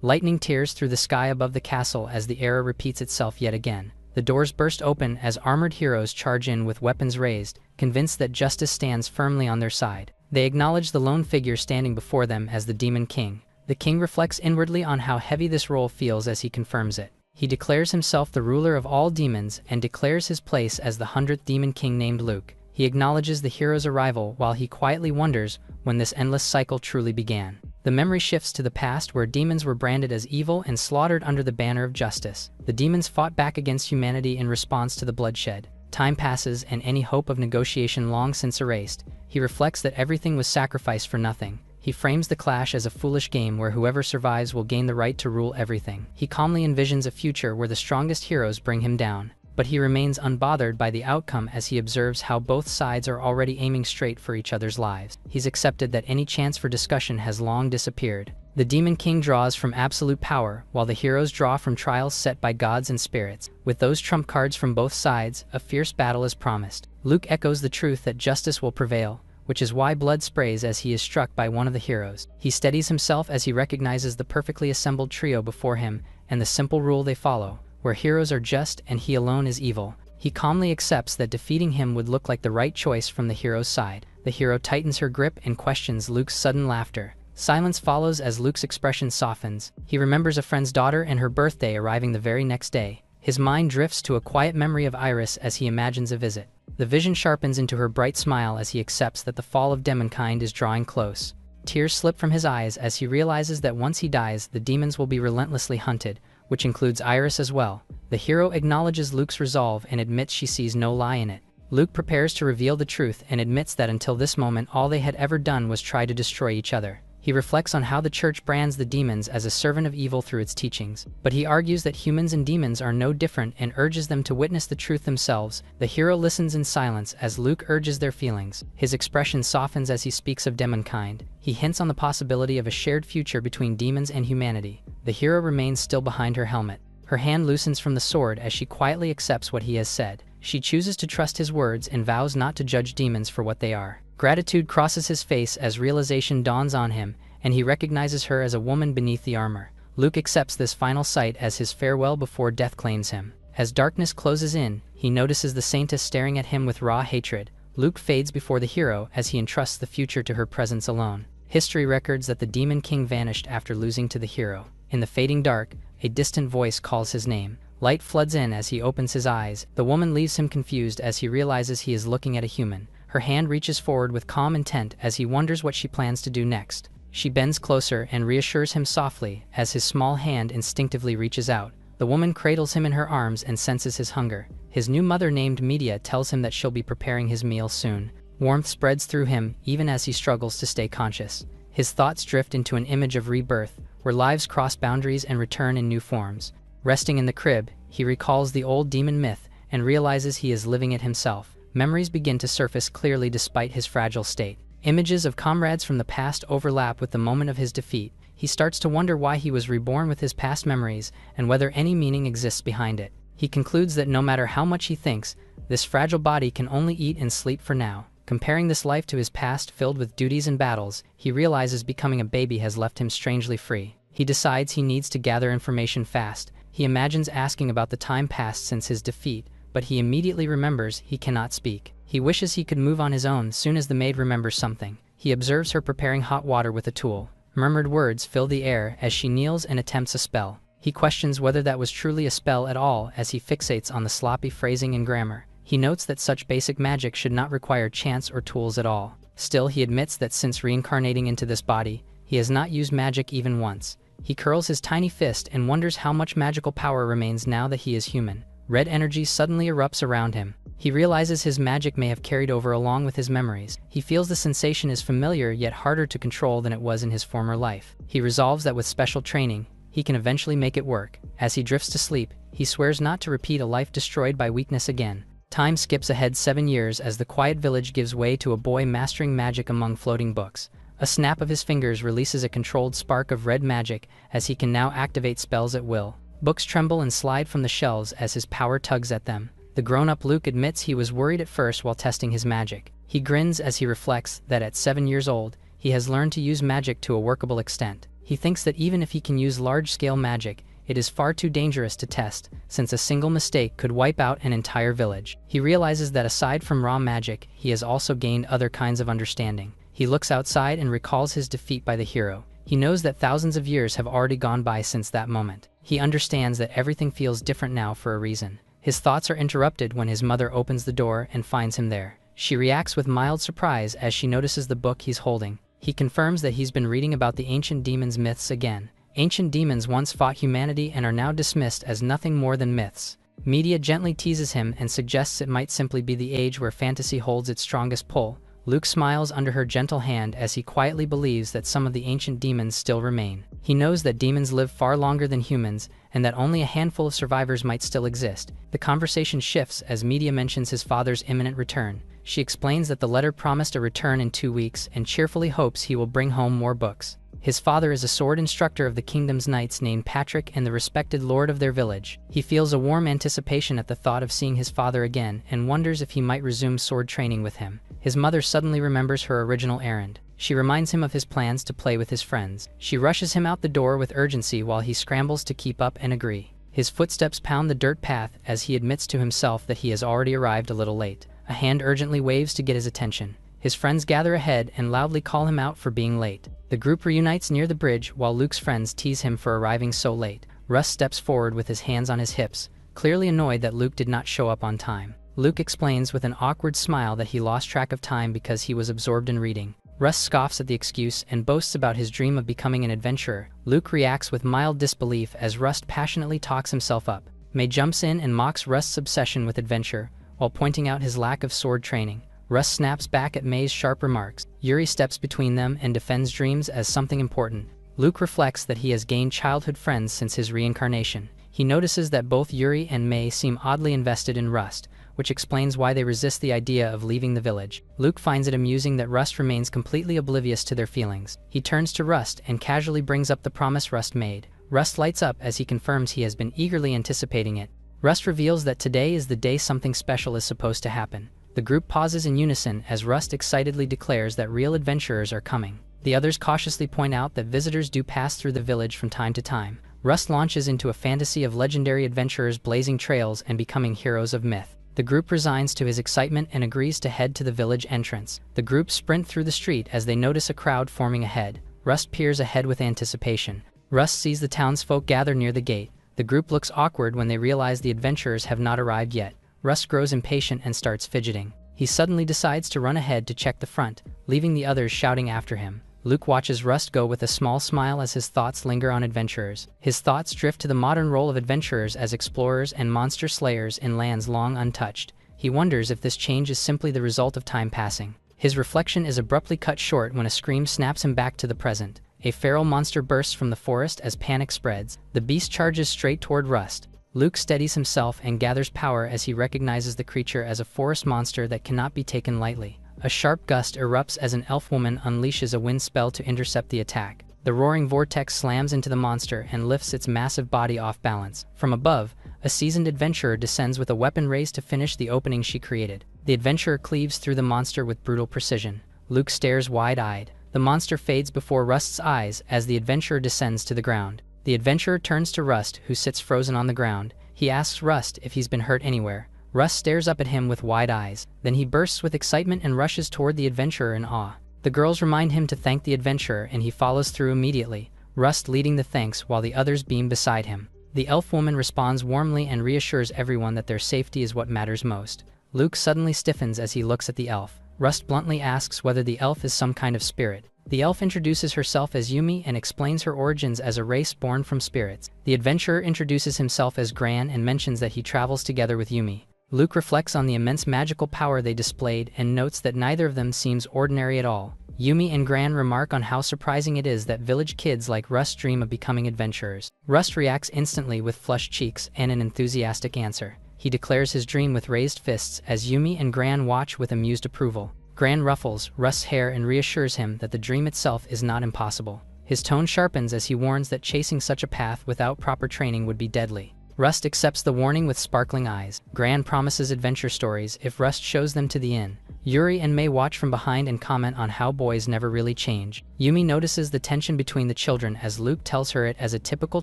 Lightning tears through the sky above the castle as the era repeats itself yet again. The doors burst open as armored heroes charge in with weapons raised, convinced that justice stands firmly on their side. They acknowledge the lone figure standing before them as the Demon King. The king reflects inwardly on how heavy this role feels as he confirms it. He declares himself the ruler of all demons and declares his place as the 100th Demon King named Luke. He acknowledges the hero's arrival while he quietly wonders when this endless cycle truly began. The memory shifts to the past where demons were branded as evil and slaughtered under the banner of justice. The demons fought back against humanity in response to the bloodshed. Time passes and any hope of negotiation long since erased. He reflects that everything was sacrificed for nothing. He frames the clash as a foolish game where whoever survives will gain the right to rule everything. He calmly envisions a future where the strongest heroes bring him down. But he remains unbothered by the outcome as he observes how both sides are already aiming straight for each other's lives. He's accepted that any chance for discussion has long disappeared. The Demon King draws from absolute power, while the heroes draw from trials set by gods and spirits. With those trump cards from both sides, a fierce battle is promised. Luke echoes the truth that justice will prevail, which is why blood sprays as he is struck by one of the heroes. He steadies himself as he recognizes the perfectly assembled trio before him and the simple rule they follow, where heroes are just and he alone is evil. He calmly accepts that defeating him would look like the right choice from the hero's side. The hero tightens her grip and questions Luke's sudden laughter. Silence follows as Luke's expression softens. He remembers a friend's daughter and her birthday arriving the very next day. His mind drifts to a quiet memory of Iris as he imagines a visit. The vision sharpens into her bright smile as he accepts that the fall of demonkind is drawing close. Tears slip from his eyes as he realizes that once he dies, the demons will be relentlessly hunted, which includes Iris as well. The hero acknowledges Luke's resolve and admits she sees no lie in it. Luke prepares to reveal the truth and admits that until this moment all they had ever done was try to destroy each other. He reflects on how the church brands the demons as a servant of evil through its teachings, but he argues that humans and demons are no different and urges them to witness the truth themselves. The hero listens in silence as Luke urges their feelings. His expression softens as he speaks of demonkind. He hints on the possibility of a shared future between demons and humanity. The hero remains still behind her helmet. Her hand loosens from the sword as she quietly accepts what he has said. She chooses to trust his words and vows not to judge demons for what they are. Gratitude crosses his face as realization dawns on him, and he recognizes her as a woman beneath the armor. Luke accepts this final sight as his farewell before death claims him. As darkness closes in, he notices the Saintess staring at him with raw hatred. Luke fades before the hero as he entrusts the future to her presence alone. History records that the Demon King vanished after losing to the hero. In the fading dark, a distant voice calls his name. Light floods in as he opens his eyes. The woman leaves him confused as he realizes he is looking at a human. Her hand reaches forward with calm intent as he wonders what she plans to do next. She bends closer and reassures him softly as his small hand instinctively reaches out. The woman cradles him in her arms and senses his hunger. His new mother named Media tells him that she'll be preparing his meal soon. Warmth spreads through him even as he struggles to stay conscious. His thoughts drift into an image of rebirth, where lives cross boundaries and return in new forms. Resting in the crib, he recalls the old demon myth and realizes he is living it himself. Memories begin to surface clearly despite his fragile state. Images of comrades from the past overlap with the moment of his defeat. He starts to wonder why he was reborn with his past memories and whether any meaning exists behind it. He concludes that no matter how much he thinks, this fragile body can only eat and sleep for now. Comparing this life to his past filled with duties and battles, he realizes becoming a baby has left him strangely free. He decides he needs to gather information fast. He imagines asking about the time past since his defeat, but he immediately remembers he cannot speak. He wishes he could move on his own soon as the maid remembers something. He observes her preparing hot water with a tool. Murmured words fill the air as she kneels and attempts a spell. He questions whether that was truly a spell at all as he fixates on the sloppy phrasing and grammar. He notes that such basic magic should not require chance or tools at all. Still, he admits that since reincarnating into this body, he has not used magic even once. He curls his tiny fist and wonders how much magical power remains now that he is human. Red energy suddenly erupts around him. He realizes his magic may have carried over along with his memories. He feels the sensation is familiar yet harder to control than it was in his former life. He resolves that with special training, he can eventually make it work. As he drifts to sleep, he swears not to repeat a life destroyed by weakness again. Time skips ahead 7 years as the quiet village gives way to a boy mastering magic among floating books. A snap of his fingers releases a controlled spark of red magic as he can now activate spells at will. Books tremble and slide from the shelves as his power tugs at them. The grown-up Luke admits he was worried at first while testing his magic. He grins as he reflects that at 7 years old, he has learned to use magic to a workable extent. He thinks that even if he can use large-scale magic, it is far too dangerous to test, since a single mistake could wipe out an entire village. He realizes that aside from raw magic, he has also gained other kinds of understanding. He looks outside and recalls his defeat by the hero. He knows that thousands of years have already gone by since that moment. He understands that everything feels different now for a reason. His thoughts are interrupted when his mother opens the door and finds him there. She reacts with mild surprise as she notices the book he's holding. He confirms that he's been reading about the ancient demons' myths again. Ancient demons once fought humanity and are now dismissed as nothing more than myths. Media gently teases him and suggests it might simply be the age where fantasy holds its strongest pull. Luke smiles under her gentle hand as he quietly believes that some of the ancient demons still remain. He knows that demons live far longer than humans, and that only a handful of survivors might still exist. The conversation shifts as Media mentions his father's imminent return. She explains that the letter promised a return in 2 weeks and cheerfully hopes he will bring home more books. His father is a sword instructor of the kingdom's knights named Patrick and the respected lord of their village. He feels a warm anticipation at the thought of seeing his father again and wonders if he might resume sword training with him. His mother suddenly remembers her original errand. She reminds him of his plans to play with his friends. She rushes him out the door with urgency while he scrambles to keep up and agree. His footsteps pound the dirt path as he admits to himself that he has already arrived a little late. A hand urgently waves to get his attention. His friends gather ahead and loudly call him out for being late. The group reunites near the bridge while Luke's friends tease him for arriving so late. Russ steps forward with his hands on his hips, clearly annoyed that Luke did not show up on time. Luke explains with an awkward smile that he lost track of time because he was absorbed in reading. Russ scoffs at the excuse and boasts about his dream of becoming an adventurer. Luke reacts with mild disbelief as Russ passionately talks himself up. May jumps in and mocks Russ's obsession with adventure, while pointing out his lack of sword training. Russ snaps back at May's sharp remarks. Yuri steps between them and defends dreams as something important. Luke reflects that he has gained childhood friends since his reincarnation. He notices that both Yuri and May seem oddly invested in Rust, which explains why they resist the idea of leaving the village. Luke finds it amusing that Rust remains completely oblivious to their feelings. He turns to Rust and casually brings up the promise Rust made. Rust lights up as he confirms he has been eagerly anticipating it. Rust reveals that today is the day something special is supposed to happen. The group pauses in unison as Rust excitedly declares that real adventurers are coming. The others cautiously point out that visitors do pass through the village from time to time. Rust launches into a fantasy of legendary adventurers blazing trails and becoming heroes of myth. The group resigns to his excitement and agrees to head to the village entrance. The group sprint through the street as they notice a crowd forming ahead. Rust peers ahead with anticipation. Rust sees the townsfolk gather near the gate. The group looks awkward when they realize the adventurers have not arrived yet. Rust grows impatient and starts fidgeting. He suddenly decides to run ahead to check the front, leaving the others shouting after him. Luke watches Rust go with a small smile as his thoughts linger on adventurers. His thoughts drift to the modern role of adventurers as explorers and monster slayers in lands long untouched. He wonders if this change is simply the result of time passing. His reflection is abruptly cut short when a scream snaps him back to the present. A feral monster bursts from the forest as panic spreads. The beast charges straight toward Rust. Luke steadies himself and gathers power as he recognizes the creature as a forest monster that cannot be taken lightly. A sharp gust erupts as an elf woman unleashes a wind spell to intercept the attack. The roaring vortex slams into the monster and lifts its massive body off balance. From above, a seasoned adventurer descends with a weapon raised to finish the opening she created. The adventurer cleaves through the monster with brutal precision. Luke stares wide-eyed. The monster fades before Rust's eyes as the adventurer descends to the ground. The adventurer turns to Rust, who sits frozen on the ground. He asks Rust if he's been hurt anywhere. Rust stares up at him with wide eyes. Then he bursts with excitement and rushes toward the adventurer in awe. The girls remind him to thank the adventurer and he follows through immediately, Rust leading the thanks while the others beam beside him. The elf woman responds warmly and reassures everyone that their safety is what matters most. Luke suddenly stiffens as he looks at the elf. Rust bluntly asks whether the elf is some kind of spirit. The elf introduces herself as Yumi and explains her origins as a race born from spirits. The adventurer introduces himself as Gran and mentions that he travels together with Yumi. Luke reflects on the immense magical power they displayed and notes that neither of them seems ordinary at all. Yumi and Gran remark on how surprising it is that village kids like Rust dream of becoming adventurers. Rust reacts instantly with flushed cheeks and an enthusiastic answer. He declares his dream with raised fists as Yumi and Gran watch with amused approval. Gran ruffles Rust's hair and reassures him that the dream itself is not impossible. His tone sharpens as he warns that chasing such a path without proper training would be deadly. Rust accepts the warning with sparkling eyes. Gran promises adventure stories if Rust shows them to the inn. Yuri and Mei watch from behind and comment on how boys never really change. Yumi notices the tension between the children as Luke tells her it as a typical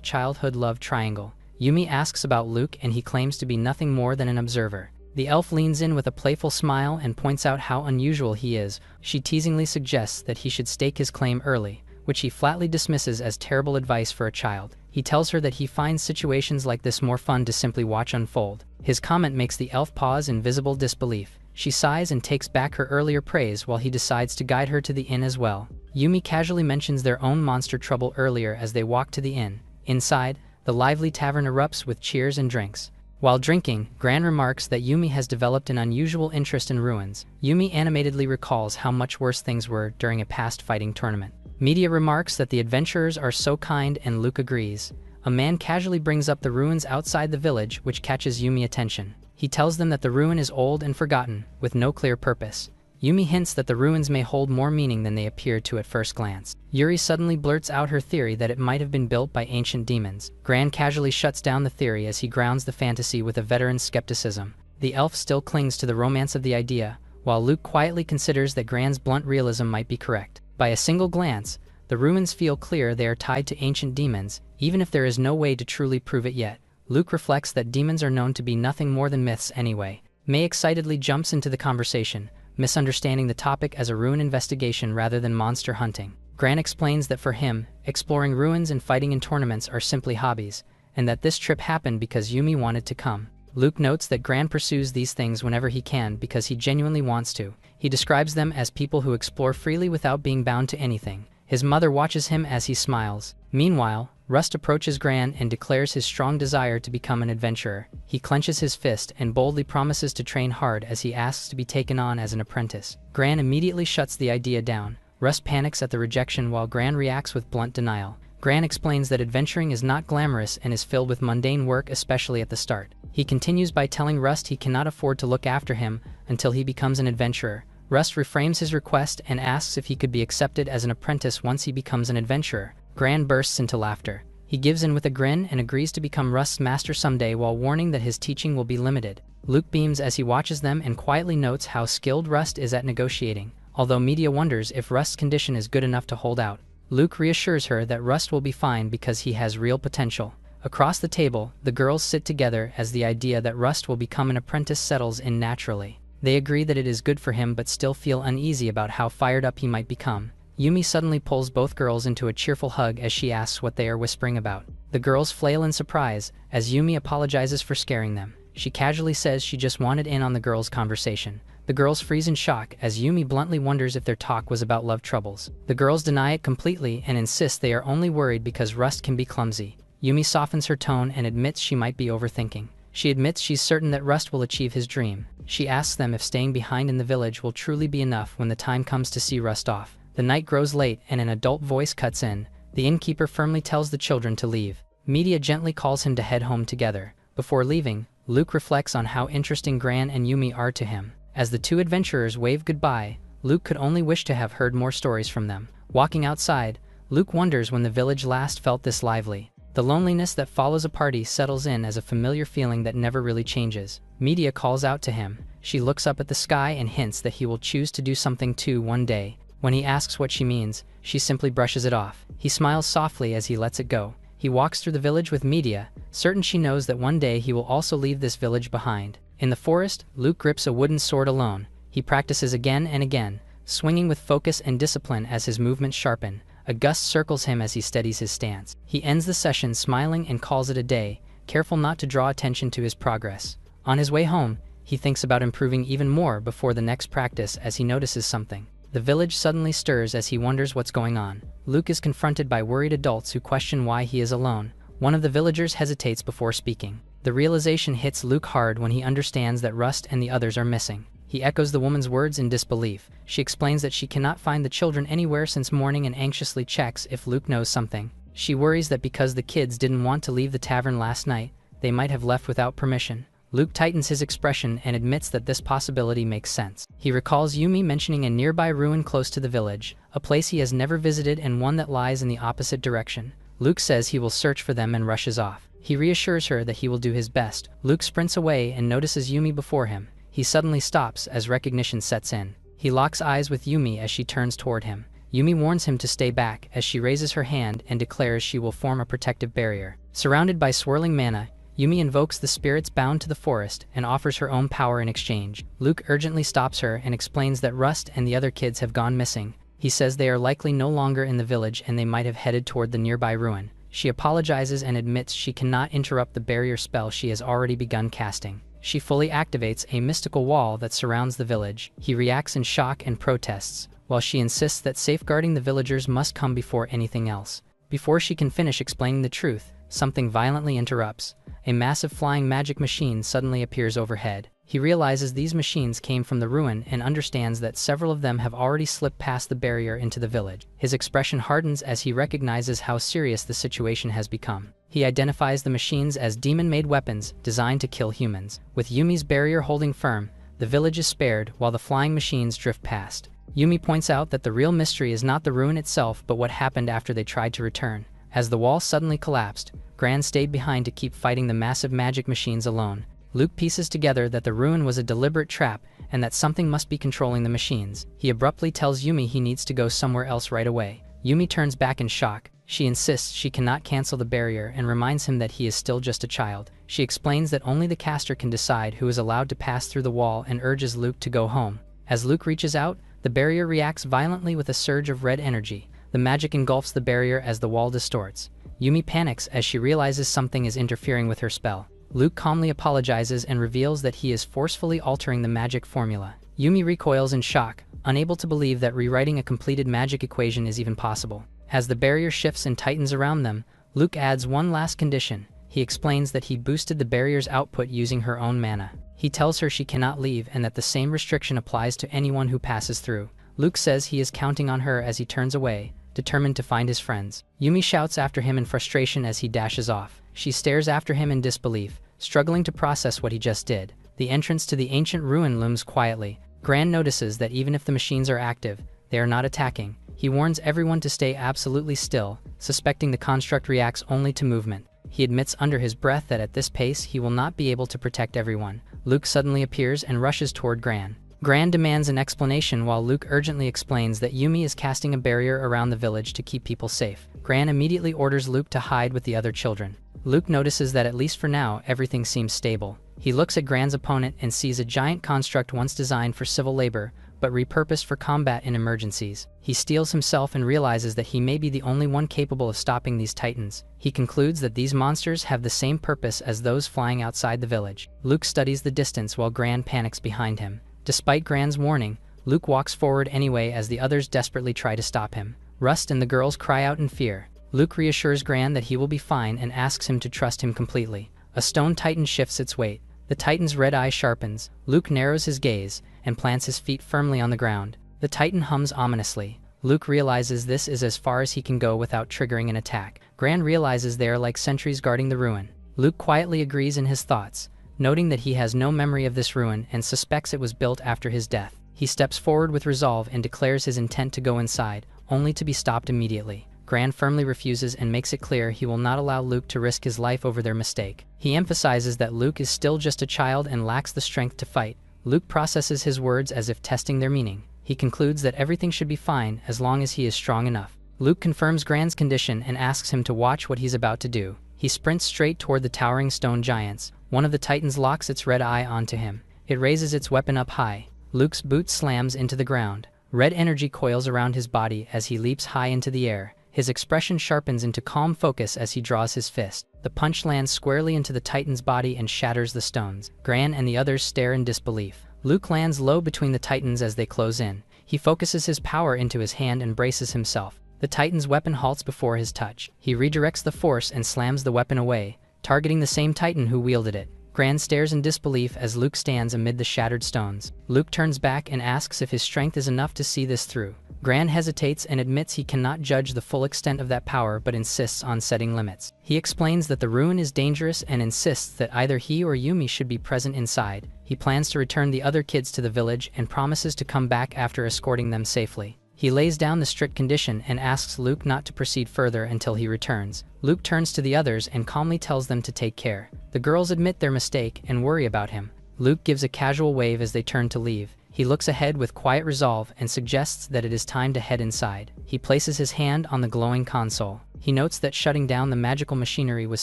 childhood love triangle. Yumi asks about Luke and he claims to be nothing more than an observer. The elf leans in with a playful smile and points out how unusual he is. She teasingly suggests that he should stake his claim early, which he flatly dismisses as terrible advice for a child. He tells her that he finds situations like this more fun to simply watch unfold. His comment makes the elf pause in visible disbelief. She sighs and takes back her earlier praise while he decides to guide her to the inn as well. Yumi casually mentions their own monster trouble earlier as they walk to the inn. Inside, the lively tavern erupts with cheers and drinks. While drinking, Gran remarks that Yumi has developed an unusual interest in ruins. Yumi animatedly recalls how much worse things were during a past fighting tournament. Media remarks that the adventurers are so kind and Luke agrees. A man casually brings up the ruins outside the village, which catches Yumi's attention. He tells them that the ruin is old and forgotten, with no clear purpose. Yumi hints that the ruins may hold more meaning than they appear to at first glance. Yuri suddenly blurts out her theory that it might have been built by ancient demons. Gran casually shuts down the theory as he grounds the fantasy with a veteran's skepticism. The elf still clings to the romance of the idea, while Luke quietly considers that Gran's blunt realism might be correct. By a single glance, the ruins feel clear they are tied to ancient demons, even if there is no way to truly prove it yet. Luke reflects that demons are known to be nothing more than myths anyway. Mei excitedly jumps into the conversation, misunderstanding the topic as a ruin investigation rather than monster hunting. Gran explains that for him, exploring ruins and fighting in tournaments are simply hobbies, and that this trip happened because Yumi wanted to come. Luke notes that Gran pursues these things whenever he can because he genuinely wants to. He describes them as people who explore freely without being bound to anything. His mother watches him as he smiles. Meanwhile, Rust approaches Gran and declares his strong desire to become an adventurer. He clenches his fist and boldly promises to train hard as he asks to be taken on as an apprentice. Gran immediately shuts the idea down. Rust panics at the rejection while Gran reacts with blunt denial. Gran explains that adventuring is not glamorous and is filled with mundane work, especially at the start. He continues by telling Rust he cannot afford to look after him until he becomes an adventurer. Rust reframes his request and asks if he could be accepted as an apprentice once he becomes an adventurer. Gran bursts into laughter. He gives in with a grin and agrees to become Rust's master someday while warning that his teaching will be limited. Luke beams as he watches them and quietly notes how skilled Rust is at negotiating, although media wonders if Rust's condition is good enough to hold out. Luke reassures her that Rust will be fine because he has real potential. Across the table, the girls sit together as the idea that Rust will become an apprentice settles in naturally. They agree that it is good for him but still feel uneasy about how fired up he might become. Yumi suddenly pulls both girls into a cheerful hug as she asks what they are whispering about. The girls flail in surprise as Yumi apologizes for scaring them. She casually says she just wanted in on the girls' conversation. The girls freeze in shock as Yumi bluntly wonders if their talk was about love troubles. The girls deny it completely and insist they are only worried because Rust can be clumsy. Yumi softens her tone and admits she might be overthinking. She admits she's certain that Rust will achieve his dream. She asks them if staying behind in the village will truly be enough when the time comes to see Rust off. The night grows late and an adult voice cuts in. The innkeeper firmly tells the children to leave. Media gently calls him to head home together. Before leaving, Luke reflects on how interesting Gran and Yumi are to him. As the two adventurers wave goodbye, Luke could only wish to have heard more stories from them. Walking outside, Luke wonders when the village last felt this lively. The loneliness that follows a party settles in as a familiar feeling that never really changes. Media calls out to him. She looks up at the sky and hints that he will choose to do something too one day. When he asks what she means, she simply brushes it off. He smiles softly as he lets it go. He walks through the village with Media, certain she knows that one day he will also leave this village behind. In the forest, Luke grips a wooden sword alone. He practices again and again, swinging with focus and discipline as his movements sharpen. A gust circles him as he steadies his stance. He ends the session smiling and calls it a day, careful not to draw attention to his progress. On his way home, he thinks about improving even more before the next practice as he notices something. The village suddenly stirs as he wonders what's going on. Luke is confronted by worried adults who question why he is alone. One of the villagers hesitates before speaking. The realization hits Luke hard when he understands that Rust and the others are missing. He echoes the woman's words in disbelief. She explains that she cannot find the children anywhere since morning and anxiously checks if Luke knows something. She worries that because the kids didn't want to leave the tavern last night, they might have left without permission. Luke tightens his expression and admits that this possibility makes sense. He recalls Yumi mentioning a nearby ruin close to the village, a place he has never visited and one that lies in the opposite direction. Luke says he will search for them and rushes off. He reassures her that he will do his best. Luke sprints away and notices Yumi before him. he suddenly stops as recognition sets in. He locks eyes with Yumi as she turns toward him. Yumi warns him to stay back as she raises her hand and declares she will form a protective barrier. Surrounded by swirling mana, Yumi invokes the spirits bound to the forest and offers her own power in exchange. Luke urgently stops her and explains that Rust and the other kids have gone missing. He says they are likely no longer in the village and they might have headed toward the nearby ruin. She apologizes and admits she cannot interrupt the barrier spell she has already begun casting. She fully activates a mystical wall that surrounds the village. He reacts in shock and protests, while she insists that safeguarding the villagers must come before anything else. Before she can finish explaining the truth, something violently interrupts. A massive flying magic machine suddenly appears overhead. He realizes these machines came from the ruin and understands that several of them have already slipped past the barrier into the village. His expression hardens as he recognizes how serious the situation has become. He identifies the machines as demon-made weapons designed to kill humans. With Yumi's barrier holding firm, the village is spared while the flying machines drift past. Yumi points out that the real mystery is not the ruin itself but what happened after they tried to return. As the wall suddenly collapsed, Gran stayed behind to keep fighting the massive magic machines alone. Luke pieces together that the ruin was a deliberate trap and that something must be controlling the machines. He abruptly tells Yumi he needs to go somewhere else right away. Yumi turns back in shock. She insists she cannot cancel the barrier and reminds him that he is still just a child. She explains that only the caster can decide who is allowed to pass through the wall and urges Luke to go home. As Luke reaches out, the barrier reacts violently with a surge of red energy. The magic engulfs the barrier as the wall distorts. Yumi panics as she realizes something is interfering with her spell. Luke calmly apologizes and reveals that he is forcefully altering the magic formula. Yumi recoils in shock, unable to believe that rewriting a completed magic equation is even possible. As the barrier shifts and tightens around them, Luke adds one last condition. He explains that he boosted the barrier's output using her own mana. He tells her she cannot leave and that the same restriction applies to anyone who passes through. Luke says he is counting on her as he turns away, determined to find his friends. Yumi shouts after him in frustration as he dashes off. She stares after him in disbelief, struggling to process what he just did. The entrance to the ancient ruin looms quietly. Gran notices that even if the machines are active, they are not attacking. He warns everyone to stay absolutely still, suspecting the construct reacts only to movement. He admits under his breath that at this pace he will not be able to protect everyone. Luke suddenly appears and rushes toward Gran. Gran demands an explanation while Luke urgently explains that Yumi is casting a barrier around the village to keep people safe. Gran immediately orders Luke to hide with the other children. Luke notices that at least for now, everything seems stable. He looks at Gran's opponent and sees a giant construct once designed for civil labor, but repurposed for combat in emergencies. He steels himself and realizes that he may be the only one capable of stopping these titans. He concludes that these monsters have the same purpose as those flying outside the village. Luke studies the distance while Gran panics behind him. Despite Gran's warning, Luke walks forward anyway as the others desperately try to stop him. Rust and the girls cry out in fear. Luke reassures Gran that he will be fine and asks him to trust him completely. A stone titan shifts its weight. The titan's red eye sharpens. Luke narrows his gaze and plants his feet firmly on the ground. The titan hums ominously. Luke realizes this is as far as he can go without triggering an attack. Gran realizes they are like sentries guarding the ruin. Luke quietly agrees in his thoughts, noting that he has no memory of this ruin and suspects it was built after his death. He steps forward with resolve and declares his intent to go inside, only to be stopped immediately. Gran firmly refuses and makes it clear he will not allow Luke to risk his life over their mistake. He emphasizes that Luke is still just a child and lacks the strength to fight. Luke processes his words as if testing their meaning. He concludes that everything should be fine as long as he is strong enough. Luke confirms Gran's condition and asks him to watch what he's about to do. He sprints straight toward the towering stone giants. One of the titans locks its red eye onto him. It raises its weapon up high. Luke's boot slams into the ground. Red energy coils around his body as he leaps high into the air. His expression sharpens into calm focus as he draws his fist. The punch lands squarely into the titan's body and shatters the stones. Gran and the others stare in disbelief. Luke lands low between the titans as they close in. He focuses his power into his hand and braces himself. The titan's weapon halts before his touch. He redirects the force and slams the weapon away, targeting the same titan who wielded it. Gran stares in disbelief as Luke stands amid the shattered stones. Luke turns back and asks if his strength is enough to see this through. Gran hesitates and admits he cannot judge the full extent of that power but insists on setting limits. He explains that the ruin is dangerous and insists that either he or Yumi should be present inside. He plans to return the other kids to the village and promises to come back after escorting them safely. He lays down the strict condition and asks Luke not to proceed further until he returns. Luke turns to the others and calmly tells them to take care. The girls admit their mistake and worry about him. Luke gives a casual wave as they turn to leave. He looks ahead with quiet resolve and suggests that it is time to head inside. He places his hand on the glowing console. He notes that shutting down the magical machinery was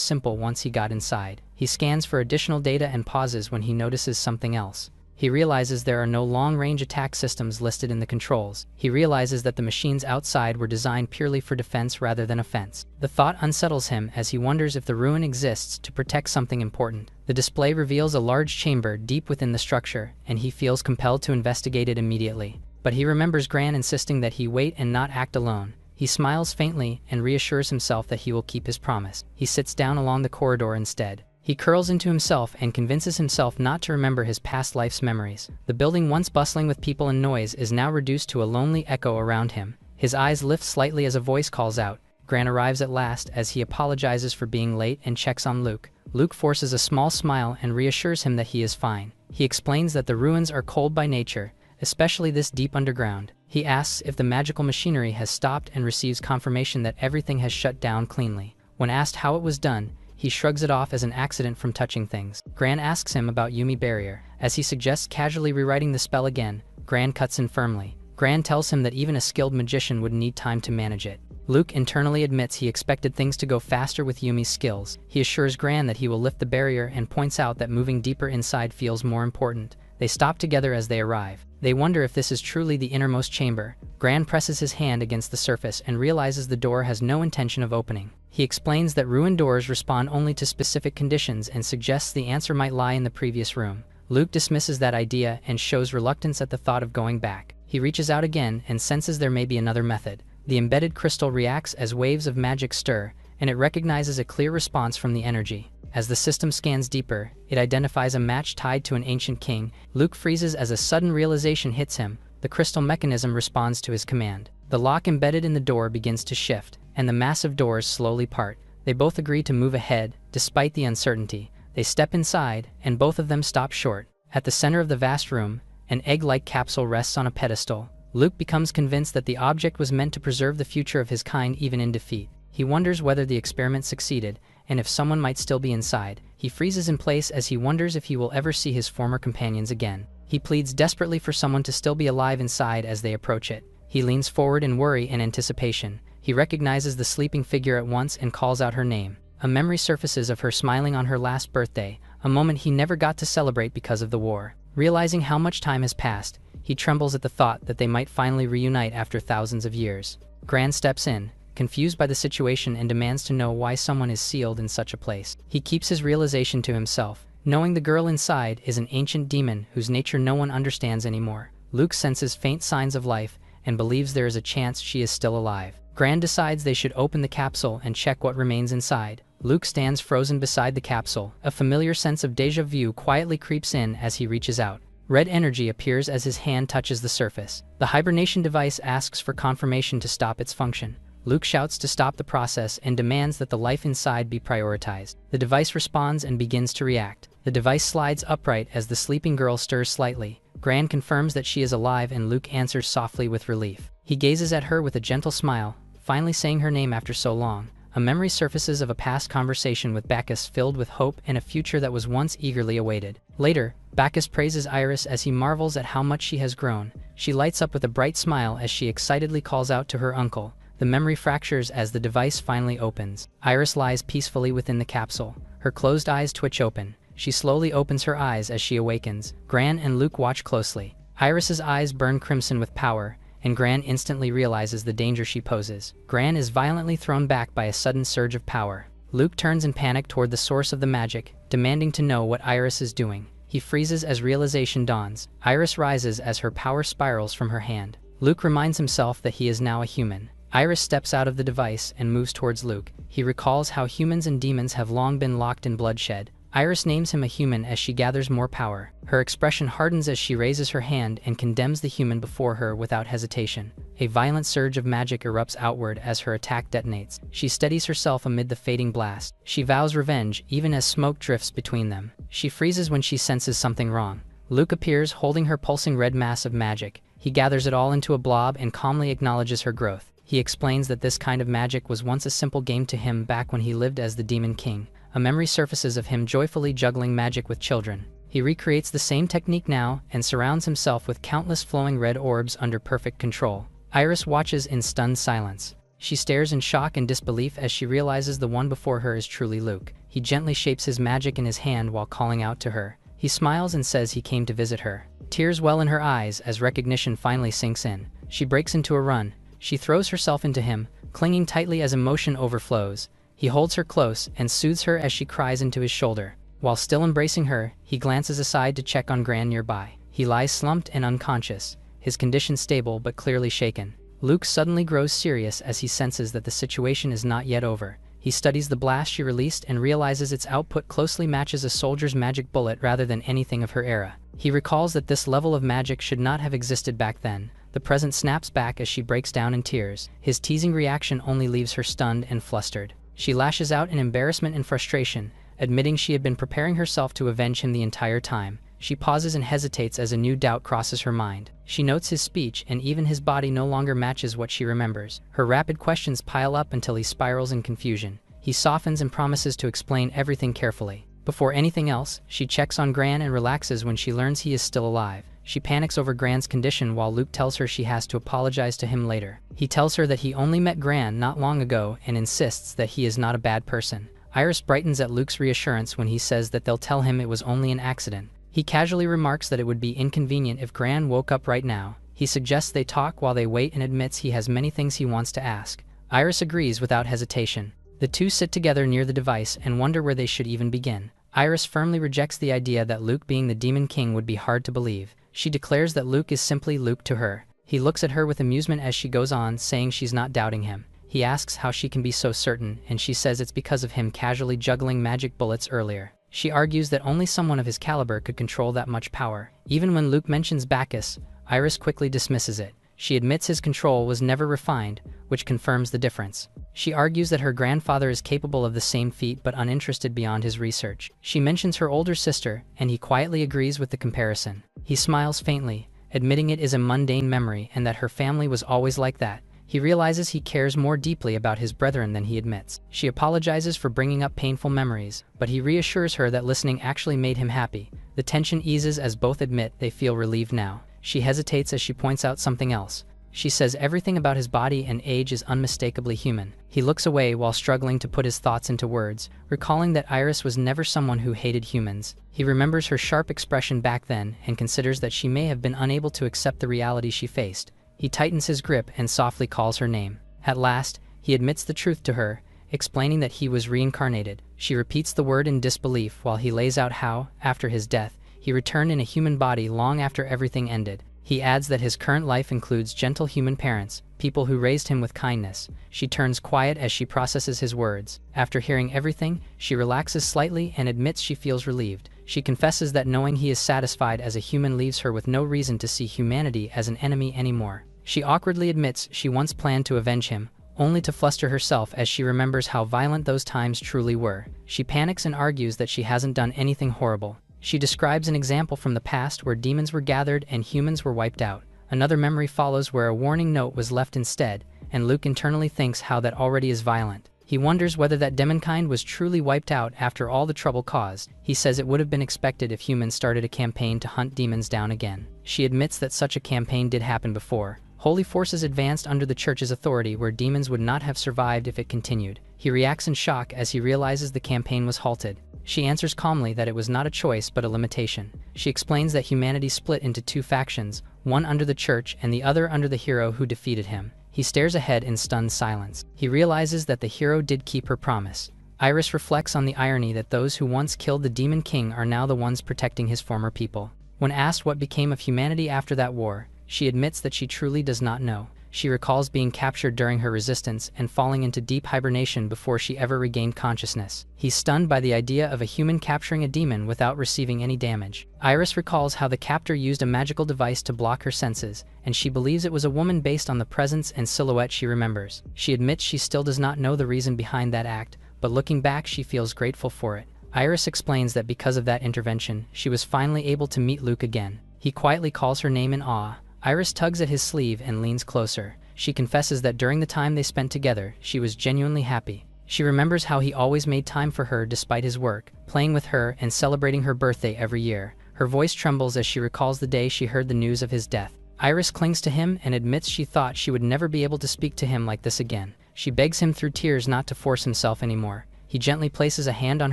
simple once he got inside. He scans for additional data and pauses when he notices something else. He realizes there are no long-range attack systems listed in the controls. He realizes that the machines outside were designed purely for defense rather than offense. The thought unsettles him as he wonders if the ruin exists to protect something important. The display reveals a large chamber deep within the structure, and he feels compelled to investigate it immediately. But he remembers Gran insisting that he wait and not act alone. He smiles faintly and reassures himself that he will keep his promise. He sits down along the corridor instead. He curls into himself and convinces himself not to remember his past life's memories. The building, once bustling with people and noise, is now reduced to a lonely echo around him. His eyes lift slightly as a voice calls out. Gran arrives at last as he apologizes for being late and checks on Luke. Luke forces a small smile and reassures him that he is fine. He explains that the ruins are cold by nature, especially this deep underground. He asks if the magical machinery has stopped and receives confirmation that everything has shut down cleanly. When asked how it was done, he shrugs it off as an accident from touching things. Gran asks him about Yumi Barrier. As he suggests casually rewriting the spell again, Gran cuts in firmly. Gran tells him that even a skilled magician would need time to manage it. Luke internally admits he expected things to go faster with Yumi's skills. He assures Gran that he will lift the barrier and points out that moving deeper inside feels more important. They stop together as they arrive. They wonder if this is truly the innermost chamber. Gran presses his hand against the surface and realizes the door has no intention of opening. He explains that ruined doors respond only to specific conditions and suggests the answer might lie in the previous room. Luke dismisses that idea and shows reluctance at the thought of going back. He reaches out again and senses there may be another method. The embedded crystal reacts as waves of magic stir, and it recognizes a clear response from the energy. As the system scans deeper, it identifies a match tied to an ancient king. Luke freezes as a sudden realization hits him. The crystal mechanism responds to his command. The lock embedded in the door begins to shift, and the massive doors slowly part. They both agree to move ahead, despite the uncertainty. They step inside, and both of them stop short. At the center of the vast room, an egg-like capsule rests on a pedestal. Luke becomes convinced that the object was meant to preserve the future of his kind even in defeat. He wonders whether the experiment succeeded, and if someone might still be inside. He freezes in place as he wonders if he will ever see his former companions again. He pleads desperately for someone to still be alive inside as they approach it. He leans forward in worry and anticipation. He recognizes the sleeping figure at once and calls out her name. A memory surfaces of her smiling on her last birthday, a moment he never got to celebrate because of the war. Realizing how much time has passed, he trembles at the thought that they might finally reunite after thousands of years. Gran steps in, confused by the situation, and demands to know why someone is sealed in such a place. He keeps his realization to himself, knowing the girl inside is an ancient demon whose nature no one understands anymore. Luke senses faint signs of life and believes there is a chance she is still alive. Gran decides they should open the capsule and check what remains inside. Luke stands frozen beside the capsule. A familiar sense of déjà vu quietly creeps in as he reaches out. Red energy appears as his hand touches the surface. The hibernation device asks for confirmation to stop its function. Luke shouts to stop the process and demands that the life inside be prioritized. The device responds and begins to react. The device slides upright as the sleeping girl stirs slightly. Gran confirms that she is alive, and Luke answers softly with relief. He gazes at her with a gentle smile, finally saying her name after so long. A memory surfaces of a past conversation with Bacchus filled with hope and a future that was once eagerly awaited. Later, Bacchus praises Iris as he marvels at how much she has grown. She lights up with a bright smile as she excitedly calls out to her uncle. The memory fractures as the device finally opens. Iris lies peacefully within the capsule. Her closed eyes twitch open. She slowly opens her eyes as she awakens. Gran and Luke watch closely. Iris's eyes burn crimson with power, and Gran instantly realizes the danger she poses. Gran is violently thrown back by a sudden surge of power. Luke turns in panic toward the source of the magic, demanding to know what Iris is doing. He freezes as realization dawns. Iris rises as her power spirals from her hand. Luke reminds himself that he is now a human. Iris steps out of the device and moves towards Luke. He recalls how humans and demons have long been locked in bloodshed. Iris names him a human as she gathers more power. Her expression hardens as she raises her hand and condemns the human before her without hesitation. A violent surge of magic erupts outward as her attack detonates. She steadies herself amid the fading blast. She vows revenge even as smoke drifts between them. She freezes when she senses something wrong. Luke appears holding her pulsing red mass of magic. He gathers it all into a blob and calmly acknowledges her growth. He explains that this kind of magic was once a simple game to him back when he lived as the Demon King. A memory surfaces of him joyfully juggling magic with children. He recreates the same technique now and surrounds himself with countless flowing red orbs under perfect control. Iris watches in stunned silence. She stares in shock and disbelief as she realizes the one before her is truly Luke. He gently shapes his magic in his hand while calling out to her. He smiles and says he came to visit her. Tears well in her eyes as recognition finally sinks in. She breaks into a run. She throws herself into him, clinging tightly as emotion overflows. He holds her close and soothes her as she cries into his shoulder. While still embracing her, he glances aside to check on Gran nearby. He lies slumped and unconscious, his condition stable but clearly shaken. Luke suddenly grows serious as he senses that the situation is not yet over. He studies the blast she released and realizes its output closely matches a soldier's magic bullet rather than anything of her era. He recalls that this level of magic should not have existed back then. The present snaps back as she breaks down in tears. His teasing reaction only leaves her stunned and flustered. She lashes out in embarrassment and frustration, admitting she had been preparing herself to avenge him the entire time. She pauses and hesitates as a new doubt crosses her mind. She notes his speech and even his body no longer matches what she remembers. Her rapid questions pile up until he spirals in confusion. He softens and promises to explain everything carefully. Before anything else, she checks on Gran and relaxes when she learns he is still alive. She panics over Gran's condition while Luke tells her she has to apologize to him later. He tells her that he only met Gran not long ago and insists that he is not a bad person. Iris brightens at Luke's reassurance when he says that they'll tell him it was only an accident. He casually remarks that it would be inconvenient if Gran woke up right now. He suggests they talk while they wait and admits he has many things he wants to ask. Iris agrees without hesitation. The two sit together near the device and wonder where they should even begin. Iris firmly rejects the idea that Luke being the Demon King would be hard to believe. She declares that Luke is simply Luke to her. He looks at her with amusement as she goes on, saying she's not doubting him. He asks how she can be so certain, and she says it's because of him casually juggling magic bullets earlier. She argues that only someone of his caliber could control that much power. Even when Luke mentions Bacchus, Iris quickly dismisses it. She admits his control was never refined, which confirms the difference. She argues that her grandfather is capable of the same feat but uninterested beyond his research. She mentions her older sister, and he quietly agrees with the comparison. He smiles faintly, admitting it is a mundane memory and that her family was always like that. He realizes he cares more deeply about his brethren than he admits. She apologizes for bringing up painful memories, but he reassures her that listening actually made him happy. The tension eases as both admit they feel relieved now. She hesitates as she points out something else. She says everything about his body and age is unmistakably human. He looks away while struggling to put his thoughts into words, recalling that Iris was never someone who hated humans. He remembers her sharp expression back then and considers that she may have been unable to accept the reality she faced. He tightens his grip and softly calls her name. At last, he admits the truth to her, explaining that he was reincarnated. She repeats the word in disbelief while he lays out how, after his death, he returned in a human body long after everything ended. He adds that his current life includes gentle human parents, people who raised him with kindness. She turns quiet as she processes his words. After hearing everything, she relaxes slightly and admits she feels relieved. She confesses that knowing he is satisfied as a human leaves her with no reason to see humanity as an enemy anymore. She awkwardly admits she once planned to avenge him, only to fluster herself as she remembers how violent those times truly were. She panics and argues that she hasn't done anything horrible. She describes an example from the past where demons were gathered and humans were wiped out. Another memory follows where a warning note was left instead, and Luke internally thinks how that already is violent. He wonders whether that demonkind was truly wiped out after all the trouble caused. He says it would have been expected if humans started a campaign to hunt demons down again. She admits that such a campaign did happen before. Holy forces advanced under the church's authority where demons would not have survived if it continued. He reacts in shock as he realizes the campaign was halted. She answers calmly that it was not a choice but a limitation. She explains that humanity split into two factions, one under the church and the other under the hero who defeated him. He stares ahead in stunned silence. He realizes that the hero did keep her promise. Iris reflects on the irony that those who once killed the Demon King are now the ones protecting his former people. When asked what became of humanity after that war, she admits that she truly does not know. She recalls being captured during her resistance and falling into deep hibernation before she ever regained consciousness. He's stunned by the idea of a human capturing a demon without receiving any damage. Iris recalls how the captor used a magical device to block her senses, and she believes it was a woman based on the presence and silhouette she remembers. She admits she still does not know the reason behind that act, but looking back she feels grateful for it. Iris explains that because of that intervention, she was finally able to meet Luke again. He quietly calls her name in awe. Iris tugs at his sleeve and leans closer. She confesses that during the time they spent together, she was genuinely happy. She remembers how he always made time for her despite his work, playing with her and celebrating her birthday every year. Her voice trembles as she recalls the day she heard the news of his death. Iris clings to him and admits she thought she would never be able to speak to him like this again. She begs him through tears not to force himself anymore. He gently places a hand on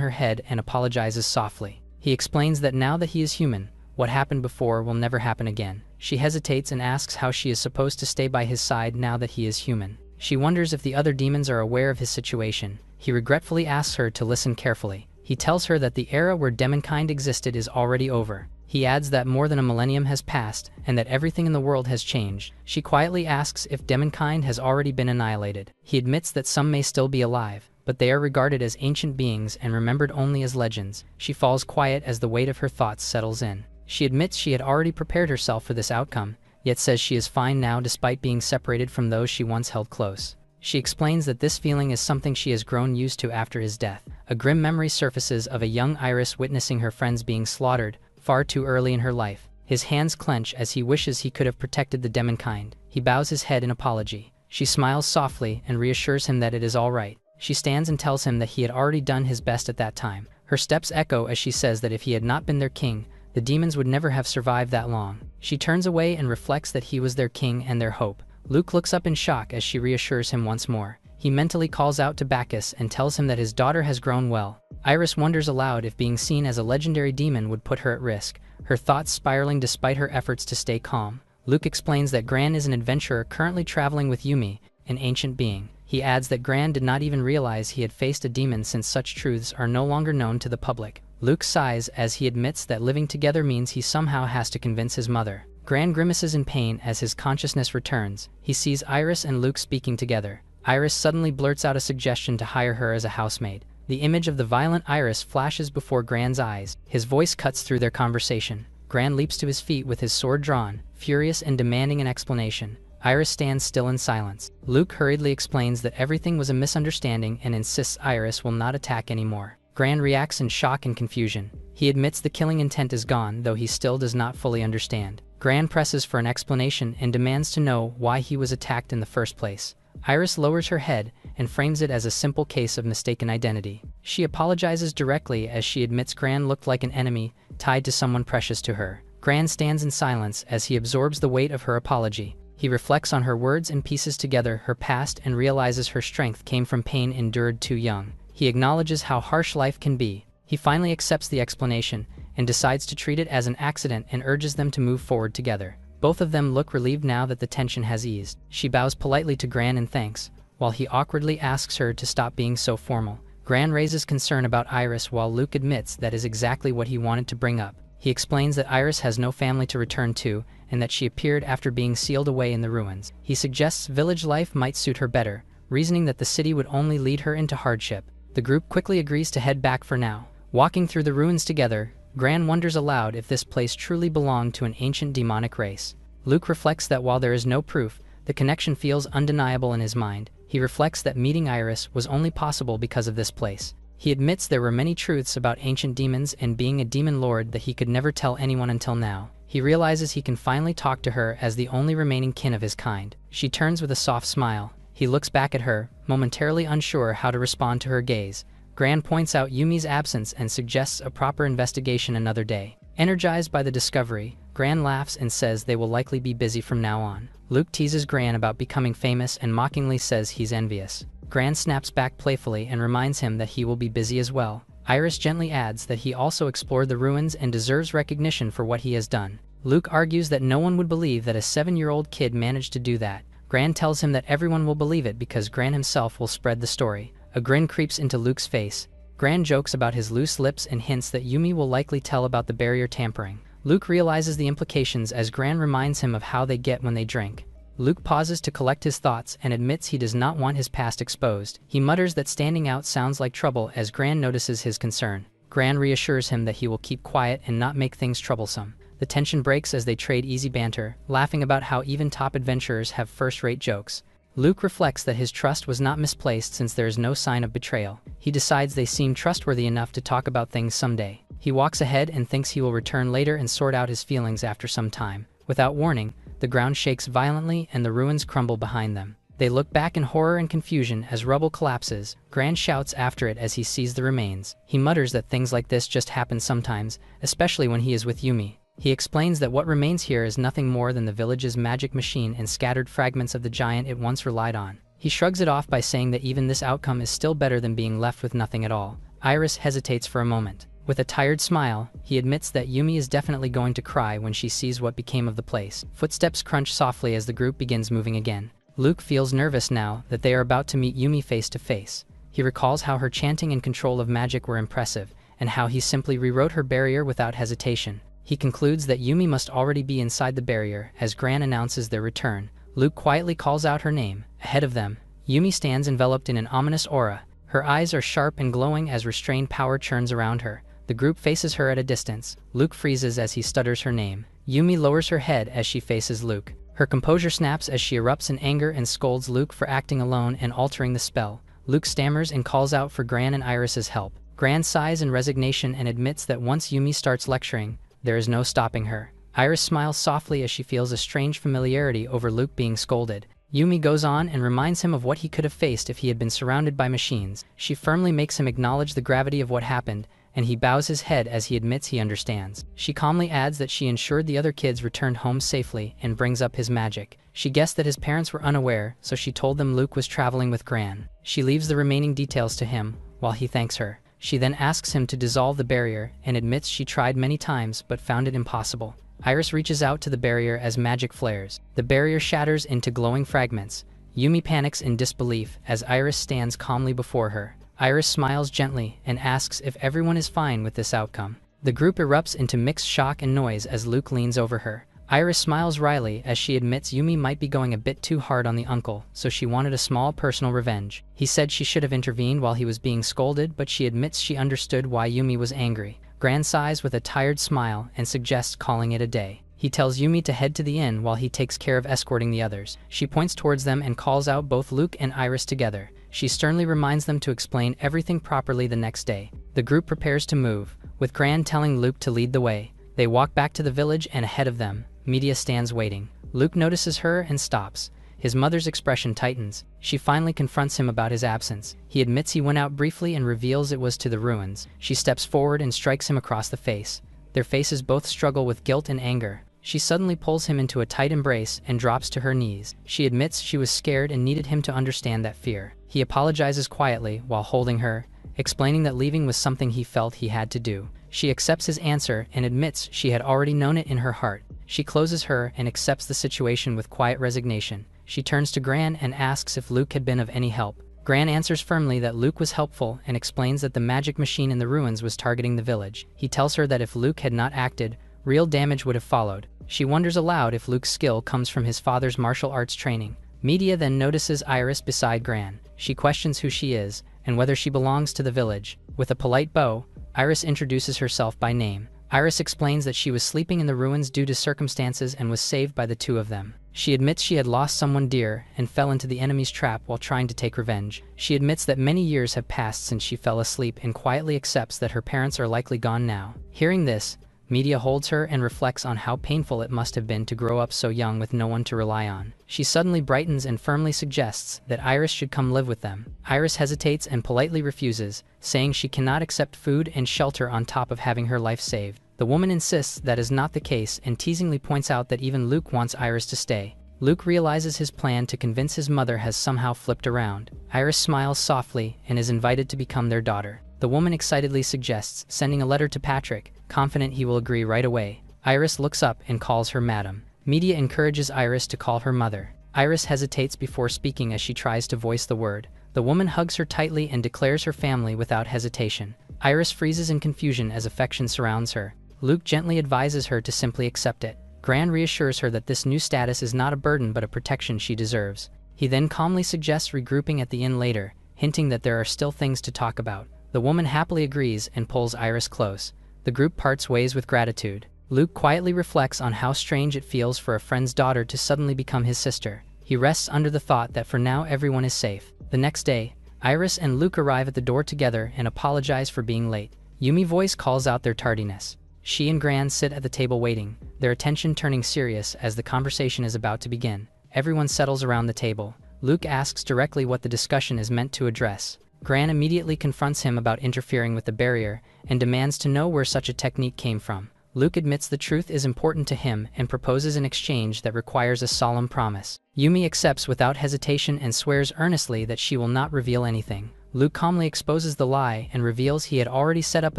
her head and apologizes softly. He explains that now that he is human, what happened before will never happen again. She hesitates and asks how she is supposed to stay by his side now that he is human. She wonders if the other demons are aware of his situation. He regretfully asks her to listen carefully. He tells her that the era where demonkind existed is already over. He adds that more than a millennium has passed, and that everything in the world has changed. She quietly asks if demonkind has already been annihilated. He admits that some may still be alive, but they are regarded as ancient beings and remembered only as legends. She falls quiet as the weight of her thoughts settles in. She admits she had already prepared herself for this outcome, yet says she is fine now despite being separated from those she once held close. She explains that this feeling is something she has grown used to after his death. A grim memory surfaces of a young Iris witnessing her friends being slaughtered far too early in her life. His hands clench as he wishes he could have protected the demonkind. He bows his head in apology. She smiles softly and reassures him that it is all right. She stands and tells him that he had already done his best at that time. Her steps echo as she says that if he had not been their king, the demons would never have survived that long. She turns away and reflects that he was their king and their hope. Luke looks up in shock as she reassures him once more. He mentally calls out to Bacchus and tells him that his daughter has grown well. Iris wonders aloud if being seen as a legendary demon would put her at risk, her thoughts spiraling despite her efforts to stay calm. Luke explains that Gran is an adventurer currently traveling with Yumi, an ancient being. He adds that Gran did not even realize he had faced a demon since such truths are no longer known to the public. Luke sighs as he admits that living together means he somehow has to convince his mother. Gran grimaces in pain as his consciousness returns. He sees Iris and Luke speaking together. Iris suddenly blurts out a suggestion to hire her as a housemaid. The image of the violent Iris flashes before Gran's eyes. His voice cuts through their conversation. Gran leaps to his feet with his sword drawn, furious and demanding an explanation. Iris stands still in silence. Luke hurriedly explains that everything was a misunderstanding and insists Iris will not attack anymore. Gran reacts in shock and confusion. He admits the killing intent is gone, though he still does not fully understand. Gran presses for an explanation and demands to know why he was attacked in the first place. Iris lowers her head and frames it as a simple case of mistaken identity. She apologizes directly as she admits Gran looked like an enemy tied to someone precious to her. Gran stands in silence as he absorbs the weight of her apology. He reflects on her words and pieces together her past and realizes her strength came from pain endured too young. He acknowledges how harsh life can be. He finally accepts the explanation and decides to treat it as an accident and urges them to move forward together. Both of them look relieved now that the tension has eased. She bows politely to Gran in thanks, while he awkwardly asks her to stop being so formal. Gran raises concern about Iris while Luke admits that is exactly what he wanted to bring up. He explains that Iris has no family to return to and that she appeared after being sealed away in the ruins. He suggests village life might suit her better, reasoning that the city would only lead her into hardship. The group quickly agrees to head back for now. Walking through the ruins together, Gran wonders aloud if this place truly belonged to an ancient demonic race. Luke reflects that while there is no proof, the connection feels undeniable in his mind. He reflects that meeting Iris was only possible because of this place. He admits there were many truths about ancient demons and being a demon lord that he could never tell anyone until now. He realizes he can finally talk to her as the only remaining kin of his kind. She turns with a soft smile. He looks back at her, momentarily unsure how to respond to her gaze. Gran points out Yumi's absence and suggests a proper investigation another day. Energized by the discovery, Gran laughs and says they will likely be busy from now on. Luke teases Gran about becoming famous and mockingly says he's envious. Gran snaps back playfully and reminds him that he will be busy as well. Iris gently adds that he also explored the ruins and deserves recognition for what he has done. Luke argues that no one would believe that a 7-year-old kid managed to do that. Gran tells him that everyone will believe it because Gran himself will spread the story. A grin creeps into Luke's face. Gran jokes about his loose lips and hints that Yumi will likely tell about the barrier tampering. Luke realizes the implications as Gran reminds him of how they get when they drink. Luke pauses to collect his thoughts and admits he does not want his past exposed. He mutters that standing out sounds like trouble as Gran notices his concern. Gran reassures him that he will keep quiet and not make things troublesome. The tension breaks as they trade easy banter, laughing about how even top adventurers have first-rate jokes. Luke reflects that his trust was not misplaced since there is no sign of betrayal. He decides they seem trustworthy enough to talk about things someday. He walks ahead and thinks he will return later and sort out his feelings after some time. Without warning, the ground shakes violently and the ruins crumble behind them. They look back in horror and confusion as rubble collapses. Gran shouts after it as he sees the remains. He mutters that things like this just happen sometimes, especially when he is with Yumi. He explains that what remains here is nothing more than the village's magic machine and scattered fragments of the giant it once relied on. He shrugs it off by saying that even this outcome is still better than being left with nothing at all. Iris hesitates for a moment. With a tired smile, he admits that Yumi is definitely going to cry when she sees what became of the place. Footsteps crunch softly as the group begins moving again. Luke feels nervous now that they are about to meet Yumi face to face. He recalls how her chanting and control of magic were impressive, and how he simply rewrote her barrier without hesitation. He concludes that Yumi must already be inside the barrier as Gran announces their return. Luke quietly calls out her name. Ahead of them, Yumi stands enveloped in an ominous aura. Her eyes are sharp and glowing as restrained power churns around her. The group faces her at a distance. Luke freezes as he stutters her name. Yumi lowers her head as she faces Luke. Her composure snaps as she erupts in anger and scolds Luke for acting alone and altering the spell. Luke stammers and calls out for Gran and Iris's help. Gran sighs in resignation and admits that once Yumi starts lecturing, there is no stopping her. Iris smiles softly as she feels a strange familiarity over Luke being scolded. Yumi goes on and reminds him of what he could have faced if he had been surrounded by machines. She firmly makes him acknowledge the gravity of what happened, and he bows his head as he admits he understands. She calmly adds that she ensured the other kids returned home safely and brings up his magic. She guessed that his parents were unaware, so she told them Luke was traveling with Gran. She leaves the remaining details to him, while he thanks her. She then asks him to dissolve the barrier and admits she tried many times but found it impossible. Iris reaches out to the barrier as magic flares. The barrier shatters into glowing fragments. Yumi panics in disbelief as Iris stands calmly before her. Iris smiles gently and asks if everyone is fine with this outcome. The group erupts into mixed shock and noise as Luke leans over her. Iris smiles wryly as she admits Yumi might be going a bit too hard on the uncle, so she wanted a small personal revenge. He said she should have intervened while he was being scolded, but she admits she understood why Yumi was angry. Gran sighs with a tired smile and suggests calling it a day. He tells Yumi to head to the inn while he takes care of escorting the others. She points towards them and calls out both Luke and Iris together. She sternly reminds them to explain everything properly the next day. The group prepares to move, with Gran telling Luke to lead the way. They walk back to the village and ahead of them, Media stands waiting. Luke notices her and stops. His mother's expression tightens. She finally confronts him about his absence. He admits he went out briefly and reveals it was to the ruins. She steps forward and strikes him across the face. Their faces both struggle with guilt and anger. She suddenly pulls him into a tight embrace and drops to her knees. She admits she was scared and needed him to understand that fear. He apologizes quietly while holding her, explaining that leaving was something he felt he had to do. She accepts his answer and admits she had already known it in her heart. She closes her and accepts the situation with quiet resignation. She turns to Gran and asks if Luke had been of any help. Gran answers firmly that Luke was helpful and explains that the magic machine in the ruins was targeting the village. He tells her that if Luke had not acted, real damage would have followed. She wonders aloud if Luke's skill comes from his father's martial arts training. Media then notices Iris beside Gran. She questions who she is and whether she belongs to the village. With a polite bow, Iris introduces herself by name. Iris explains that she was sleeping in the ruins due to circumstances and was saved by the two of them. She admits she had lost someone dear and fell into the enemy's trap while trying to take revenge. She admits that many years have passed since she fell asleep and quietly accepts that her parents are likely gone now. Hearing this, Media holds her and reflects on how painful it must have been to grow up so young with no one to rely on. She suddenly brightens and firmly suggests that Iris should come live with them. Iris hesitates and politely refuses, saying she cannot accept food and shelter on top of having her life saved. The woman insists that is not the case and teasingly points out that even Luke wants Iris to stay. Luke realizes his plan to convince his mother has somehow flipped around. Iris smiles softly and is invited to become their daughter. The woman excitedly suggests sending a letter to Patrick, confident he will agree right away. Iris looks up and calls her madam. Media encourages Iris to call her mother. Iris hesitates before speaking as she tries to voice the word. The woman hugs her tightly and declares her family without hesitation. Iris freezes in confusion as affection surrounds her. Luke gently advises her to simply accept it. Gran reassures her that this new status is not a burden but a protection she deserves. He then calmly suggests regrouping at the inn later, hinting that there are still things to talk about. The woman happily agrees and pulls Iris close. The group parts ways with gratitude. Luke quietly reflects on how strange it feels for a friend's daughter to suddenly become his sister. He rests under the thought that for now everyone is safe. The next day, Iris and Luke arrive at the door together and apologize for being late. Yumi's voice calls out their tardiness. She and Gran sit at the table waiting, their attention turning serious as the conversation is about to begin. Everyone settles around the table. Luke asks directly what the discussion is meant to address. Gran immediately confronts him about interfering with the barrier and demands to know where such a technique came from. Luke admits the truth is important to him and proposes an exchange that requires a solemn promise. Yumi accepts without hesitation and swears earnestly that she will not reveal anything. Luke calmly exposes the lie and reveals he had already set up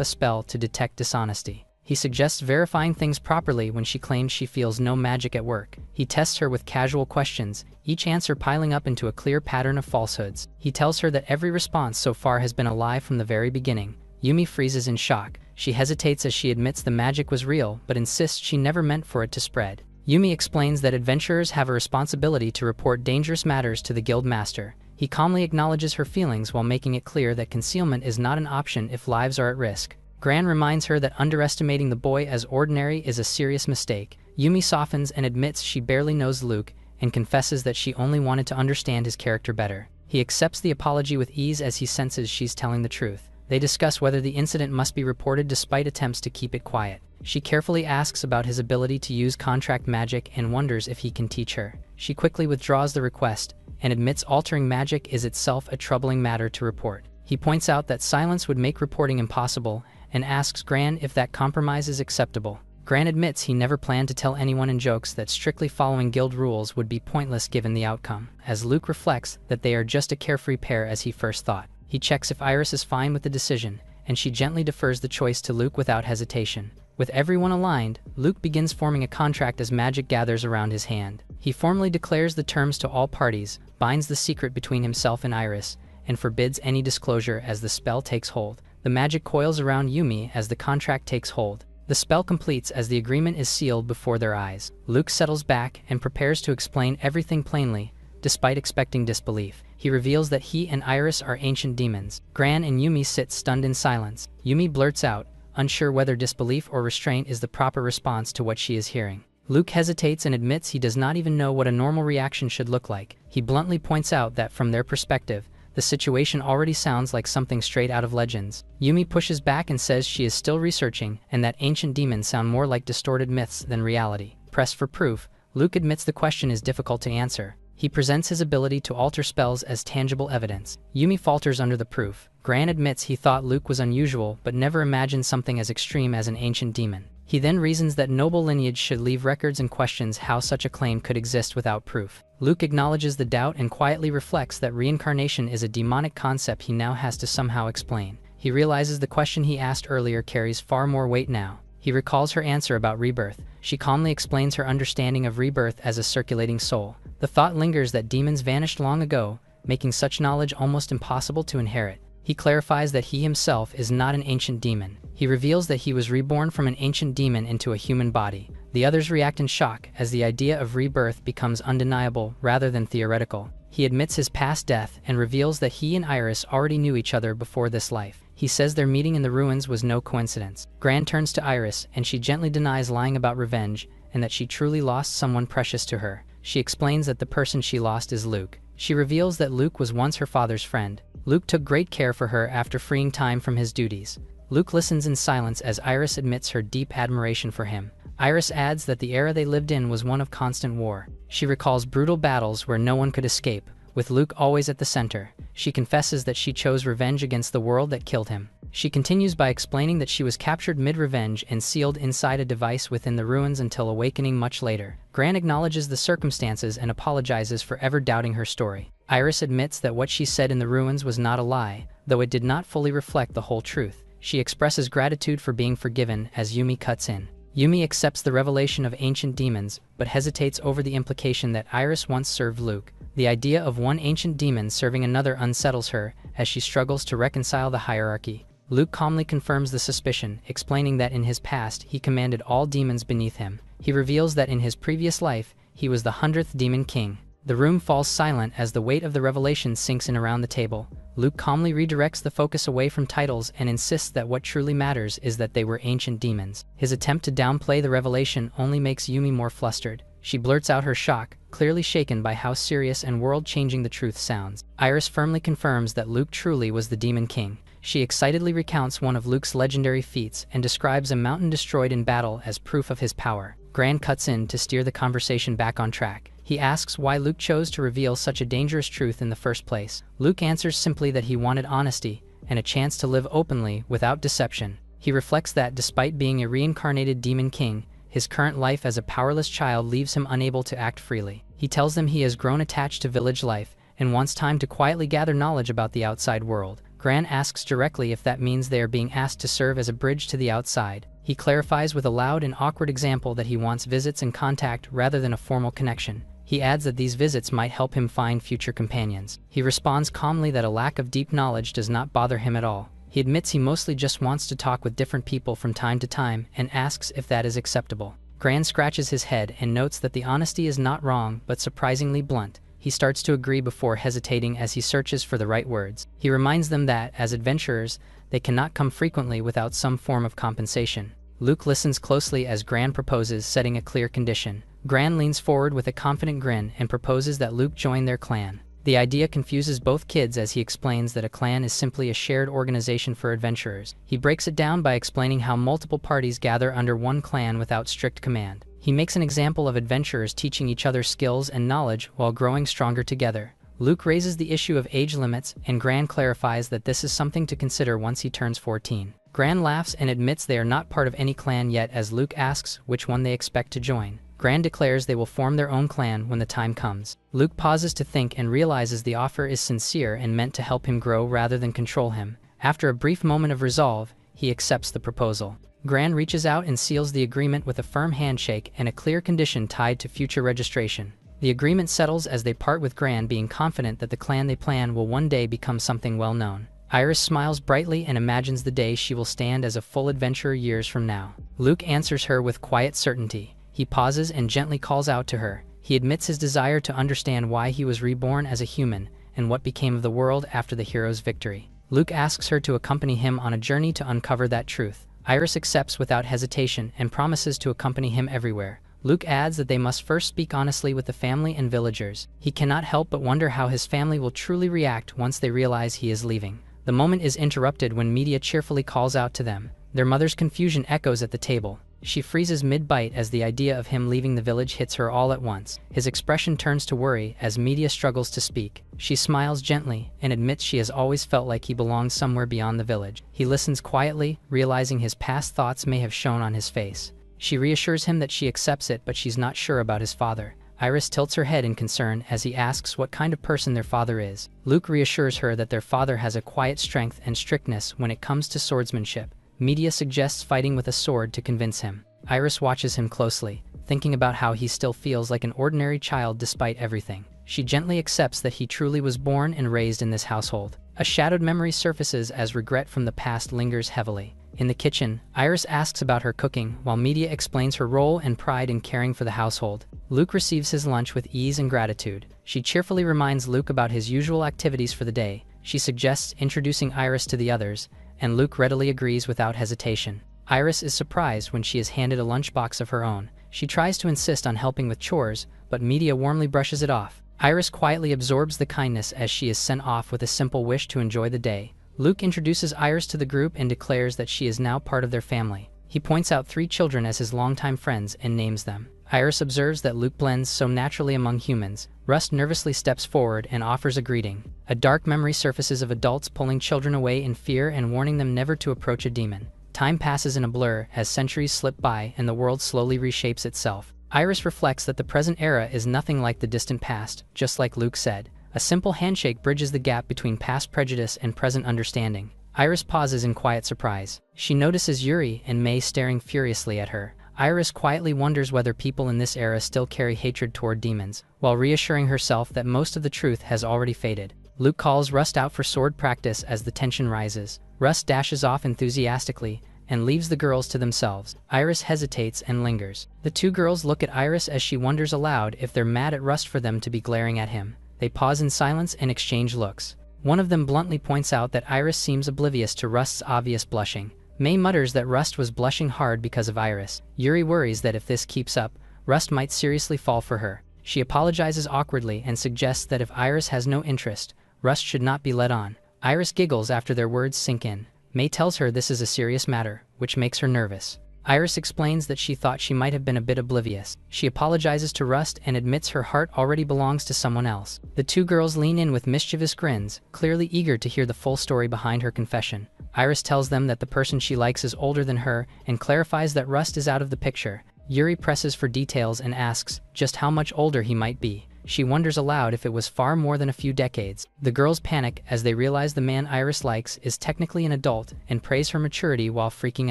a spell to detect dishonesty. He suggests verifying things properly when she claims she feels no magic at work. He tests her with casual questions, each answer piling up into a clear pattern of falsehoods. He tells her that every response so far has been a lie from the very beginning. Yumi freezes in shock. She hesitates as she admits the magic was real, but insists she never meant for it to spread. Yumi explains that adventurers have a responsibility to report dangerous matters to the guild master. He calmly acknowledges her feelings while making it clear that concealment is not an option if lives are at risk. Gran reminds her that underestimating the boy as ordinary is a serious mistake. Yumi softens and admits she barely knows Luke, and confesses that she only wanted to understand his character better. He accepts the apology with ease as he senses she's telling the truth. They discuss whether the incident must be reported despite attempts to keep it quiet. She carefully asks about his ability to use contract magic and wonders if he can teach her. She quickly withdraws the request, and admits altering magic is itself a troubling matter to report. He points out that silence would make reporting impossible, and asks Gran if that compromise is acceptable. Gran admits he never planned to tell anyone and jokes that strictly following guild rules would be pointless given the outcome, as Luke reflects that they are just a carefree pair as he first thought. He checks if Iris is fine with the decision, and she gently defers the choice to Luke without hesitation. With everyone aligned, Luke begins forming a contract as magic gathers around his hand. He formally declares the terms to all parties, binds the secret between himself and Iris, and forbids any disclosure as the spell takes hold. The magic coils around Yumi as the contract takes hold. The spell completes as the agreement is sealed before their eyes. Luke settles back and prepares to explain everything plainly, despite expecting disbelief. He reveals that he and Iris are ancient demons. Gran and Yumi sit stunned in silence. Yumi blurts out, unsure whether disbelief or restraint is the proper response to what she is hearing. Luke hesitates and admits he does not even know what a normal reaction should look like. He bluntly points out that from their perspective, the situation already sounds like something straight out of legends. Yumi pushes back and says she is still researching and that ancient demons sound more like distorted myths than reality. Pressed for proof, Luke admits the question is difficult to answer. He presents his ability to alter spells as tangible evidence. Yumi falters under the proof. Gran admits he thought Luke was unusual but never imagined something as extreme as an ancient demon. He then reasons that noble lineage should leave records and questions how such a claim could exist without proof. Luke acknowledges the doubt and quietly reflects that reincarnation is a demonic concept he now has to somehow explain. He realizes the question he asked earlier carries far more weight now. He recalls her answer about rebirth. She calmly explains her understanding of rebirth as a circulating soul. The thought lingers that demons vanished long ago, making such knowledge almost impossible to inherit. He clarifies that he himself is not an ancient demon. He reveals that he was reborn from an ancient demon into a human body. The others react in shock as the idea of rebirth becomes undeniable rather than theoretical. He admits his past death and reveals that he and Iris already knew each other before this life. He says their meeting in the ruins was no coincidence. Gran turns to Iris and she gently denies lying about revenge and that she truly lost someone precious to her. She explains that the person she lost is Luke. She reveals that Luke was once her father's friend. Luke took great care for her after freeing time from his duties. Luke listens in silence as Iris admits her deep admiration for him. Iris adds that the era they lived in was one of constant war. She recalls brutal battles where no one could escape, with Luke always at the center. She confesses that she chose revenge against the world that killed him. She continues by explaining that she was captured mid-revenge and sealed inside a device within the ruins until awakening much later. Gran acknowledges the circumstances and apologizes for ever doubting her story. Iris admits that what she said in the ruins was not a lie, though it did not fully reflect the whole truth. She expresses gratitude for being forgiven as Yumi cuts in. Yumi accepts the revelation of ancient demons, but hesitates over the implication that Iris once served Luke. The idea of one ancient demon serving another unsettles her as she struggles to reconcile the hierarchy. Luke calmly confirms the suspicion, explaining that in his past he commanded all demons beneath him. He reveals that in his previous life, he was the 100th Demon King. The room falls silent as the weight of the revelation sinks in around the table. Luke calmly redirects the focus away from titles and insists that what truly matters is that they were ancient demons. His attempt to downplay the revelation only makes Yumi more flustered. She blurts out her shock, clearly shaken by how serious and world-changing the truth sounds. Iris firmly confirms that Luke truly was the Demon King. She excitedly recounts one of Luke's legendary feats and describes a mountain destroyed in battle as proof of his power. Gran cuts in to steer the conversation back on track. He asks why Luke chose to reveal such a dangerous truth in the first place. Luke answers simply that he wanted honesty and a chance to live openly without deception. He reflects that despite being a reincarnated demon king, his current life as a powerless child leaves him unable to act freely. He tells them he has grown attached to village life and wants time to quietly gather knowledge about the outside world. Gran asks directly if that means they are being asked to serve as a bridge to the outside. He clarifies with a loud and awkward example that he wants visits and contact rather than a formal connection. He adds that these visits might help him find future companions. He responds calmly that a lack of deep knowledge does not bother him at all. He admits he mostly just wants to talk with different people from time to time and asks if that is acceptable. Gran scratches his head and notes that the honesty is not wrong but surprisingly blunt. He starts to agree before hesitating as he searches for the right words. He reminds them that, as adventurers, they cannot come frequently without some form of compensation. Luke listens closely as Gran proposes, setting a clear condition. Gran leans forward with a confident grin and proposes that Luke join their clan. The idea confuses both kids as he explains that a clan is simply a shared organization for adventurers. He breaks it down by explaining how multiple parties gather under one clan without strict command. He makes an example of adventurers teaching each other skills and knowledge while growing stronger together. Luke raises the issue of age limits, and Gran clarifies that this is something to consider once he turns 14. Gran laughs and admits they are not part of any clan yet as Luke asks which one they expect to join. Gran declares they will form their own clan when the time comes. Luke pauses to think and realizes the offer is sincere and meant to help him grow rather than control him. After a brief moment of resolve, he accepts the proposal. Gran reaches out and seals the agreement with a firm handshake and a clear condition tied to future registration. The agreement settles as they part, with Gran being confident that the clan they plan will one day become something well known. Iris smiles brightly and imagines the day she will stand as a full adventurer years from now. Luke answers her with quiet certainty. He pauses and gently calls out to her. He admits his desire to understand why he was reborn as a human and what became of the world after the hero's victory. Luke asks her to accompany him on a journey to uncover that truth. Iris accepts without hesitation and promises to accompany him everywhere. Luke adds that they must first speak honestly with the family and villagers. He cannot help but wonder how his family will truly react once they realize he is leaving. The moment is interrupted when Media cheerfully calls out to them. Their mother's confusion echoes at the table. She freezes mid-bite as the idea of him leaving the village hits her all at once. His expression turns to worry as Media struggles to speak. She smiles gently and admits she has always felt like he belongs somewhere beyond the village. He listens quietly, realizing his past thoughts may have shown on his face. She reassures him that she accepts it, but she's not sure about his father. Iris tilts her head in concern as he asks what kind of person their father is. Luke reassures her that their father has a quiet strength and strictness when it comes to swordsmanship. Media suggests fighting with a sword to convince him. Iris watches him closely, thinking about how he still feels like an ordinary child despite everything. She gently accepts that he truly was born and raised in this household. A shadowed memory surfaces as regret from the past lingers heavily. In the kitchen, Iris asks about her cooking, while Media explains her role and pride in caring for the household. Luke receives his lunch with ease and gratitude. She cheerfully reminds Luke about his usual activities for the day. She suggests introducing Iris to the others, and Luke readily agrees without hesitation. Iris is surprised when she is handed a lunchbox of her own. She tries to insist on helping with chores, but Media warmly brushes it off. Iris quietly absorbs the kindness as she is sent off with a simple wish to enjoy the day. Luke introduces Iris to the group and declares that she is now part of their family. He points out 3 children as his longtime friends and names them. Iris observes that Luke blends so naturally among humans. Rust nervously steps forward and offers a greeting. A dark memory surfaces of adults pulling children away in fear and warning them never to approach a demon. Time passes in a blur as centuries slip by and the world slowly reshapes itself. Iris reflects that the present era is nothing like the distant past, just like Luke said. A simple handshake bridges the gap between past prejudice and present understanding. Iris pauses in quiet surprise. She notices Yuri and May staring furiously at her. Iris quietly wonders whether people in this era still carry hatred toward demons, while reassuring herself that most of the truth has already faded. Luke calls Rust out for sword practice as the tension rises. Rust dashes off enthusiastically and leaves the girls to themselves. Iris hesitates and lingers. The 2 girls look at Iris as she wonders aloud if they're mad at Rust for them to be glaring at him. They pause in silence and exchange looks. One of them bluntly points out that Iris seems oblivious to Rust's obvious blushing. May mutters that Rust was blushing hard because of Iris. Yuri worries that if this keeps up, Rust might seriously fall for her. She apologizes awkwardly and suggests that if Iris has no interest, Rust should not be led on. Iris giggles after their words sink in. May tells her this is a serious matter, which makes her nervous. Iris explains that she thought she might have been a bit oblivious. She apologizes to Rust and admits her heart already belongs to someone else. The two girls lean in with mischievous grins, clearly eager to hear the full story behind her confession. Iris tells them that the person she likes is older than her and clarifies that Rust is out of the picture. Yuri presses for details and asks just how much older he might be. She wonders aloud if it was far more than a few decades. The girls panic as they realize the man Iris likes is technically an adult and praise her maturity while freaking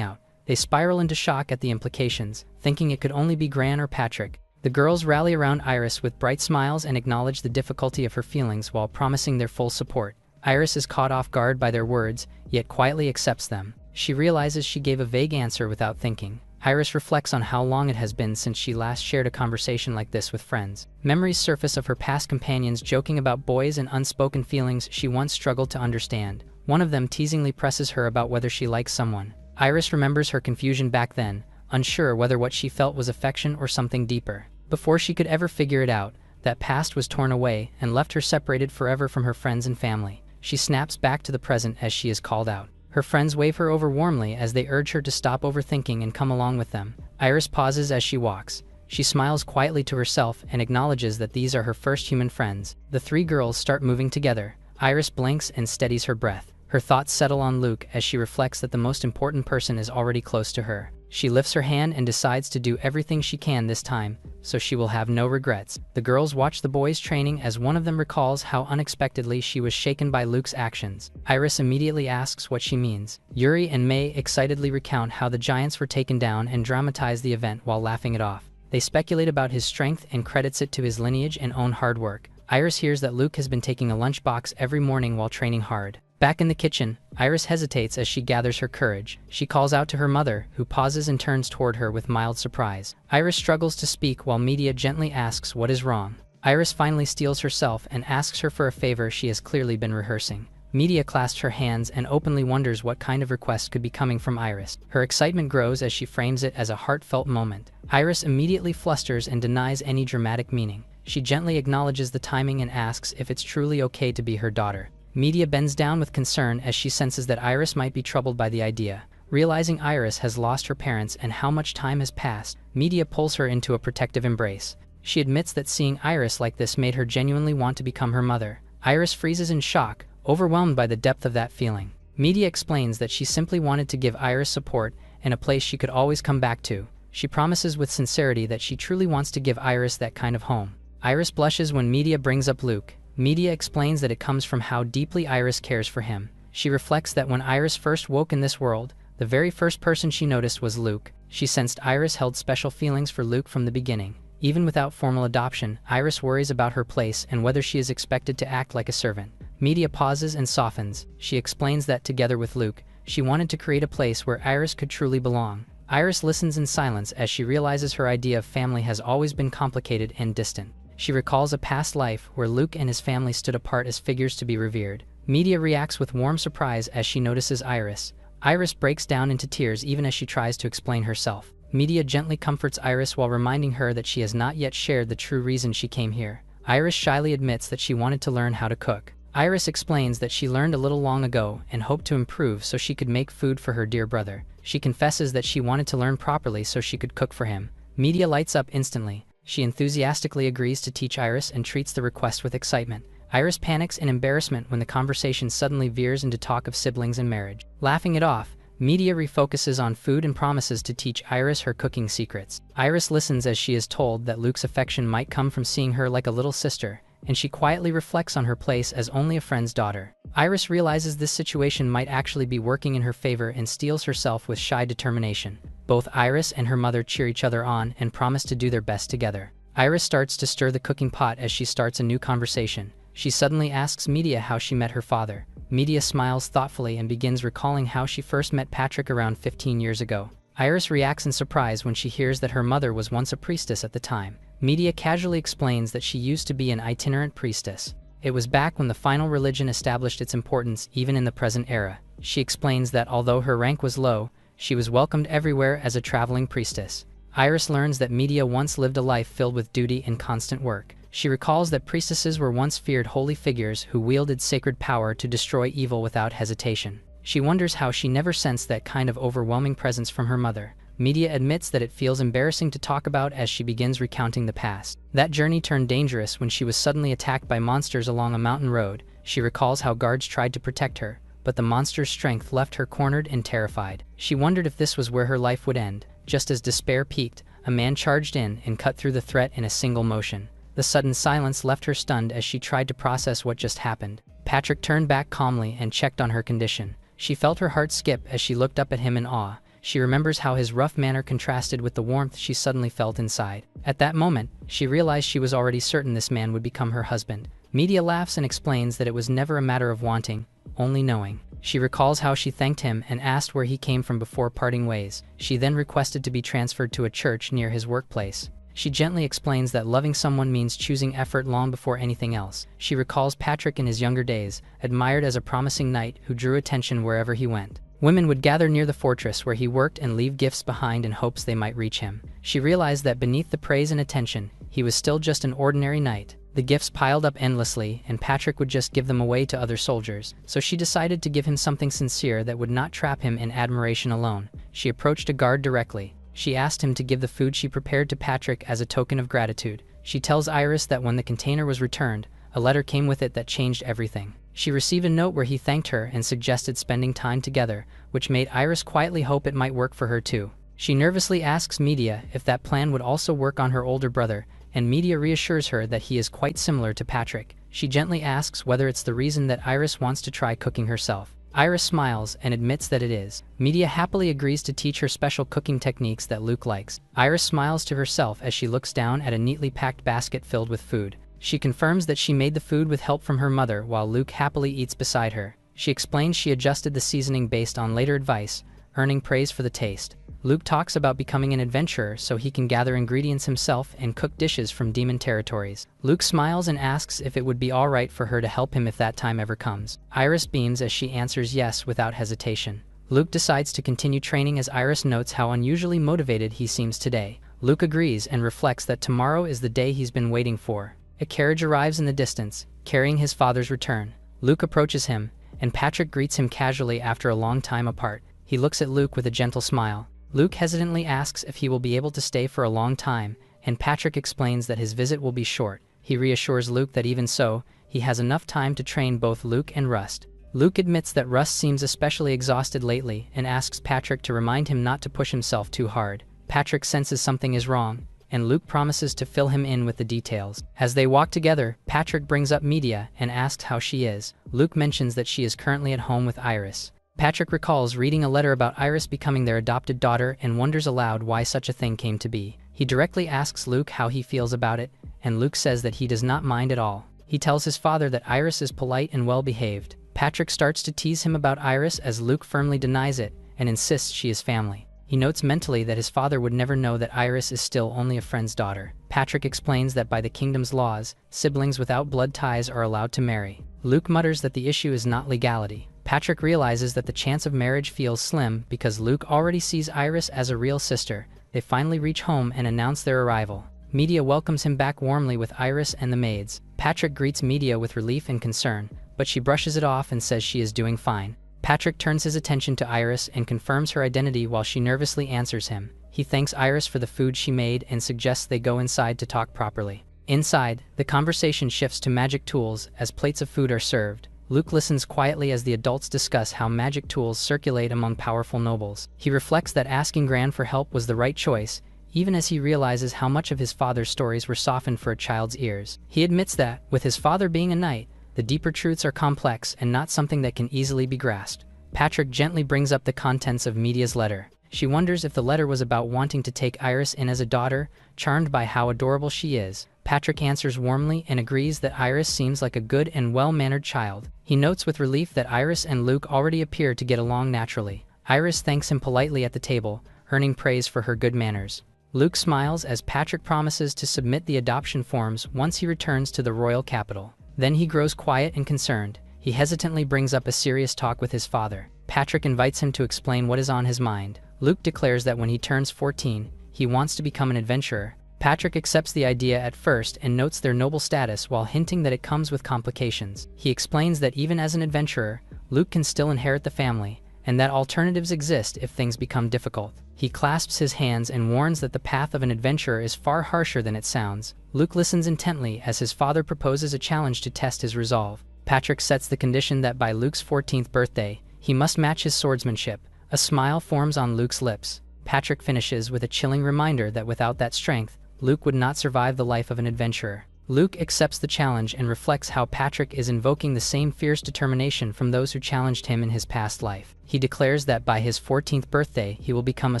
out. They spiral into shock at the implications, thinking it could only be Gran or Patrick. The girls rally around Iris with bright smiles and acknowledge the difficulty of her feelings while promising their full support. Iris is caught off guard by their words, yet quietly accepts them. She realizes she gave a vague answer without thinking. Iris reflects on how long it has been since she last shared a conversation like this with friends. Memories surface of her past companions joking about boys and unspoken feelings she once struggled to understand. One of them teasingly presses her about whether she likes someone. Iris remembers her confusion back then, unsure whether what she felt was affection or something deeper. Before she could ever figure it out, that past was torn away and left her separated forever from her friends and family. She snaps back to the present as she is called out. Her friends wave her over warmly as they urge her to stop overthinking and come along with them. Iris pauses as she walks. She smiles quietly to herself and acknowledges that these are her first human friends. The three girls start moving together. Iris blinks and steadies her breath. Her thoughts settle on Luke as she reflects that the most important person is already close to her. She lifts her hand and decides to do everything she can this time, so she will have no regrets. The girls watch the boys training as one of them recalls how unexpectedly she was shaken by Luke's actions. Iris immediately asks what she means. Yuri and May excitedly recount how the giants were taken down and dramatize the event while laughing it off. They speculate about his strength and credits it to his lineage and own hard work. Iris hears that Luke has been taking a lunchbox every morning while training hard. Back in the kitchen, Iris hesitates as she gathers her courage. She calls out to her mother, who pauses and turns toward her with mild surprise. Iris struggles to speak while Media gently asks what is wrong. Iris finally steels herself and asks her for a favor she has clearly been rehearsing. Media clasps her hands and openly wonders what kind of request could be coming from Iris. Her excitement grows as she frames it as a heartfelt moment. Iris immediately flusters and denies any dramatic meaning. She gently acknowledges the timing and asks if it's truly okay to be her daughter. Media bends down with concern as she senses that Iris might be troubled by the idea. Realizing Iris has lost her parents and how much time has passed, Media pulls her into a protective embrace. She admits that seeing Iris like this made her genuinely want to become her mother. Iris freezes in shock, overwhelmed by the depth of that feeling. Media explains that she simply wanted to give Iris support and a place she could always come back to. She promises with sincerity that she truly wants to give Iris that kind of home. Iris blushes when Media brings up Luke. Media explains that it comes from how deeply Iris cares for him. She reflects that when Iris first woke in this world, the very first person she noticed was Luke. She sensed Iris held special feelings for Luke from the beginning. Even without formal adoption, Iris worries about her place and whether she is expected to act like a servant. Media pauses and softens. She explains that together with Luke, she wanted to create a place where Iris could truly belong. Iris listens in silence as she realizes her idea of family has always been complicated and distant. She recalls a past life where Luke and his family stood apart as figures to be revered. Media reacts with warm surprise as she notices Iris. Iris breaks down into tears even as she tries to explain herself. Media gently comforts Iris while reminding her that she has not yet shared the true reason she came here. Iris shyly admits that she wanted to learn how to cook. Iris explains that she learned a little long ago and hoped to improve so she could make food for her dear brother. She confesses that she wanted to learn properly so she could cook for him. Media lights up instantly. She enthusiastically agrees to teach Iris and treats the request with excitement. Iris panics in embarrassment when the conversation suddenly veers into talk of siblings and marriage. Laughing it off, Media refocuses on food and promises to teach Iris her cooking secrets. Iris listens as she is told that Luke's affection might come from seeing her like a little sister, and she quietly reflects on her place as only a friend's daughter. Iris realizes this situation might actually be working in her favor and steels herself with shy determination. Both Iris and her mother cheer each other on and promise to do their best together. Iris starts to stir the cooking pot as she starts a new conversation. She suddenly asks Media how she met her father. Media smiles thoughtfully and begins recalling how she first met Patrick around 15 years ago. Iris reacts in surprise when she hears that her mother was once a priestess at the time. Media casually explains that she used to be an itinerant priestess. It was back when the final religion established its importance even in the present era. She explains that although her rank was low, she was welcomed everywhere as a traveling priestess. Iris learns that Media once lived a life filled with duty and constant work. She recalls that priestesses were once feared holy figures who wielded sacred power to destroy evil without hesitation. She wonders how she never sensed that kind of overwhelming presence from her mother. Media admits that it feels embarrassing to talk about as she begins recounting the past. That journey turned dangerous when she was suddenly attacked by monsters along a mountain road. She recalls how guards tried to protect her, but the monster's strength left her cornered and terrified. She wondered if this was where her life would end. Just as despair peaked, a man charged in and cut through the threat in a single motion. The sudden silence left her stunned as she tried to process what just happened. Patrick turned back calmly and checked on her condition. She felt her heart skip as she looked up at him in awe. She remembers how his rough manner contrasted with the warmth she suddenly felt inside. At that moment, she realized she was already certain this man would become her husband. Media laughs and explains that it was never a matter of wanting, only knowing. She recalls how she thanked him and asked where he came from before parting ways. She then requested to be transferred to a church near his workplace. She gently explains that loving someone means choosing effort long before anything else. She recalls Patrick in his younger days, admired as a promising knight who drew attention wherever he went. Women would gather near the fortress where he worked and leave gifts behind in hopes they might reach him. She realized that beneath the praise and attention, he was still just an ordinary knight. The gifts piled up endlessly, and Patrick would just give them away to other soldiers. So she decided to give him something sincere that would not trap him in admiration alone. She approached a guard directly. She asked him to give the food she prepared to Patrick as a token of gratitude. She tells Iris that when the container was returned, a letter came with it that changed everything. She received a note where he thanked her and suggested spending time together, which made Iris quietly hope it might work for her too. She nervously asks Media if that plan would also work on her older brother, and Media reassures her that he is quite similar to Patrick. She gently asks whether it's the reason that Iris wants to try cooking herself. Iris smiles and admits that it is. Media happily agrees to teach her special cooking techniques that Luke likes. Iris smiles to herself as she looks down at a neatly packed basket filled with food. She confirms that she made the food with help from her mother while Luke happily eats beside her. She explains she adjusted the seasoning based on later advice, earning praise for the taste. Luke talks about becoming an adventurer so he can gather ingredients himself and cook dishes from demon territories. Luke smiles and asks if it would be alright for her to help him if that time ever comes. Iris beams as she answers yes without hesitation. Luke decides to continue training as Iris notes how unusually motivated he seems today. Luke agrees and reflects that tomorrow is the day he's been waiting for. A carriage arrives in the distance, carrying his father's return. Luke approaches him, and Patrick greets him casually after a long time apart. He looks at Luke with a gentle smile. Luke hesitantly asks if he will be able to stay for a long time, and Patrick explains that his visit will be short. He reassures Luke that even so, he has enough time to train both Luke and Rust. Luke admits that Rust seems especially exhausted lately and asks Patrick to remind him not to push himself too hard. Patrick senses something is wrong, and Luke promises to fill him in with the details. As they walk together, Patrick brings up Media and asks how she is. Luke mentions that she is currently at home with Iris. Patrick recalls reading a letter about Iris becoming their adopted daughter and wonders aloud why such a thing came to be. He directly asks Luke how he feels about it, and Luke says that he does not mind at all. He tells his father that Iris is polite and well-behaved. Patrick starts to tease him about Iris as Luke firmly denies it and insists she is family. He notes mentally that his father would never know that Iris is still only a friend's daughter. Patrick explains that by the kingdom's laws, siblings without blood ties are allowed to marry. Luke mutters that the issue is not legality. Patrick realizes that the chance of marriage feels slim because Luke already sees Iris as a real sister. They finally reach home and announce their arrival. Media welcomes him back warmly with Iris and the maids. Patrick greets Media with relief and concern, but she brushes it off and says she is doing fine. Patrick turns his attention to Iris and confirms her identity while she nervously answers him. He thanks Iris for the food she made and suggests they go inside to talk properly. Inside, the conversation shifts to magic tools as plates of food are served. Luke listens quietly as the adults discuss how magic tools circulate among powerful nobles. He reflects that asking Gran for help was the right choice, even as he realizes how much of his father's stories were softened for a child's ears. He admits that, with his father being a knight, the deeper truths are complex and not something that can easily be grasped. Patrick gently brings up the contents of Media's letter. She wonders if the letter was about wanting to take Iris in as a daughter, charmed by how adorable she is. Patrick answers warmly and agrees that Iris seems like a good and well-mannered child. He notes with relief that Iris and Luke already appear to get along naturally. Iris thanks him politely at the table, earning praise for her good manners. Luke smiles as Patrick promises to submit the adoption forms once he returns to the royal capital. Then he grows quiet and concerned. He hesitantly brings up a serious talk with his father. Patrick invites him to explain what is on his mind. Luke declares that when he turns 14, he wants to become an adventurer. Patrick accepts the idea at first and notes their noble status while hinting that it comes with complications. He explains that even as an adventurer, Luke can still inherit the family, and that alternatives exist if things become difficult. He clasps his hands and warns that the path of an adventurer is far harsher than it sounds. Luke listens intently as his father proposes a challenge to test his resolve. Patrick sets the condition that by Luke's 14th birthday, he must match his swordsmanship. A smile forms on Luke's lips. Patrick finishes with a chilling reminder that without that strength, Luke would not survive the life of an adventurer. Luke accepts the challenge and reflects how Patrick is invoking the same fierce determination from those who challenged him in his past life. He declares that by his 14th birthday, he will become a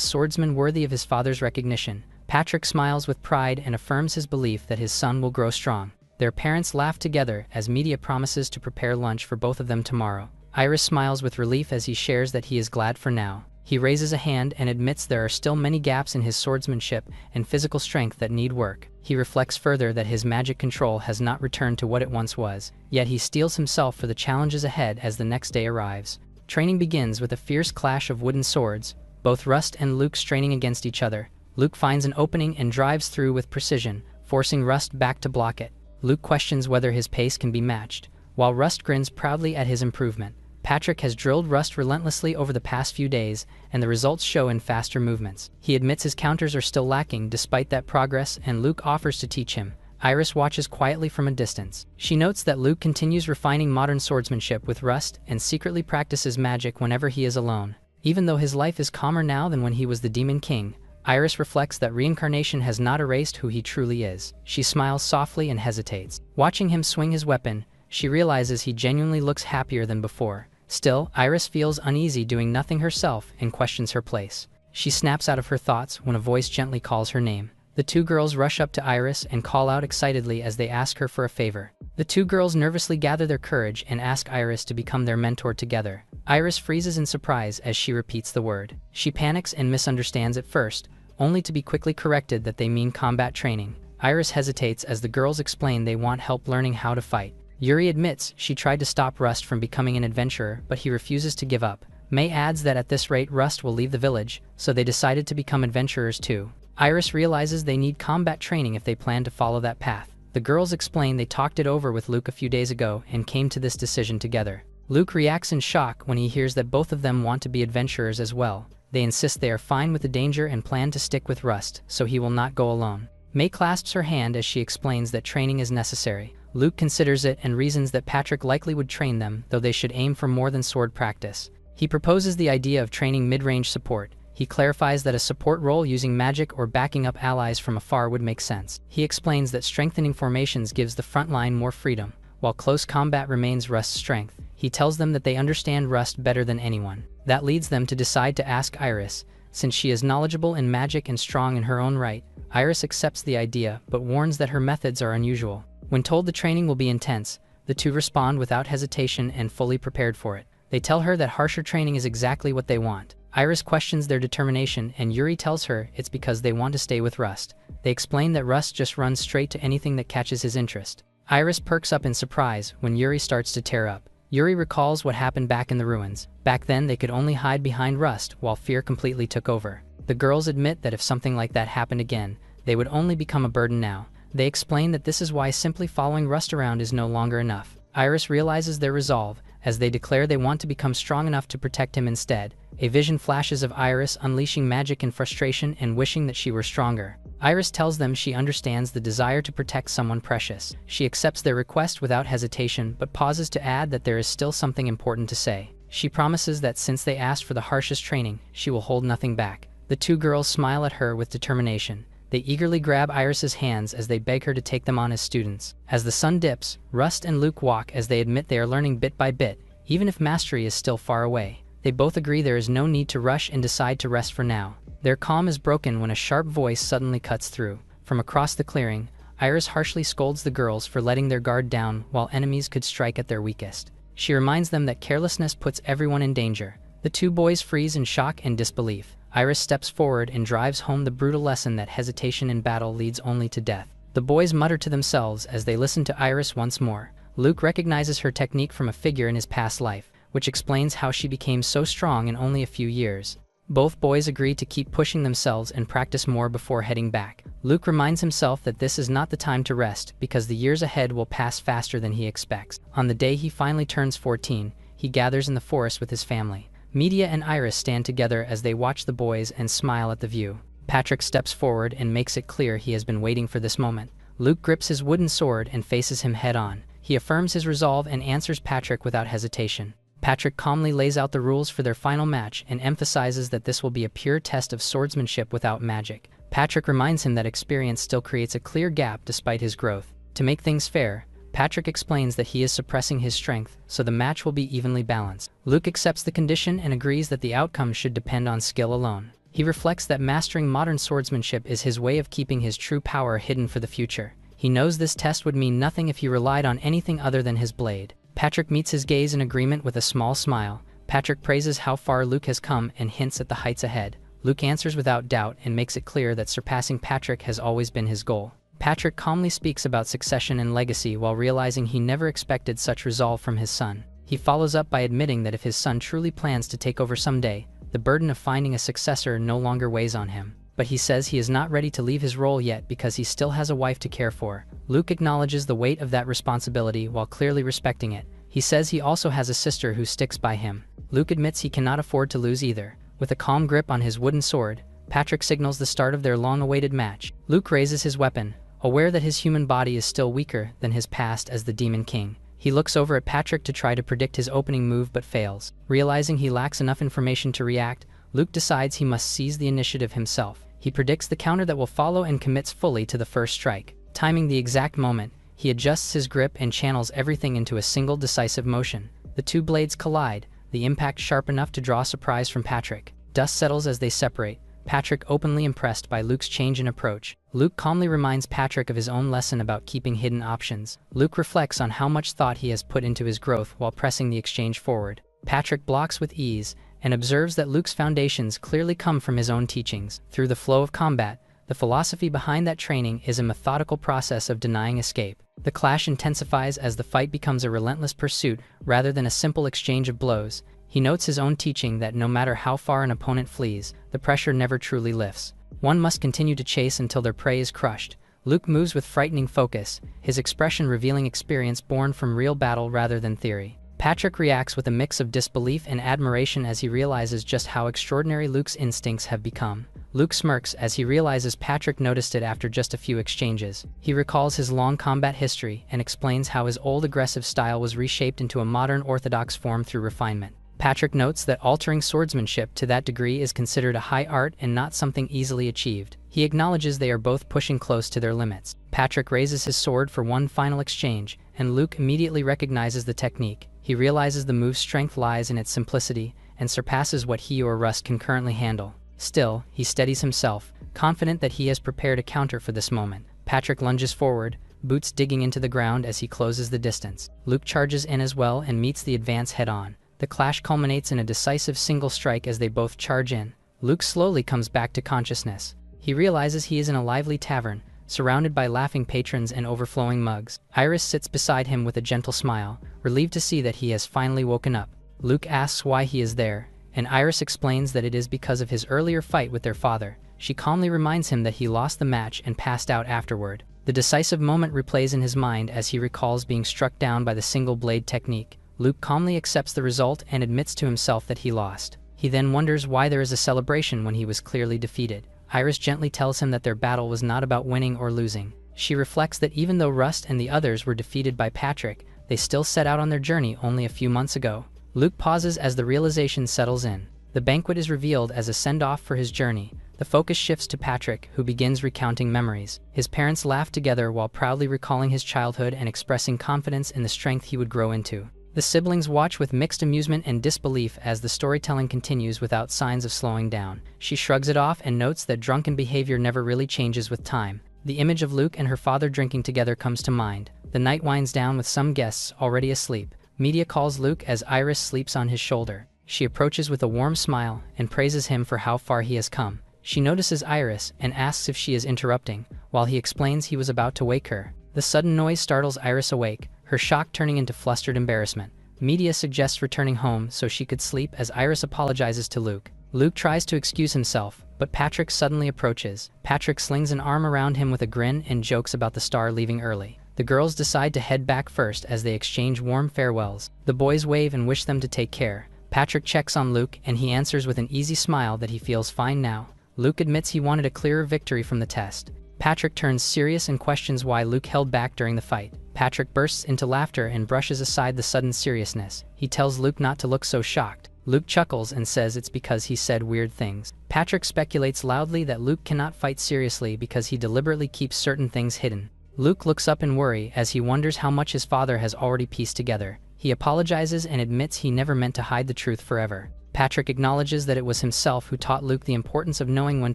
swordsman worthy of his father's recognition. Patrick smiles with pride and affirms his belief that his son will grow strong. Their parents laugh together as Media promises to prepare lunch for both of them tomorrow. Iris smiles with relief as he shares that he is glad for now. He raises a hand and admits there are still many gaps in his swordsmanship and physical strength that need work. He reflects further that his magic control has not returned to what it once was, yet he steels himself for the challenges ahead as the next day arrives. Training begins with a fierce clash of wooden swords, both Rust and Luke straining against each other. Luke finds an opening and drives through with precision, forcing Rust back to block it. Luke questions whether his pace can be matched, while Rust grins proudly at his improvement. Patrick has drilled Rust relentlessly over the past few days, and the results show in faster movements. He admits his counters are still lacking despite that progress, and Luke offers to teach him. Iris watches quietly from a distance. She notes that Luke continues refining modern swordsmanship with Rust and secretly practices magic whenever he is alone. Even though his life is calmer now than when he was the Demon King, Iris reflects that reincarnation has not erased who he truly is. She smiles softly and hesitates. Watching him swing his weapon, she realizes he genuinely looks happier than before. Still, Iris feels uneasy doing nothing herself and questions her place. She snaps out of her thoughts when a voice gently calls her name. The two girls rush up to Iris and call out excitedly as they ask her for a favor. The two girls nervously gather their courage and ask Iris to become their mentor together. Iris freezes in surprise as she repeats the word. She panics and misunderstands at first, only to be quickly corrected that they mean combat training. Iris hesitates as the girls explain they want help learning how to fight. Yuri admits she tried to stop Rust from becoming an adventurer, but he refuses to give up. May adds that at this rate Rust will leave the village, so they decided to become adventurers too. Iris realizes they need combat training if they plan to follow that path. The girls explain they talked it over with Luke a few days ago and came to this decision together. Luke reacts in shock when he hears that both of them want to be adventurers as well. They insist they are fine with the danger and plan to stick with Rust, so he will not go alone. May clasps her hand as she explains that training is necessary. Luke considers it and reasons that Patrick likely would train them, though they should aim for more than sword practice. He proposes the idea of training mid-range support. He clarifies that a support role using magic or backing up allies from afar would make sense. He explains that strengthening formations gives the front line more freedom, while close combat remains Rust's strength. He tells them that they understand Rust better than anyone. That leads them to decide to ask Iris. Since she is knowledgeable in magic and strong in her own right, Iris accepts the idea but warns that her methods are unusual. When told the training will be intense, the two respond without hesitation and fully prepared for it. They tell her that harsher training is exactly what they want. Iris questions their determination and Yuri tells her it's because they want to stay with Rust. They explain that Rust just runs straight to anything that catches his interest. Iris perks up in surprise when Yuri starts to tear up. Yuri recalls what happened back in the ruins. Back then they could only hide behind Rust while fear completely took over. The girls admit that if something like that happened again, they would only become a burden now. They explain that this is why simply following Rust around is no longer enough. Iris realizes their resolve as they declare they want to become strong enough to protect him instead. A vision flashes of Iris unleashing magic in frustration and wishing that she were stronger. Iris tells them she understands the desire to protect someone precious. She accepts their request without hesitation but pauses to add that there is still something important to say. She promises that since they asked for the harshest training, she will hold nothing back. The two girls smile at her with determination. They eagerly grab Iris's hands as they beg her to take them on as students. As the sun dips, Rust and Luke walk as they admit they are learning bit by bit, even if mastery is still far away. They both agree there is no need to rush and decide to rest for now. Their calm is broken when a sharp voice suddenly cuts through. From across the clearing, Iris harshly scolds the girls for letting their guard down while enemies could strike at their weakest. She reminds them that carelessness puts everyone in danger. The two boys freeze in shock and disbelief. Iris steps forward and drives home the brutal lesson that hesitation in battle leads only to death. The boys mutter to themselves as they listen to Iris once more. Luke recognizes her technique from a figure in his past life, which explains how she became so strong in only a few years. Both boys agree to keep pushing themselves and practice more before heading back. Luke reminds himself that this is not the time to rest because the years ahead will pass faster than he expects. On the day he finally turns 14, he gathers in the forest with his family. Media and Iris stand together as they watch the boys and smile at the view. Patrick steps forward and makes it clear he has been waiting for this moment. Luke grips his wooden sword and faces him head-on. He affirms his resolve and answers Patrick without hesitation. Patrick calmly lays out the rules for their final match and emphasizes that this will be a pure test of swordsmanship without magic. Patrick reminds him that experience still creates a clear gap despite his growth. To make things fair, Patrick explains that he is suppressing his strength, so the match will be evenly balanced. Luke accepts the condition and agrees that the outcome should depend on skill alone. He reflects that mastering modern swordsmanship is his way of keeping his true power hidden for the future. He knows this test would mean nothing if he relied on anything other than his blade. Patrick meets his gaze in agreement with a small smile. Patrick praises how far Luke has come and hints at the heights ahead. Luke answers without doubt and makes it clear that surpassing Patrick has always been his goal. Patrick calmly speaks about succession and legacy while realizing he never expected such resolve from his son. He follows up by admitting that if his son truly plans to take over someday, the burden of finding a successor no longer weighs on him. But he says he is not ready to leave his role yet because he still has a wife to care for. Luke acknowledges the weight of that responsibility while clearly respecting it. He says he also has a sister who sticks by him. Luke admits he cannot afford to lose either. With a calm grip on his wooden sword, Patrick signals the start of their long-awaited match. Luke raises his weapon, aware that his human body is still weaker than his past as the Demon King. He looks over at Patrick to try to predict his opening move but fails. Realizing he lacks enough information to react, Luke decides he must seize the initiative himself. He predicts the counter that will follow and commits fully to the first strike. Timing the exact moment, he adjusts his grip and channels everything into a single decisive motion. The two blades collide, the impact sharp enough to draw surprise from Patrick. Dust settles as they separate, Patrick openly impressed by Luke's change in approach. Luke calmly reminds Patrick of his own lesson about keeping hidden options. Luke reflects on how much thought he has put into his growth while pressing the exchange forward. Patrick blocks with ease and observes that Luke's foundations clearly come from his own teachings. Through the flow of combat, the philosophy behind that training is a methodical process of denying escape. The clash intensifies as the fight becomes a relentless pursuit rather than a simple exchange of blows. He notes his own teaching that no matter how far an opponent flees, the pressure never truly lifts. One must continue to chase until their prey is crushed. Luke moves with frightening focus, his expression revealing experience born from real battle rather than theory. Patrick reacts with a mix of disbelief and admiration as he realizes just how extraordinary Luke's instincts have become. Luke smirks as he realizes Patrick noticed it after just a few exchanges. He recalls his long combat history and explains how his old aggressive style was reshaped into a modern orthodox form through refinement. Patrick notes that altering swordsmanship to that degree is considered a high art and not something easily achieved. He acknowledges they are both pushing close to their limits. Patrick raises his sword for one final exchange, and Luke immediately recognizes the technique. He realizes the move's strength lies in its simplicity and surpasses what he or Rust can currently handle. Still, he steadies himself, confident that he has prepared a counter for this moment. Patrick lunges forward, boots digging into the ground as he closes the distance. Luke charges in as well and meets the advance head-on. The clash culminates in a decisive single strike as they both charge in. Luke slowly comes back to consciousness. He realizes he is in a lively tavern, surrounded by laughing patrons and overflowing mugs. Iris sits beside him with a gentle smile, relieved to see that he has finally woken up. Luke asks why he is there, and Iris explains that it is because of his earlier fight with their father. She calmly reminds him that he lost the match and passed out afterward. The decisive moment replays in his mind as he recalls being struck down by the single blade technique. Luke calmly accepts the result and admits to himself that he lost. He then wonders why there is a celebration when he was clearly defeated. Iris gently tells him that their battle was not about winning or losing. She reflects that even though Rust and the others were defeated by Patrick, they still set out on their journey only a few months ago. Luke pauses as the realization settles in. The banquet is revealed as a send-off for his journey. The focus shifts to Patrick, who begins recounting memories. His parents laugh together while proudly recalling his childhood and expressing confidence in the strength he would grow into. The siblings watch with mixed amusement and disbelief as the storytelling continues without signs of slowing down. She shrugs it off and notes that drunken behavior never really changes with time. The image of Luke and her father drinking together comes to mind. The night winds down with some guests already asleep. Media calls Luke as Iris sleeps on his shoulder. She approaches with a warm smile and praises him for how far he has come. She notices Iris and asks if she is interrupting, while he explains he was about to wake her. The sudden noise startles Iris awake, her shock turning into flustered embarrassment. Media suggests returning home so she could sleep as Iris apologizes to Luke. Luke tries to excuse himself, but Patrick suddenly approaches. Patrick slings an arm around him with a grin and jokes about the star leaving early. The girls decide to head back first as they exchange warm farewells. The boys wave and wish them to take care. Patrick checks on Luke and he answers with an easy smile that he feels fine now. Luke admits he wanted a clearer victory from the test. Patrick turns serious and questions why Luke held back during the fight. Patrick bursts into laughter and brushes aside the sudden seriousness. He tells Luke not to look so shocked. Luke chuckles and says it's because he said weird things. Patrick speculates loudly that Luke cannot fight seriously because he deliberately keeps certain things hidden. Luke looks up in worry as he wonders how much his father has already pieced together. He apologizes and admits he never meant to hide the truth forever. Patrick acknowledges that it was himself who taught Luke the importance of knowing when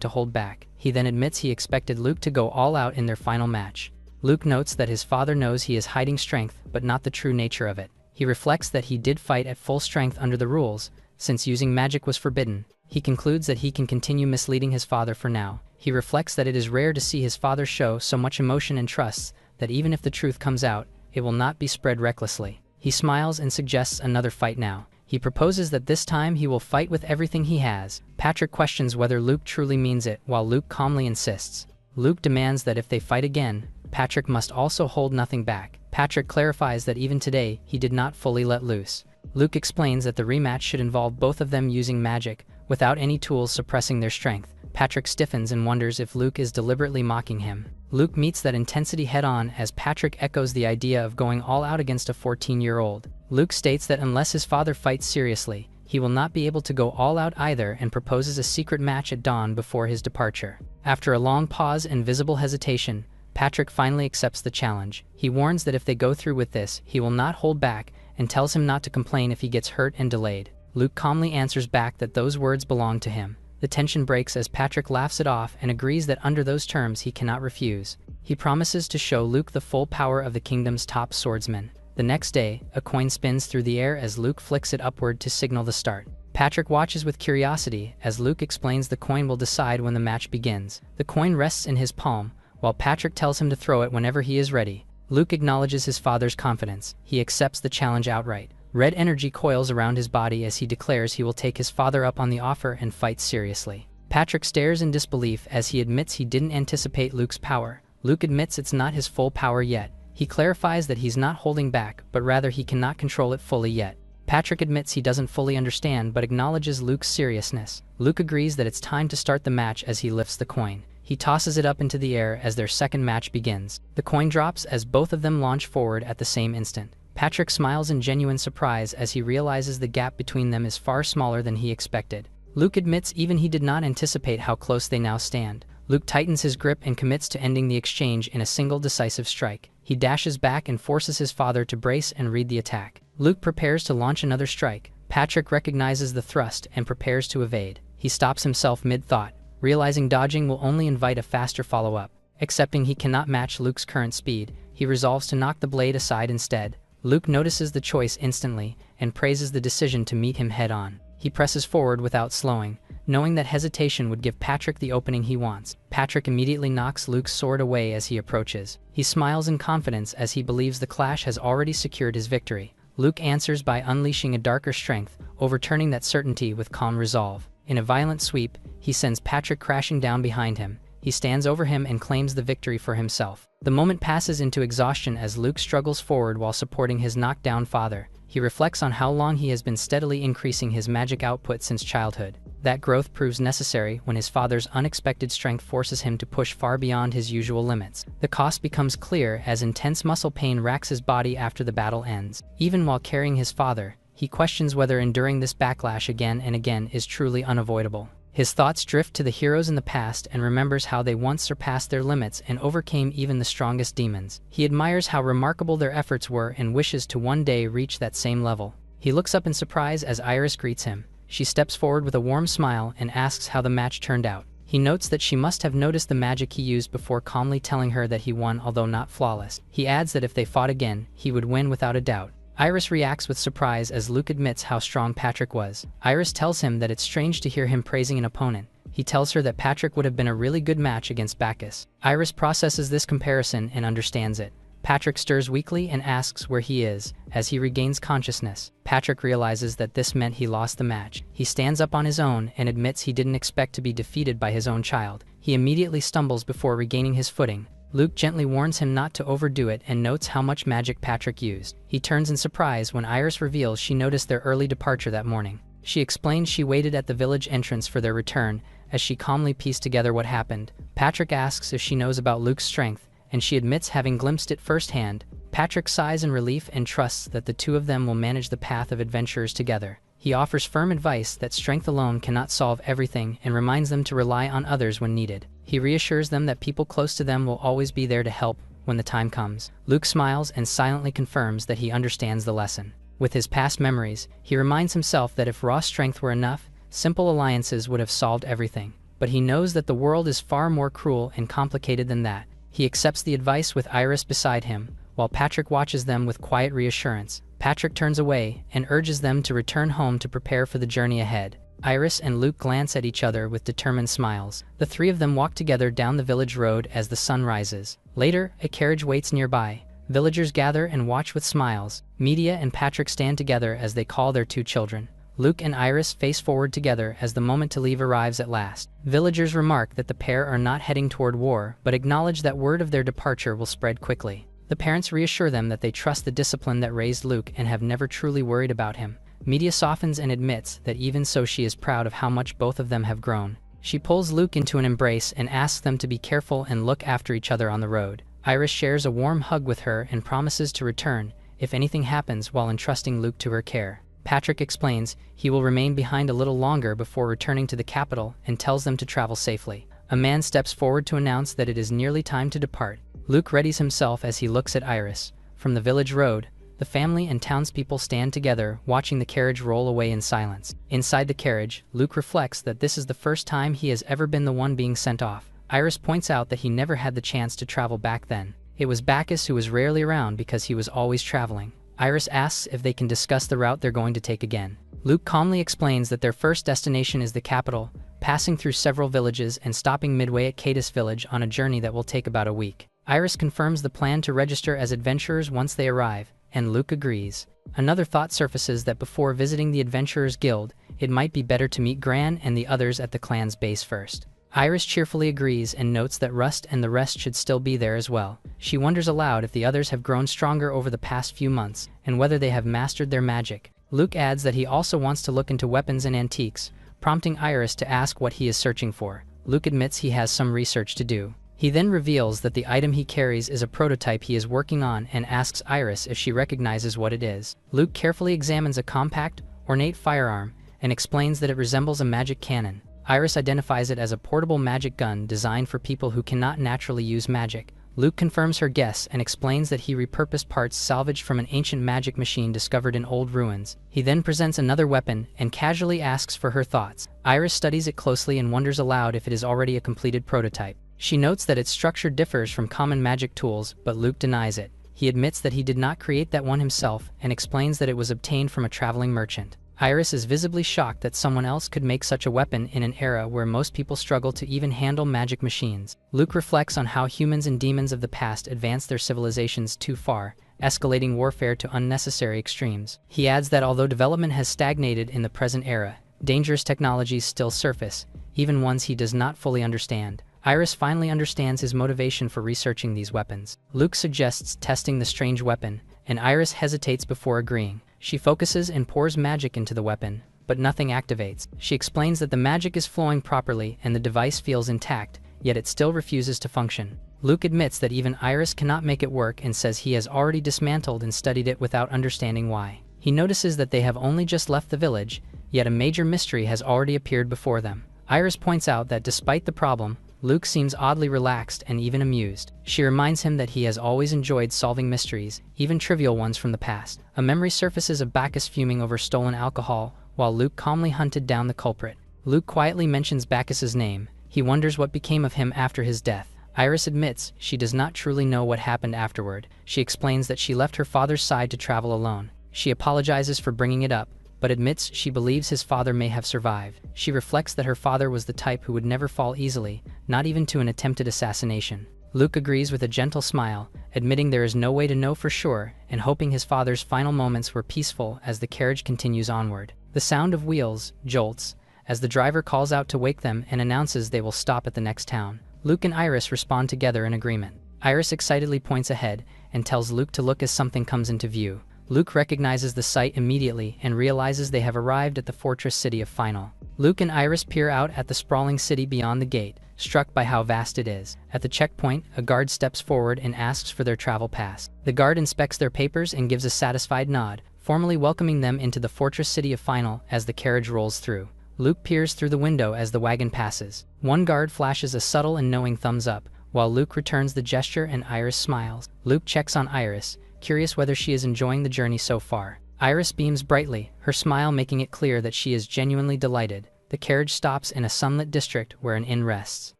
to hold back. He then admits he expected Luke to go all out in their final match. Luke notes that his father knows he is hiding strength, but not the true nature of it. He reflects that he did fight at full strength under the rules, since using magic was forbidden. He concludes that he can continue misleading his father for now. He reflects that it is rare to see his father show so much emotion and trusts that even if the truth comes out, it will not be spread recklessly. He smiles and suggests another fight now. He proposes that this time he will fight with everything he has. Patrick questions whether Luke truly means it, while Luke calmly insists. Luke demands that if they fight again, Patrick must also hold nothing back. Patrick clarifies that even today, he did not fully let loose. Luke explains that the rematch should involve both of them using magic, without any tools suppressing their strength. Patrick stiffens and wonders if Luke is deliberately mocking him. Luke meets that intensity head-on as Patrick echoes the idea of going all out against a 14-year-old. Luke states that unless his father fights seriously, he will not be able to go all out either and proposes a secret match at dawn before his departure. After a long pause and visible hesitation, Patrick finally accepts the challenge. He warns that if they go through with this, he will not hold back and tells him not to complain if he gets hurt and delayed. Luke calmly answers back that those words belong to him. The tension breaks as Patrick laughs it off and agrees that under those terms he cannot refuse. He promises to show Luke the full power of the kingdom's top swordsman. The next day, a coin spins through the air as Luke flicks it upward to signal the start. Patrick watches with curiosity as Luke explains the coin will decide when the match begins. The coin rests in his palm, while Patrick tells him to throw it whenever he is ready. Luke acknowledges his father's confidence. He accepts the challenge outright. Red energy coils around his body as he declares he will take his father up on the offer and fight seriously. Patrick stares in disbelief as he admits he didn't anticipate Luke's power. Luke admits it's not his full power yet. He clarifies that he's not holding back, but rather he cannot control it fully yet. Patrick admits he doesn't fully understand but acknowledges Luke's seriousness. Luke agrees that it's time to start the match as he lifts the coin. He tosses it up into the air as their second match begins. The coin drops as both of them launch forward at the same instant. Patrick smiles in genuine surprise as he realizes the gap between them is far smaller than he expected. Luke admits even he did not anticipate how close they now stand. Luke tightens his grip and commits to ending the exchange in a single decisive strike. He dashes back and forces his father to brace and read the attack. Luke prepares to launch another strike. Patrick recognizes the thrust and prepares to evade. He stops himself mid-thought, realizing dodging will only invite a faster follow-up. Accepting he cannot match Luke's current speed, he resolves to knock the blade aside instead. Luke notices the choice instantly and praises the decision to meet him head-on. He presses forward without slowing, knowing that hesitation would give Patrick the opening he wants. Patrick immediately knocks Luke's sword away as he approaches. He smiles in confidence as he believes the clash has already secured his victory. Luke answers by unleashing a darker strength, overturning that certainty with calm resolve. In a violent sweep, he sends Patrick crashing down behind him. He stands over him and claims the victory for himself. The moment passes into exhaustion as Luke struggles forward while supporting his knocked-down father. He reflects on how long he has been steadily increasing his magic output since childhood. That growth proves necessary when his father's unexpected strength forces him to push far beyond his usual limits. The cost becomes clear as intense muscle pain racks his body after the battle ends. Even while carrying his father, he questions whether enduring this backlash again and again is truly unavoidable. His thoughts drift to the heroes in the past and remembers how they once surpassed their limits and overcame even the strongest demons. He admires how remarkable their efforts were and wishes to one day reach that same level. He looks up in surprise as Iris greets him. She steps forward with a warm smile and asks how the match turned out. He notes that she must have noticed the magic he used before calmly telling her that he won, although not flawless. He adds that if they fought again, he would win without a doubt. Iris reacts with surprise as Luke admits how strong Patrick was. Iris tells him that it's strange to hear him praising an opponent. He tells her that Patrick would have been a really good match against Bacchus. Iris processes this comparison and understands it. Patrick stirs weakly and asks where he is. As he regains consciousness, Patrick realizes that this meant he lost the match. He stands up on his own and admits he didn't expect to be defeated by his own child. He immediately stumbles before regaining his footing. Luke gently warns him not to overdo it and notes how much magic Patrick used. He turns in surprise when Iris reveals she noticed their early departure that morning. She explains she waited at the village entrance for their return as she calmly pieced together what happened. Patrick asks if she knows about Luke's strength, and she admits having glimpsed it firsthand. Patrick sighs in relief and trusts that the two of them will manage the path of adventurers together. He offers firm advice that strength alone cannot solve everything and reminds them to rely on others when needed. He reassures them that people close to them will always be there to help when the time comes. Luke smiles and silently confirms that he understands the lesson. With his past memories, he reminds himself that if raw strength were enough, simple alliances would have solved everything. But he knows that the world is far more cruel and complicated than that. He accepts the advice with Iris beside him, while Patrick watches them with quiet reassurance. Patrick turns away and urges them to return home to prepare for the journey ahead. Iris and Luke glance at each other with determined smiles. The three of them walk together down the village road as the sun rises. Later, a carriage waits nearby. Villagers gather and watch with smiles. Media and Patrick stand together as they call their two children. Luke and Iris face forward together as the moment to leave arrives at last. Villagers remark that the pair are not heading toward war, but acknowledge that word of their departure will spread quickly. The parents reassure them that they trust the discipline that raised Luke and have never truly worried about him. Media softens and admits that even so she is proud of how much both of them have grown. She pulls Luke into an embrace and asks them to be careful and look after each other on the road. Iris shares a warm hug with her and promises to return if anything happens while entrusting Luke to her care. Patrick explains he will remain behind a little longer before returning to the capital and tells them to travel safely. A man steps forward to announce that it is nearly time to depart. Luke readies himself as he looks at Iris. From the village road, the family and townspeople stand together, watching the carriage roll away in silence. Inside the carriage, Luke reflects that this is the first time he has ever been the one being sent off. Iris points out that he never had the chance to travel back then. It was Bacchus who was rarely around because he was always traveling. Iris asks if they can discuss the route they're going to take again. Luke calmly explains that their first destination is the capital, passing through several villages and stopping midway at Cadis village on a journey that will take about a week. Iris confirms the plan to register as adventurers once they arrive, and Luke agrees. Another thought surfaces that before visiting the Adventurers Guild, it might be better to meet Gran and the others at the clan's base first. Iris cheerfully agrees and notes that Rust and the rest should still be there as well. She wonders aloud if the others have grown stronger over the past few months, and whether they have mastered their magic. Luke adds that he also wants to look into weapons and antiques, prompting Iris to ask what he is searching for. Luke admits he has some research to do. He then reveals that the item he carries is a prototype he is working on and asks Iris if she recognizes what it is. Luke carefully examines a compact, ornate firearm and explains that it resembles a magic cannon. Iris identifies it as a portable magic gun designed for people who cannot naturally use magic. Luke confirms her guess and explains that he repurposed parts salvaged from an ancient magic machine discovered in old ruins. He then presents another weapon and casually asks for her thoughts. Iris studies it closely and wonders aloud if it is already a completed prototype. She notes that its structure differs from common magic tools, but Luke denies it. He admits that he did not create that one himself and explains that it was obtained from a traveling merchant. Iris is visibly shocked that someone else could make such a weapon in an era where most people struggle to even handle magic machines. Luke reflects on how humans and demons of the past advanced their civilizations too far, escalating warfare to unnecessary extremes. He adds that although development has stagnated in the present era, dangerous technologies still surface, even ones he does not fully understand. Iris finally understands his motivation for researching these weapons. Luke suggests testing the strange weapon, and Iris hesitates before agreeing. She focuses and pours magic into the weapon, but nothing activates. She explains that the magic is flowing properly and the device feels intact, yet it still refuses to function. Luke admits that even Iris cannot make it work and says he has already dismantled and studied it without understanding why. He notices that they have only just left the village, yet a major mystery has already appeared before them. Iris points out that despite the problem, Luke seems oddly relaxed and even amused. She reminds him that he has always enjoyed solving mysteries, even trivial ones from the past. A memory surfaces of Bacchus fuming over stolen alcohol, while Luke calmly hunted down the culprit. Luke quietly mentions Bacchus's name. He wonders what became of him after his death. Iris admits she does not truly know what happened afterward. She explains that she left her father's side to travel alone. She apologizes for bringing it up, but admits she believes his father may have survived. She reflects that her father was the type who would never fall easily, not even to an attempted assassination. Luke agrees with a gentle smile, admitting there is no way to know for sure, and hoping his father's final moments were peaceful as the carriage continues onward. The sound of wheels jolts as the driver calls out to wake them and announces they will stop at the next town. Luke and Iris respond together in agreement. Iris excitedly points ahead and tells Luke to look as something comes into view. Luke recognizes the site immediately and realizes they have arrived at the fortress city of Final. Luke and Iris peer out at the sprawling city beyond the gate, struck by how vast it is. At the checkpoint, a guard steps forward and asks for their travel pass. The guard inspects their papers and gives a satisfied nod, formally welcoming them into the fortress city of Final as the carriage rolls through. Luke peers through the window as the wagon passes. One guard flashes a subtle and knowing thumbs up, while Luke returns the gesture and Iris smiles. Luke checks on Iris, curious whether she is enjoying the journey so far. Iris beams brightly, her smile making it clear that she is genuinely delighted. The carriage stops in a sunlit district where an inn rests.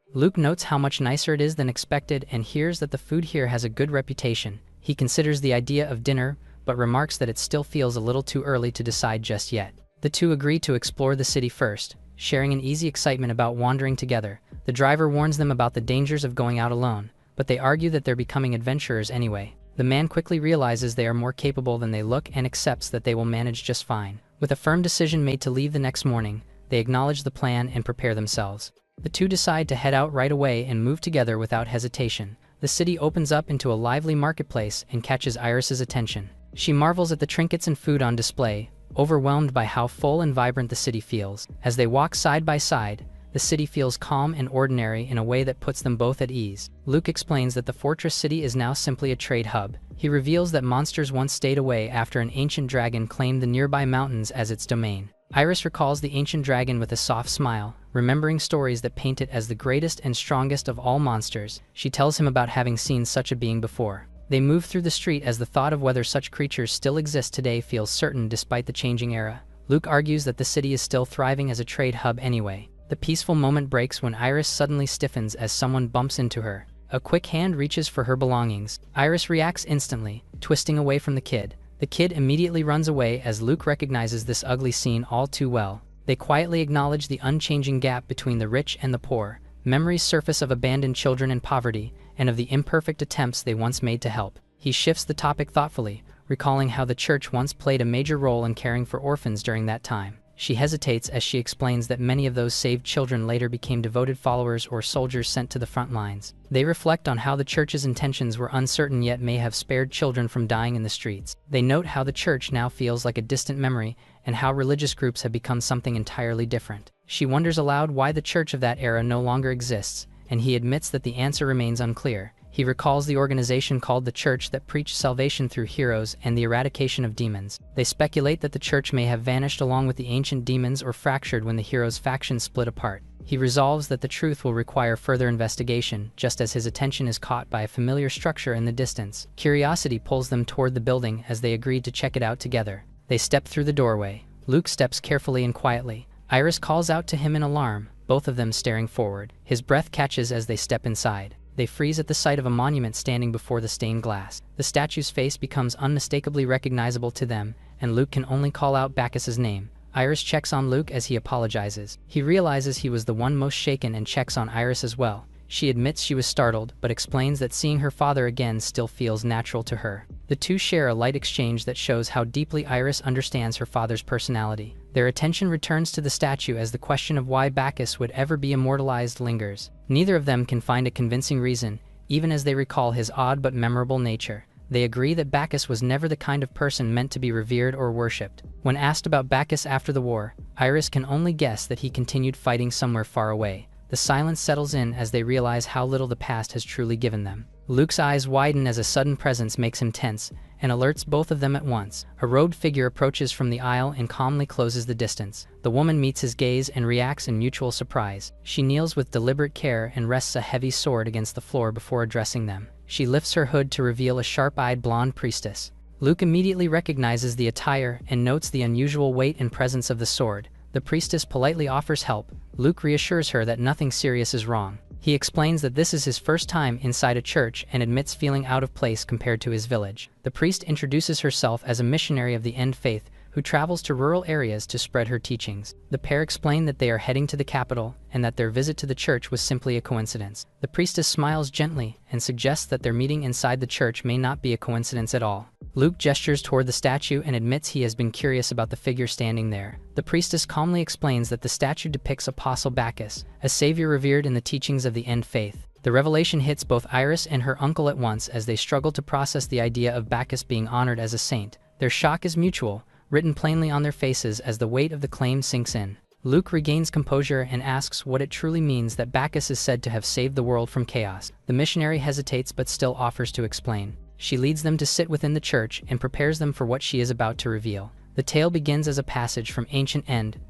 Luke notes how much nicer it is than expected and hears that the food here has a good reputation. He considers the idea of dinner, but remarks that it still feels a little too early to decide just yet. The two agree to explore the city first, sharing an easy excitement about wandering together. The driver warns them about the dangers of going out alone, but they argue that they're becoming adventurers anyway. The man quickly realizes they are more capable than they look and accepts that they will manage just fine. With a firm decision made to leave the next morning, they acknowledge the plan and prepare themselves. The two decide to head out right away and move together without hesitation. The city opens up into a lively marketplace and catches Iris's attention. She marvels at the trinkets and food on display, overwhelmed by how full and vibrant the city feels. As they walk side by side, the city feels calm and ordinary in a way that puts them both at ease. Luke explains that the fortress city is now simply a trade hub. He reveals that monsters once stayed away after an ancient dragon claimed the nearby mountains as its domain. Iris recalls the ancient dragon with a soft smile, remembering stories that paint it as the greatest and strongest of all monsters. She tells him about having seen such a being before. They move through the street as the thought of whether such creatures still exist today feels certain despite the changing era. Luke argues that the city is still thriving as a trade hub anyway. The peaceful moment breaks when Iris suddenly stiffens as someone bumps into her. A quick hand reaches for her belongings. Iris reacts instantly, twisting away from the kid. The kid immediately runs away as Luke recognizes this ugly scene all too well. They quietly acknowledge the unchanging gap between the rich and the poor. Memories surface of abandoned children in poverty, and of the imperfect attempts they once made to help. He shifts the topic thoughtfully, recalling how the church once played a major role in caring for orphans during that time. She hesitates as she explains that many of those saved children later became devoted followers or soldiers sent to the front lines. They reflect on how the church's intentions were uncertain yet may have spared children from dying in the streets. They note how the church now feels like a distant memory and how religious groups have become something entirely different. She wonders aloud why the church of that era no longer exists, and he admits that the answer remains unclear. He recalls the organization called the Church that preached salvation through heroes and the eradication of demons. They speculate that the church may have vanished along with the ancient demons or fractured when the heroes' faction split apart. He resolves that the truth will require further investigation, just as his attention is caught by a familiar structure in the distance. Curiosity pulls them toward the building as they agree to check it out together. They step through the doorway. Luke steps carefully and quietly. Iris calls out to him in alarm, both of them staring forward. His breath catches as they step inside. They freeze at the sight of a monument standing before the stained glass. The statue's face becomes unmistakably recognizable to them, and Luke can only call out Bacchus's name. Iris checks on Luke as he apologizes. He realizes he was the one most shaken and checks on Iris as well. She admits she was startled, but explains that seeing her father again still feels natural to her. The two share a light exchange that shows how deeply Iris understands her father's personality. Their attention returns to the statue as the question of why Bacchus would ever be immortalized lingers. Neither of them can find a convincing reason, even as they recall his odd but memorable nature. They agree that Bacchus was never the kind of person meant to be revered or worshipped. When asked about Bacchus after the war, Iris can only guess that he continued fighting somewhere far away. The silence settles in as they realize how little the past has truly given them. Luke's eyes widen as a sudden presence makes him tense, and alerts both of them at once. A robed figure approaches from the aisle and calmly closes the distance. The woman meets his gaze and reacts in mutual surprise. She kneels with deliberate care and rests a heavy sword against the floor before addressing them. She lifts her hood to reveal a sharp-eyed blonde priestess. Luke immediately recognizes the attire and notes the unusual weight and presence of the sword. The priestess politely offers help. Luke reassures her that nothing serious is wrong. He explains that this is his first time inside a church and admits feeling out of place compared to his village. The priest introduces herself as a missionary of the End Faith who travels to rural areas to spread her teachings. The pair explain that they are heading to the capital and that their visit to the church was simply a coincidence. The priestess smiles gently and suggests that their meeting inside the church may not be a coincidence at all. Luke gestures toward the statue and admits he has been curious about the figure standing there. The priestess calmly explains that the statue depicts Apostle Bacchus, a savior revered in the teachings of the End Faith. The revelation hits both Iris and her uncle at once as they struggle to process the idea of Bacchus being honored as a saint. Their shock is mutual, written plainly on their faces as the weight of the claim sinks in. Luke regains composure and asks what it truly means that Bacchus is said to have saved the world from chaos. The missionary hesitates but still offers to explain. She leads them to sit within the church and prepares them for what she is about to reveal. The tale begins as a passage from ancient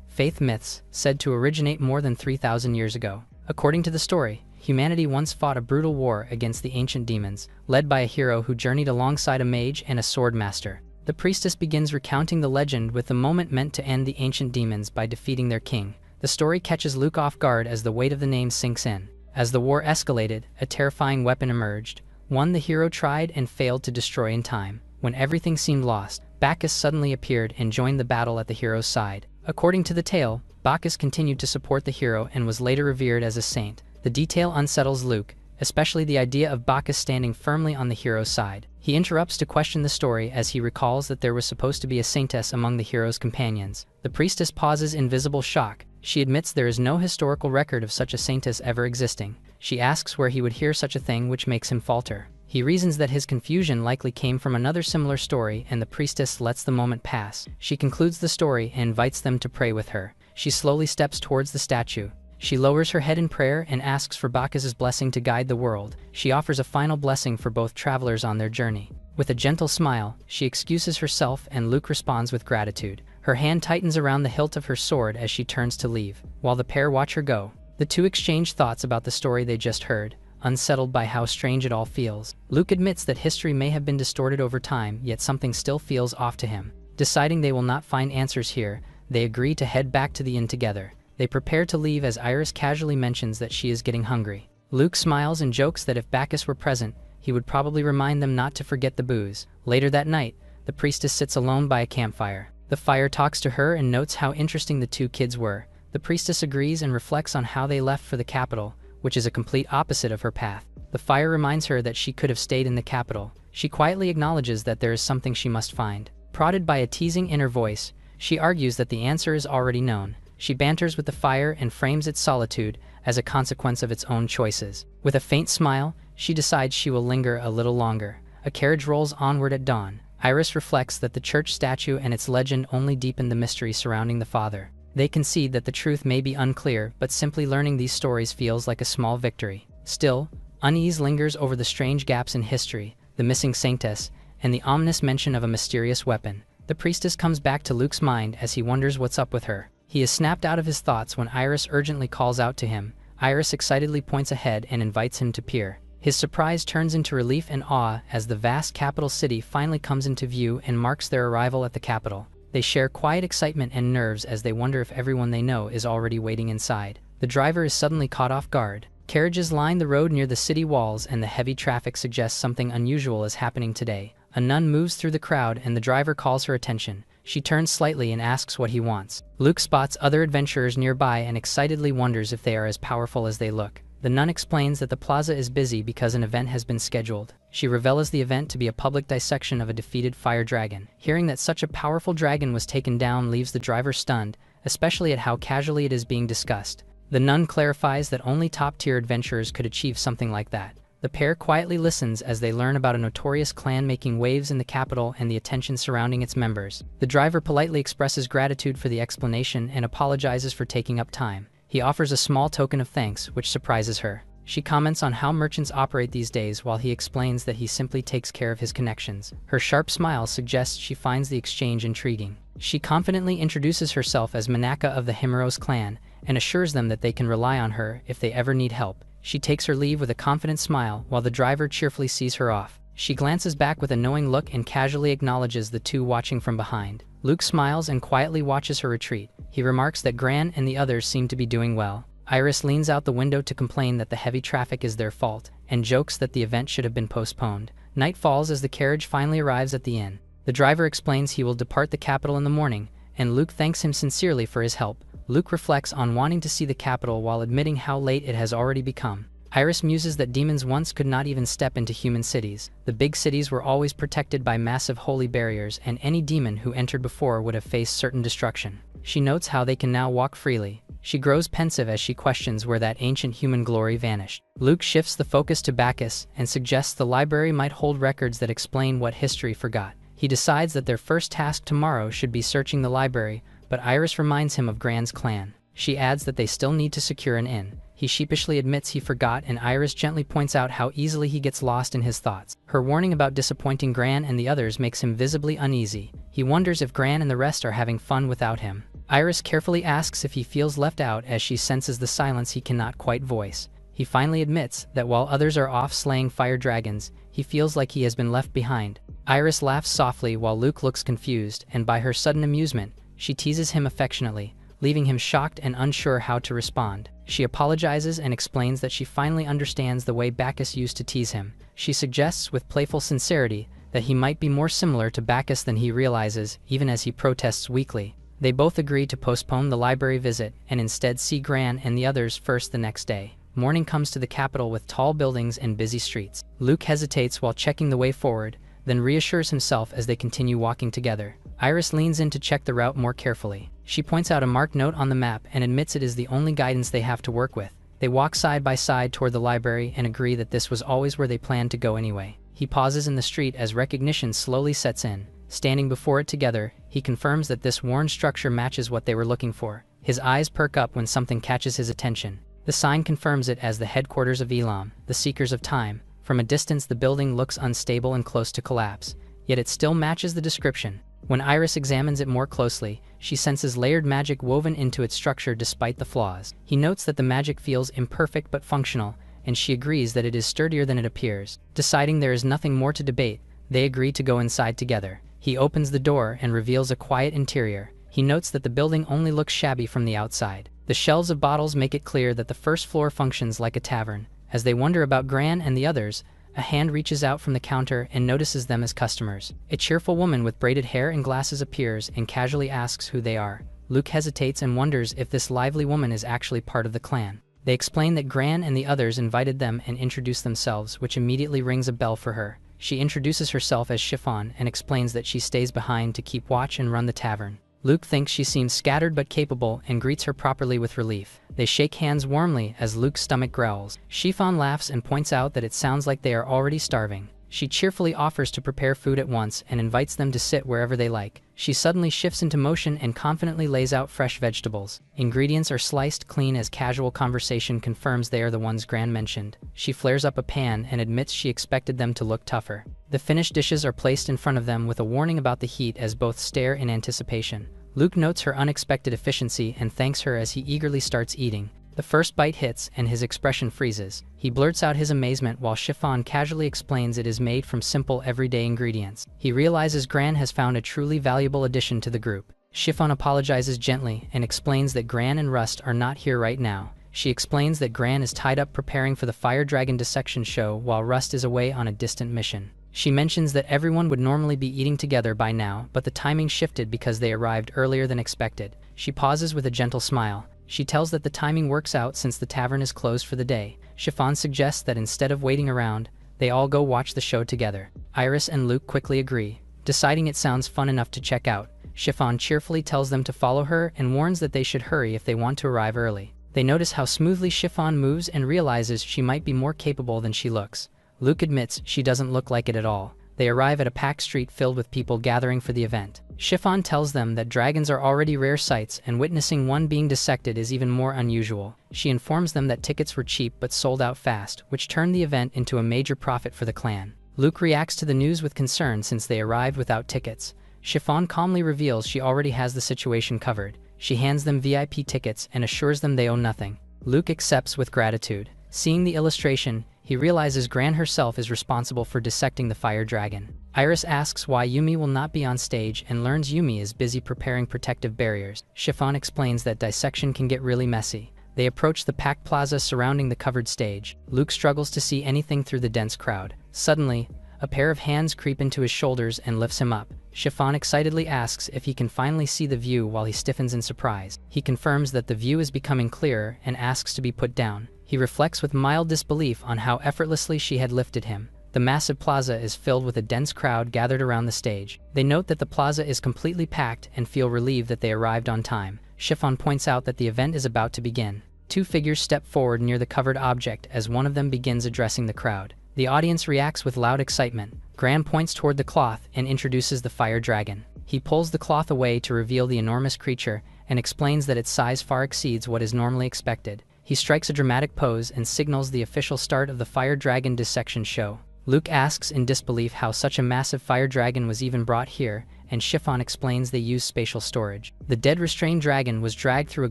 faith myths said to originate more than 3,000 years ago. According to the story, humanity once fought a brutal war against the ancient demons, led by a hero who journeyed alongside a mage and a sword master. The priestess begins recounting the legend with the moment meant to end the ancient demons by defeating their king. The story catches Luke off guard as the weight of the name sinks in. As the war escalated, a terrifying weapon emerged, one the hero tried and failed to destroy in time. When everything seemed lost, Bacchus suddenly appeared and joined the battle at the hero's side. According to the tale, Bacchus continued to support the hero and was later revered as a saint. The detail unsettles Luke, especially the idea of Bacchus standing firmly on the hero's side. He interrupts to question the story as he recalls that there was supposed to be a saintess among the hero's companions. The priestess pauses in visible shock. She admits there is no historical record of such a saintess ever existing. She asks where he would hear such a thing, which makes him falter. He reasons that his confusion likely came from another similar story, and the priestess lets the moment pass. She concludes the story and invites them to pray with her. She slowly steps towards the statue. She lowers her head in prayer and asks for Bacchus's blessing to guide the world. She offers a final blessing for both travelers on their journey. With a gentle smile, she excuses herself and Luke responds with gratitude. Her hand tightens around the hilt of her sword as she turns to leave. While the pair watch her go, the two exchange thoughts about the story they just heard, unsettled by how strange it all feels. Luke admits that history may have been distorted over time, yet something still feels off to him. Deciding they will not find answers here, they agree to head back to the inn together. They prepare to leave as Iris casually mentions that she is getting hungry. Luke smiles and jokes that if Bacchus were present, he would probably remind them not to forget the booze. Later that night, the priestess sits alone by a campfire. The fire talks to her and notes how interesting the two kids were. The priestess agrees and reflects on how they left for the capital, which is a complete opposite of her path. The fire reminds her that she could have stayed in the capital. She quietly acknowledges that there is something she must find. Prodded by a teasing inner voice, she argues that the answer is already known. She banters with the fire and frames its solitude as a consequence of its own choices. With a faint smile, she decides she will linger a little longer. A carriage rolls onward at dawn. Iris reflects that the church statue and its legend only deepen the mystery surrounding the father. They concede that the truth may be unclear, but simply learning these stories feels like a small victory. Still, unease lingers over the strange gaps in history, the missing saintess, and the ominous mention of a mysterious weapon. The priestess comes back to Luke's mind as he wonders what's up with her. He is snapped out of his thoughts when Iris urgently calls out to him. Iris excitedly points ahead and invites him to peer. His surprise turns into relief and awe as the vast capital city finally comes into view and marks their arrival at the capital. They share quiet excitement and nerves as they wonder if everyone they know is already waiting inside. The driver is suddenly caught off guard. Carriages line the road near the city walls and the heavy traffic suggests something unusual is happening today. A nun moves through the crowd and the driver calls her attention. She turns slightly and asks what he wants. Luke spots other adventurers nearby and excitedly wonders if they are as powerful as they look. The nun explains that the plaza is busy because an event has been scheduled. She reveals the event to be a public dissection of a defeated fire dragon. Hearing that such a powerful dragon was taken down leaves the driver stunned, especially at how casually it is being discussed. The nun clarifies that only top-tier adventurers could achieve something like that. The pair quietly listens as they learn about a notorious clan making waves in the capital and the attention surrounding its members. The driver politely expresses gratitude for the explanation and apologizes for taking up time. He offers a small token of thanks, which surprises her. She comments on how merchants operate these days while he explains that he simply takes care of his connections. Her sharp smile suggests she finds the exchange intriguing. She confidently introduces herself as Manhwa of the Himeros clan and assures them that they can rely on her if they ever need help. She takes her leave with a confident smile while the driver cheerfully sees her off. She glances back with a knowing look and casually acknowledges the two watching from behind. Luke smiles and quietly watches her retreat. He remarks that Gran and the others seem to be doing well. Iris leans out the window to complain that the heavy traffic is their fault, and jokes that the event should have been postponed. Night falls as the carriage finally arrives at the inn. The driver explains he will depart the capital in the morning, and Luke thanks him sincerely for his help. Luke reflects on wanting to see the capital while admitting how late it has already become. Iris muses that demons once could not even step into human cities. The big cities were always protected by massive holy barriers, and any demon who entered before would have faced certain destruction. She notes how they can now walk freely. She grows pensive as she questions where that ancient human glory vanished. Luke shifts the focus to Bacchus and suggests the library might hold records that explain what history forgot. He decides that their first task tomorrow should be searching the library, but Iris reminds him of Gran's clan. She adds that they still need to secure an inn. He sheepishly admits he forgot, and Iris gently points out how easily he gets lost in his thoughts. Her warning about disappointing Gran and the others makes him visibly uneasy. He wonders if Gran and the rest are having fun without him. Iris carefully asks if he feels left out as she senses the silence he cannot quite voice. He finally admits that while others are off slaying fire dragons, he feels like he has been left behind. Iris laughs softly while Luke looks confused, and by her sudden amusement, she teases him affectionately, leaving him shocked and unsure how to respond. She apologizes and explains that she finally understands the way Bacchus used to tease him. She suggests with playful sincerity that he might be more similar to Bacchus than he realizes, even as he protests weakly. They both agree to postpone the library visit and instead see Gran and the others first the next day. Morning comes to the capital with tall buildings and busy streets. Luke hesitates while checking the way forward, then reassures himself as they continue walking together. Iris leans in to check the route more carefully. She points out a marked note on the map and admits it is the only guidance they have to work with. They walk side by side toward the library and agree that this was always where they planned to go anyway. He pauses in the street as recognition slowly sets in. Standing before it together, he confirms that this worn structure matches what they were looking for. His eyes perk up when something catches his attention. The sign confirms it as the headquarters of Elam, the Seekers of Time. From a distance, the building looks unstable and close to collapse, yet it still matches the description. When Iris examines it more closely, she senses layered magic woven into its structure despite the flaws. He notes that the magic feels imperfect but functional, and she agrees that it is sturdier than it appears. Deciding there is nothing more to debate, they agree to go inside together. He opens the door and reveals a quiet interior. He notes that the building only looks shabby from the outside. The shelves of bottles make it clear that the first floor functions like a tavern. As they wonder about Gran and the others, a hand reaches out from the counter and notices them as customers. A cheerful woman with braided hair and glasses appears and casually asks who they are. Luke hesitates and wonders if this lively woman is actually part of the clan. They explain that Gran and the others invited them and introduce themselves, which immediately rings a bell for her. She introduces herself as Chiffon and explains that she stays behind to keep watch and run the tavern. Luke thinks she seems scattered but capable and greets her properly with relief. They shake hands warmly as Luke's stomach growls. Chiffon laughs and points out that it sounds like they are already starving. She cheerfully offers to prepare food at once and invites them to sit wherever they like. She suddenly shifts into motion and confidently lays out fresh vegetables. Ingredients are sliced clean as casual conversation confirms they are the ones Gran mentioned. She flares up a pan and admits she expected them to look tougher. The finished dishes are placed in front of them with a warning about the heat as both stare in anticipation. Luke notes her unexpected efficiency and thanks her as he eagerly starts eating. The first bite hits and his expression freezes. He blurts out his amazement while Chiffon casually explains it is made from simple everyday ingredients. He realizes Gran has found a truly valuable addition to the group. Chiffon apologizes gently and explains that Gran and Rust are not here right now. She explains that Gran is tied up preparing for the Fire Dragon dissection show while Rust is away on a distant mission. She mentions that everyone would normally be eating together by now, but the timing shifted because they arrived earlier than expected. She pauses with a gentle smile. She tells that the timing works out since the tavern is closed for the day. Chiffon suggests that instead of waiting around, they all go watch the show together. Iris and Luke quickly agree, deciding it sounds fun enough to check out. Chiffon cheerfully tells them to follow her and warns that they should hurry if they want to arrive early. They notice how smoothly Chiffon moves and realizes she might be more capable than she looks. Luke admits she doesn't look like it at all. They arrive at a packed street filled with people gathering for the event. Chiffon tells them that dragons are already rare sights and witnessing one being dissected is even more unusual. She informs them that tickets were cheap but sold out fast, which turned the event into a major profit for the clan. Luke reacts to the news with concern since they arrived without tickets. Chiffon calmly reveals she already has the situation covered. She hands them VIP tickets and assures them they owe nothing. Luke accepts with gratitude. Seeing the illustration, he realizes Gran herself is responsible for dissecting the fire dragon. Iris asks why Yumi will not be on stage and learns Yumi is busy preparing protective barriers. Chiffon explains that dissection can get really messy. They approach the packed plaza surrounding the covered stage. Luke struggles to see anything through the dense crowd. Suddenly, a pair of hands creep into his shoulders and lifts him up. Chiffon excitedly asks if he can finally see the view while he stiffens in surprise. He confirms that the view is becoming clearer and asks to be put down. He reflects with mild disbelief on how effortlessly she had lifted him. The massive plaza is filled with a dense crowd gathered around the stage. They note that the plaza is completely packed and feel relieved that they arrived on time. Chiffon points out that the event is about to begin. Two figures step forward near the covered object as one of them begins addressing the crowd. The audience reacts with loud excitement. Gran points toward the cloth and introduces the fire dragon. He pulls the cloth away to reveal the enormous creature and explains that its size far exceeds what is normally expected. He strikes a dramatic pose and signals the official start of the fire dragon dissection show. Luke asks in disbelief how such a massive fire dragon was even brought here, and Chiffon explains they use spatial storage. The dead restrained dragon was dragged through a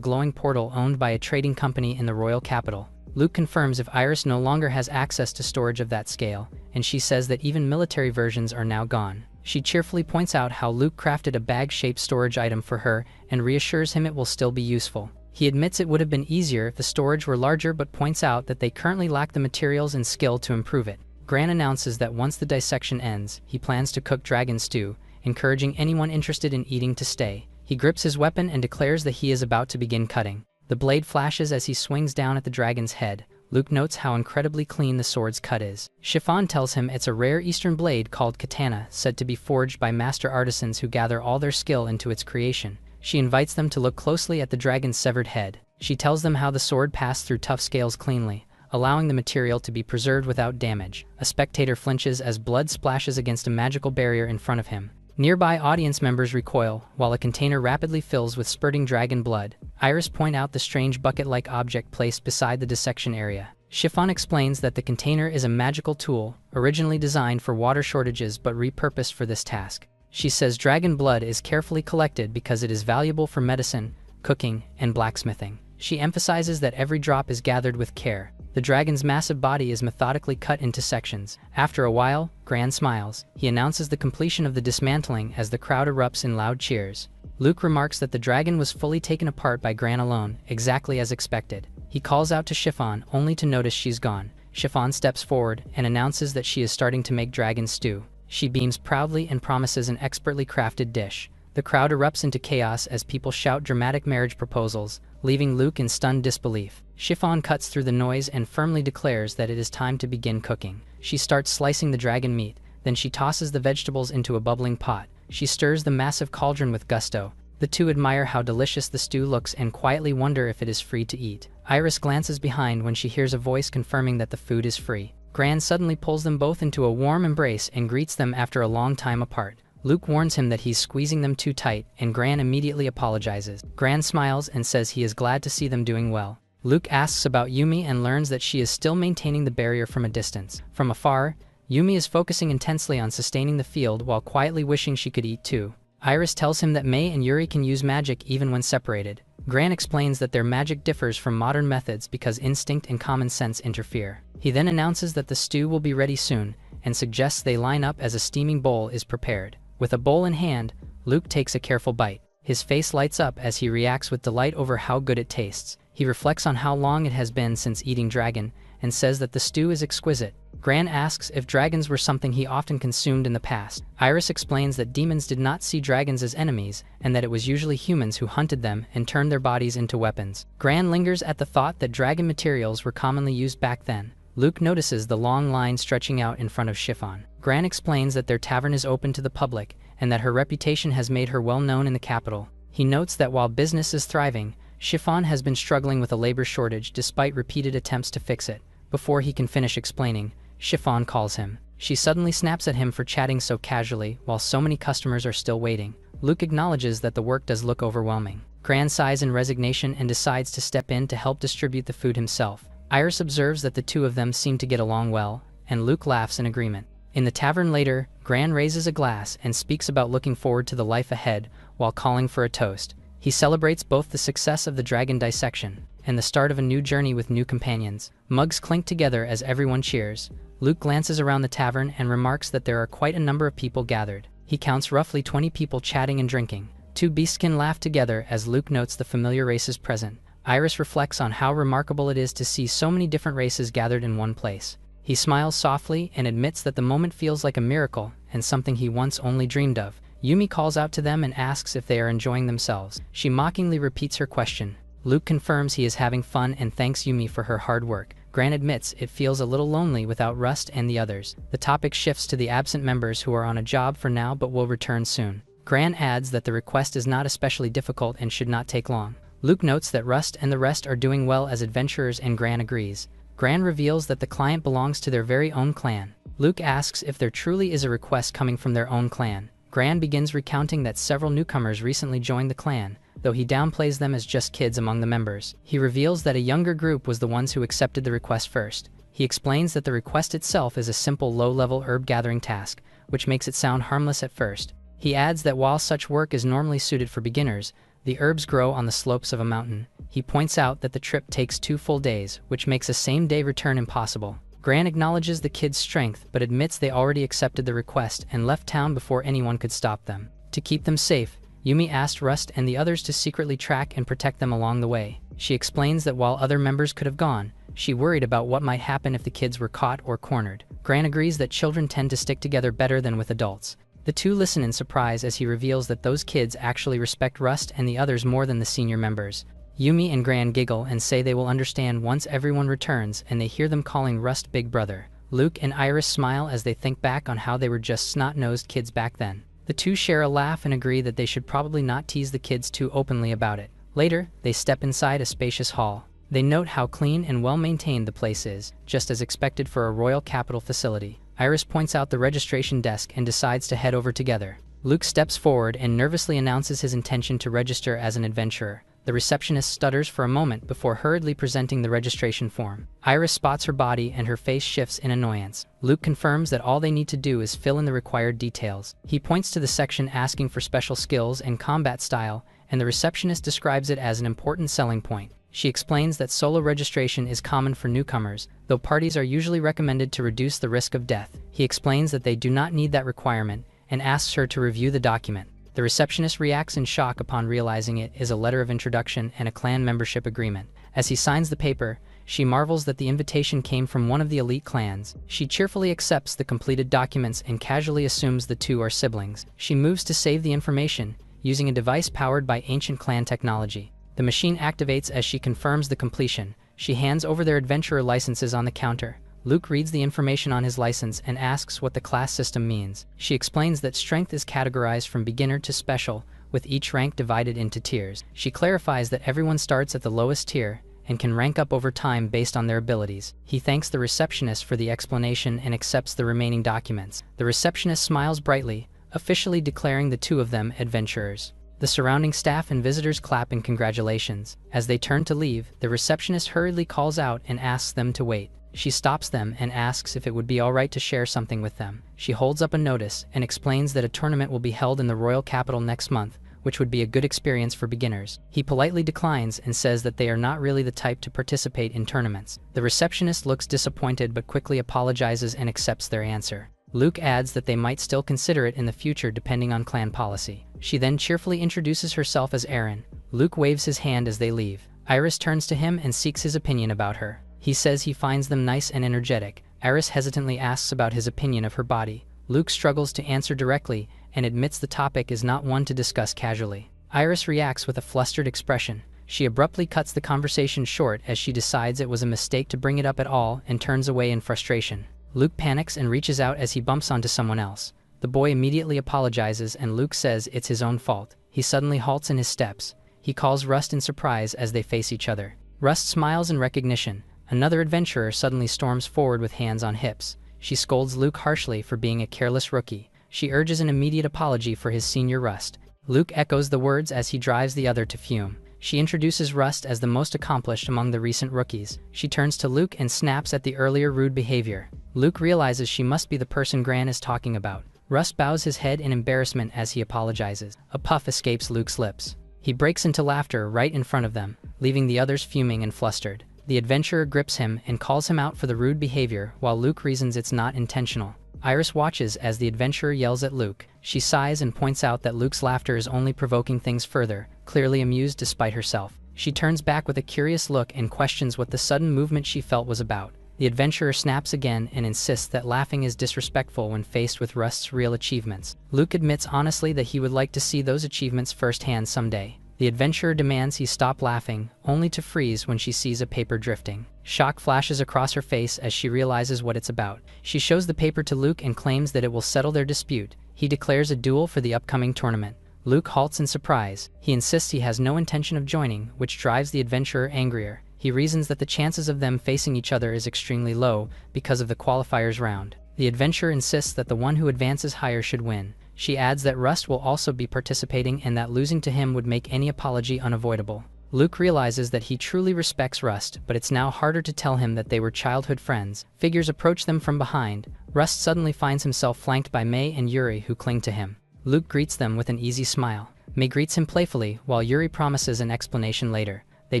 glowing portal owned by a trading company in the royal capital. Luke confirms if Iris no longer has access to storage of that scale, and she says that even military versions are now gone. She cheerfully points out how Luke crafted a bag-shaped storage item for her and reassures him it will still be useful. He admits it would have been easier if the storage were larger, but points out that they currently lack the materials and skill to improve it. Gran announces that once the dissection ends, he plans to cook dragon stew, encouraging anyone interested in eating to stay. He grips his weapon and declares that he is about to begin cutting. The blade flashes as he swings down at the dragon's head. Luke notes how incredibly clean the sword's cut is. Chiffon tells him it's a rare Eastern blade called katana, said to be forged by master artisans who gather all their skill into its creation. She invites them to look closely at the dragon's severed head. She tells them how the sword passed through tough scales cleanly, allowing the material to be preserved without damage. A spectator flinches as blood splashes against a magical barrier in front of him. Nearby audience members recoil, while a container rapidly fills with spurting dragon blood. Iris points out the strange bucket-like object placed beside the dissection area. Chiffon explains that the container is a magical tool, originally designed for water shortages but repurposed for this task. She says dragon blood is carefully collected because it is valuable for medicine, cooking, and blacksmithing. She emphasizes that every drop is gathered with care. The dragon's massive body is methodically cut into sections. After a while, Gran smiles. He announces the completion of the dismantling as the crowd erupts in loud cheers. Luke remarks that the dragon was fully taken apart by Gran alone, exactly as expected. He calls out to Chiffon, only to notice she's gone. Chiffon steps forward and announces that she is starting to make dragon stew. She beams proudly and promises an expertly crafted dish. The crowd erupts into chaos as people shout dramatic marriage proposals, leaving Luke in stunned disbelief. Chiffon cuts through the noise and firmly declares that it is time to begin cooking. She starts slicing the dragon meat, then she tosses the vegetables into a bubbling pot. She stirs the massive cauldron with gusto. The two admire how delicious the stew looks and quietly wonder if it is free to eat. Iris glances behind when she hears a voice confirming that the food is free. Gran suddenly pulls them both into a warm embrace and greets them after a long time apart. Luke warns him that he's squeezing them too tight, and Gran immediately apologizes. Gran smiles and says he is glad to see them doing well. Luke asks about Yumi and learns that she is still maintaining the barrier from a distance. From afar, Yumi is focusing intensely on sustaining the field while quietly wishing she could eat too. Iris tells him that Mei and Yuri can use magic even when separated. Gran explains that their magic differs from modern methods because instinct and common sense interfere. He then announces that the stew will be ready soon, and suggests they line up as a steaming bowl is prepared. With a bowl in hand, Luke takes a careful bite. His face lights up as he reacts with delight over how good it tastes. He reflects on how long it has been since eating dragon, and says that the stew is exquisite. Gran asks if dragons were something he often consumed in the past. Iris explains that demons did not see dragons as enemies, and that it was usually humans who hunted them and turned their bodies into weapons. Gran lingers at the thought that dragon materials were commonly used back then. Luke notices the long line stretching out in front of Chiffon. Gran explains that their tavern is open to the public, and that her reputation has made her well known in the capital. He notes that while business is thriving, Chiffon has been struggling with a labor shortage despite repeated attempts to fix it. Before he can finish explaining, Chiffon calls him. She suddenly snaps at him for chatting so casually while so many customers are still waiting. Luke acknowledges that the work does look overwhelming. Gran sighs in resignation and decides to step in to help distribute the food himself. Iris observes that the two of them seem to get along well, and Luke laughs in agreement. In the tavern later, Gran raises a glass and speaks about looking forward to the life ahead while calling for a toast. He celebrates both the success of the dragon dissection and the start of a new journey with new companions. Mugs clink together as everyone cheers. Luke glances around the tavern and remarks that there are quite a number of people gathered. He counts roughly 20 people chatting and drinking. Two beastkin laugh together as Luke notes the familiar races present. Iris reflects on how remarkable it is to see so many different races gathered in one place. He smiles softly and admits that the moment feels like a miracle and something he once only dreamed of. Yumi calls out to them and asks if they are enjoying themselves. She mockingly repeats her question. Luke confirms he is having fun and thanks Yumi for her hard work. Gran admits it feels a little lonely without Rust and the others. The topic shifts to the absent members who are on a job for now but will return soon. Gran adds that the request is not especially difficult and should not take long. Luke notes that Rust and the rest are doing well as adventurers and Gran agrees. Gran reveals that the client belongs to their very own clan. Luke asks if there truly is a request coming from their own clan. Gran begins recounting that several newcomers recently joined the clan, though he downplays them as just kids among the members. He reveals that a younger group was the ones who accepted the request first. He explains that the request itself is a simple low-level herb-gathering task, which makes it sound harmless at first. He adds that while such work is normally suited for beginners, the herbs grow on the slopes of a mountain. He points out that the trip takes 2 full days, which makes a same-day return impossible. Gran acknowledges the kids' strength but admits they already accepted the request and left town before anyone could stop them. To keep them safe, Yumi asked Rust and the others to secretly track and protect them along the way. She explains that while other members could have gone, she worried about what might happen if the kids were caught or cornered. Gran agrees that children tend to stick together better than with adults. The two listen in surprise as he reveals that those kids actually respect Rust and the others more than the senior members. Yumi and Gran giggle and say they will understand once everyone returns, and they hear them calling Rust Big Brother. Luke and Iris smile as they think back on how they were just snot-nosed kids back then. The two share a laugh and agree that they should probably not tease the kids too openly about it. Later, they step inside a spacious hall. They note how clean and well-maintained the place is, just as expected for a royal capital facility. Iris points out the registration desk and decides to head over together. Luke steps forward and nervously announces his intention to register as an adventurer. The receptionist stutters for a moment before hurriedly presenting the registration form. Iris spots her body and her face shifts in annoyance. Luke confirms that all they need to do is fill in the required details. He points to the section asking for special skills and combat style, and the receptionist describes it as an important selling point. She explains that solo registration is common for newcomers, though parties are usually recommended to reduce the risk of death. He explains that they do not need that requirement and asks her to review the document. The receptionist reacts in shock upon realizing it is a letter of introduction and a clan membership agreement. As he signs the paper, she marvels that the invitation came from one of the elite clans. She cheerfully accepts the completed documents and casually assumes the two are siblings. She moves to save the information, using a device powered by ancient clan technology. The machine activates as she confirms the completion. She hands over their adventurer licenses on the counter. Luke reads the information on his license and asks what the class system means. She explains that strength is categorized from beginner to special, with each rank divided into tiers. She clarifies that everyone starts at the lowest tier and can rank up over time based on their abilities. He thanks the receptionist for the explanation and accepts the remaining documents. The receptionist smiles brightly, officially declaring the two of them adventurers. The surrounding staff and visitors clap in congratulations. As they turn to leave, the receptionist hurriedly calls out and asks them to wait. She stops them and asks if it would be alright to share something with them. She holds up a notice and explains that a tournament will be held in the royal capital next month, which would be a good experience for beginners. He politely declines and says that they are not really the type to participate in tournaments. The receptionist looks disappointed but quickly apologizes and accepts their answer. Luke adds that they might still consider it in the future depending on clan policy. She then cheerfully introduces herself as Aaron. Luke waves his hand as they leave. Iris turns to him and seeks his opinion about her. He says he finds them nice and energetic. Iris hesitantly asks about his opinion of her body. Luke struggles to answer directly and admits the topic is not one to discuss casually. Iris reacts with a flustered expression. She abruptly cuts the conversation short as she decides it was a mistake to bring it up at all and turns away in frustration. Luke panics and reaches out as he bumps onto someone else. The boy immediately apologizes and Luke says it's his own fault. He suddenly halts in his steps. He calls Rust in surprise as they face each other. Rust smiles in recognition. Another adventurer suddenly storms forward with hands on hips. She scolds Luke harshly for being a careless rookie. She urges an immediate apology for his senior Rust. Luke echoes the words as he drives the other to fume. She introduces Rust as the most accomplished among the recent rookies. She turns to Luke and snaps at the earlier rude behavior. Luke realizes she must be the person Gran is talking about. Rust bows his head in embarrassment as he apologizes. A puff escapes Luke's lips. He breaks into laughter right in front of them, leaving the others fuming and flustered. The adventurer grips him and calls him out for the rude behavior, while Luke reasons it's not intentional. Iris watches as the adventurer yells at Luke. She sighs and points out that Luke's laughter is only provoking things further, clearly amused despite herself. She turns back with a curious look and questions what the sudden movement she felt was about. The adventurer snaps again and insists that laughing is disrespectful when faced with Rust's real achievements. Luke admits honestly that he would like to see those achievements firsthand someday. The adventurer demands he stop laughing, only to freeze when she sees a paper drifting. Shock flashes across her face as she realizes what it's about. She shows the paper to Luke and claims that it will settle their dispute. He declares a duel for the upcoming tournament. Luke halts in surprise. He insists he has no intention of joining, which drives the adventurer angrier. He reasons that the chances of them facing each other is extremely low because of the qualifiers round. The adventurer insists that the one who advances higher should win. She adds that Rust will also be participating and that losing to him would make any apology unavoidable. Luke realizes that he truly respects Rust, but it's now harder to tell him that they were childhood friends. Figures approach them from behind. Rust suddenly finds himself flanked by Mei and Yuri, who cling to him. Luke greets them with an easy smile. Mei greets him playfully, while Yuri promises an explanation later. They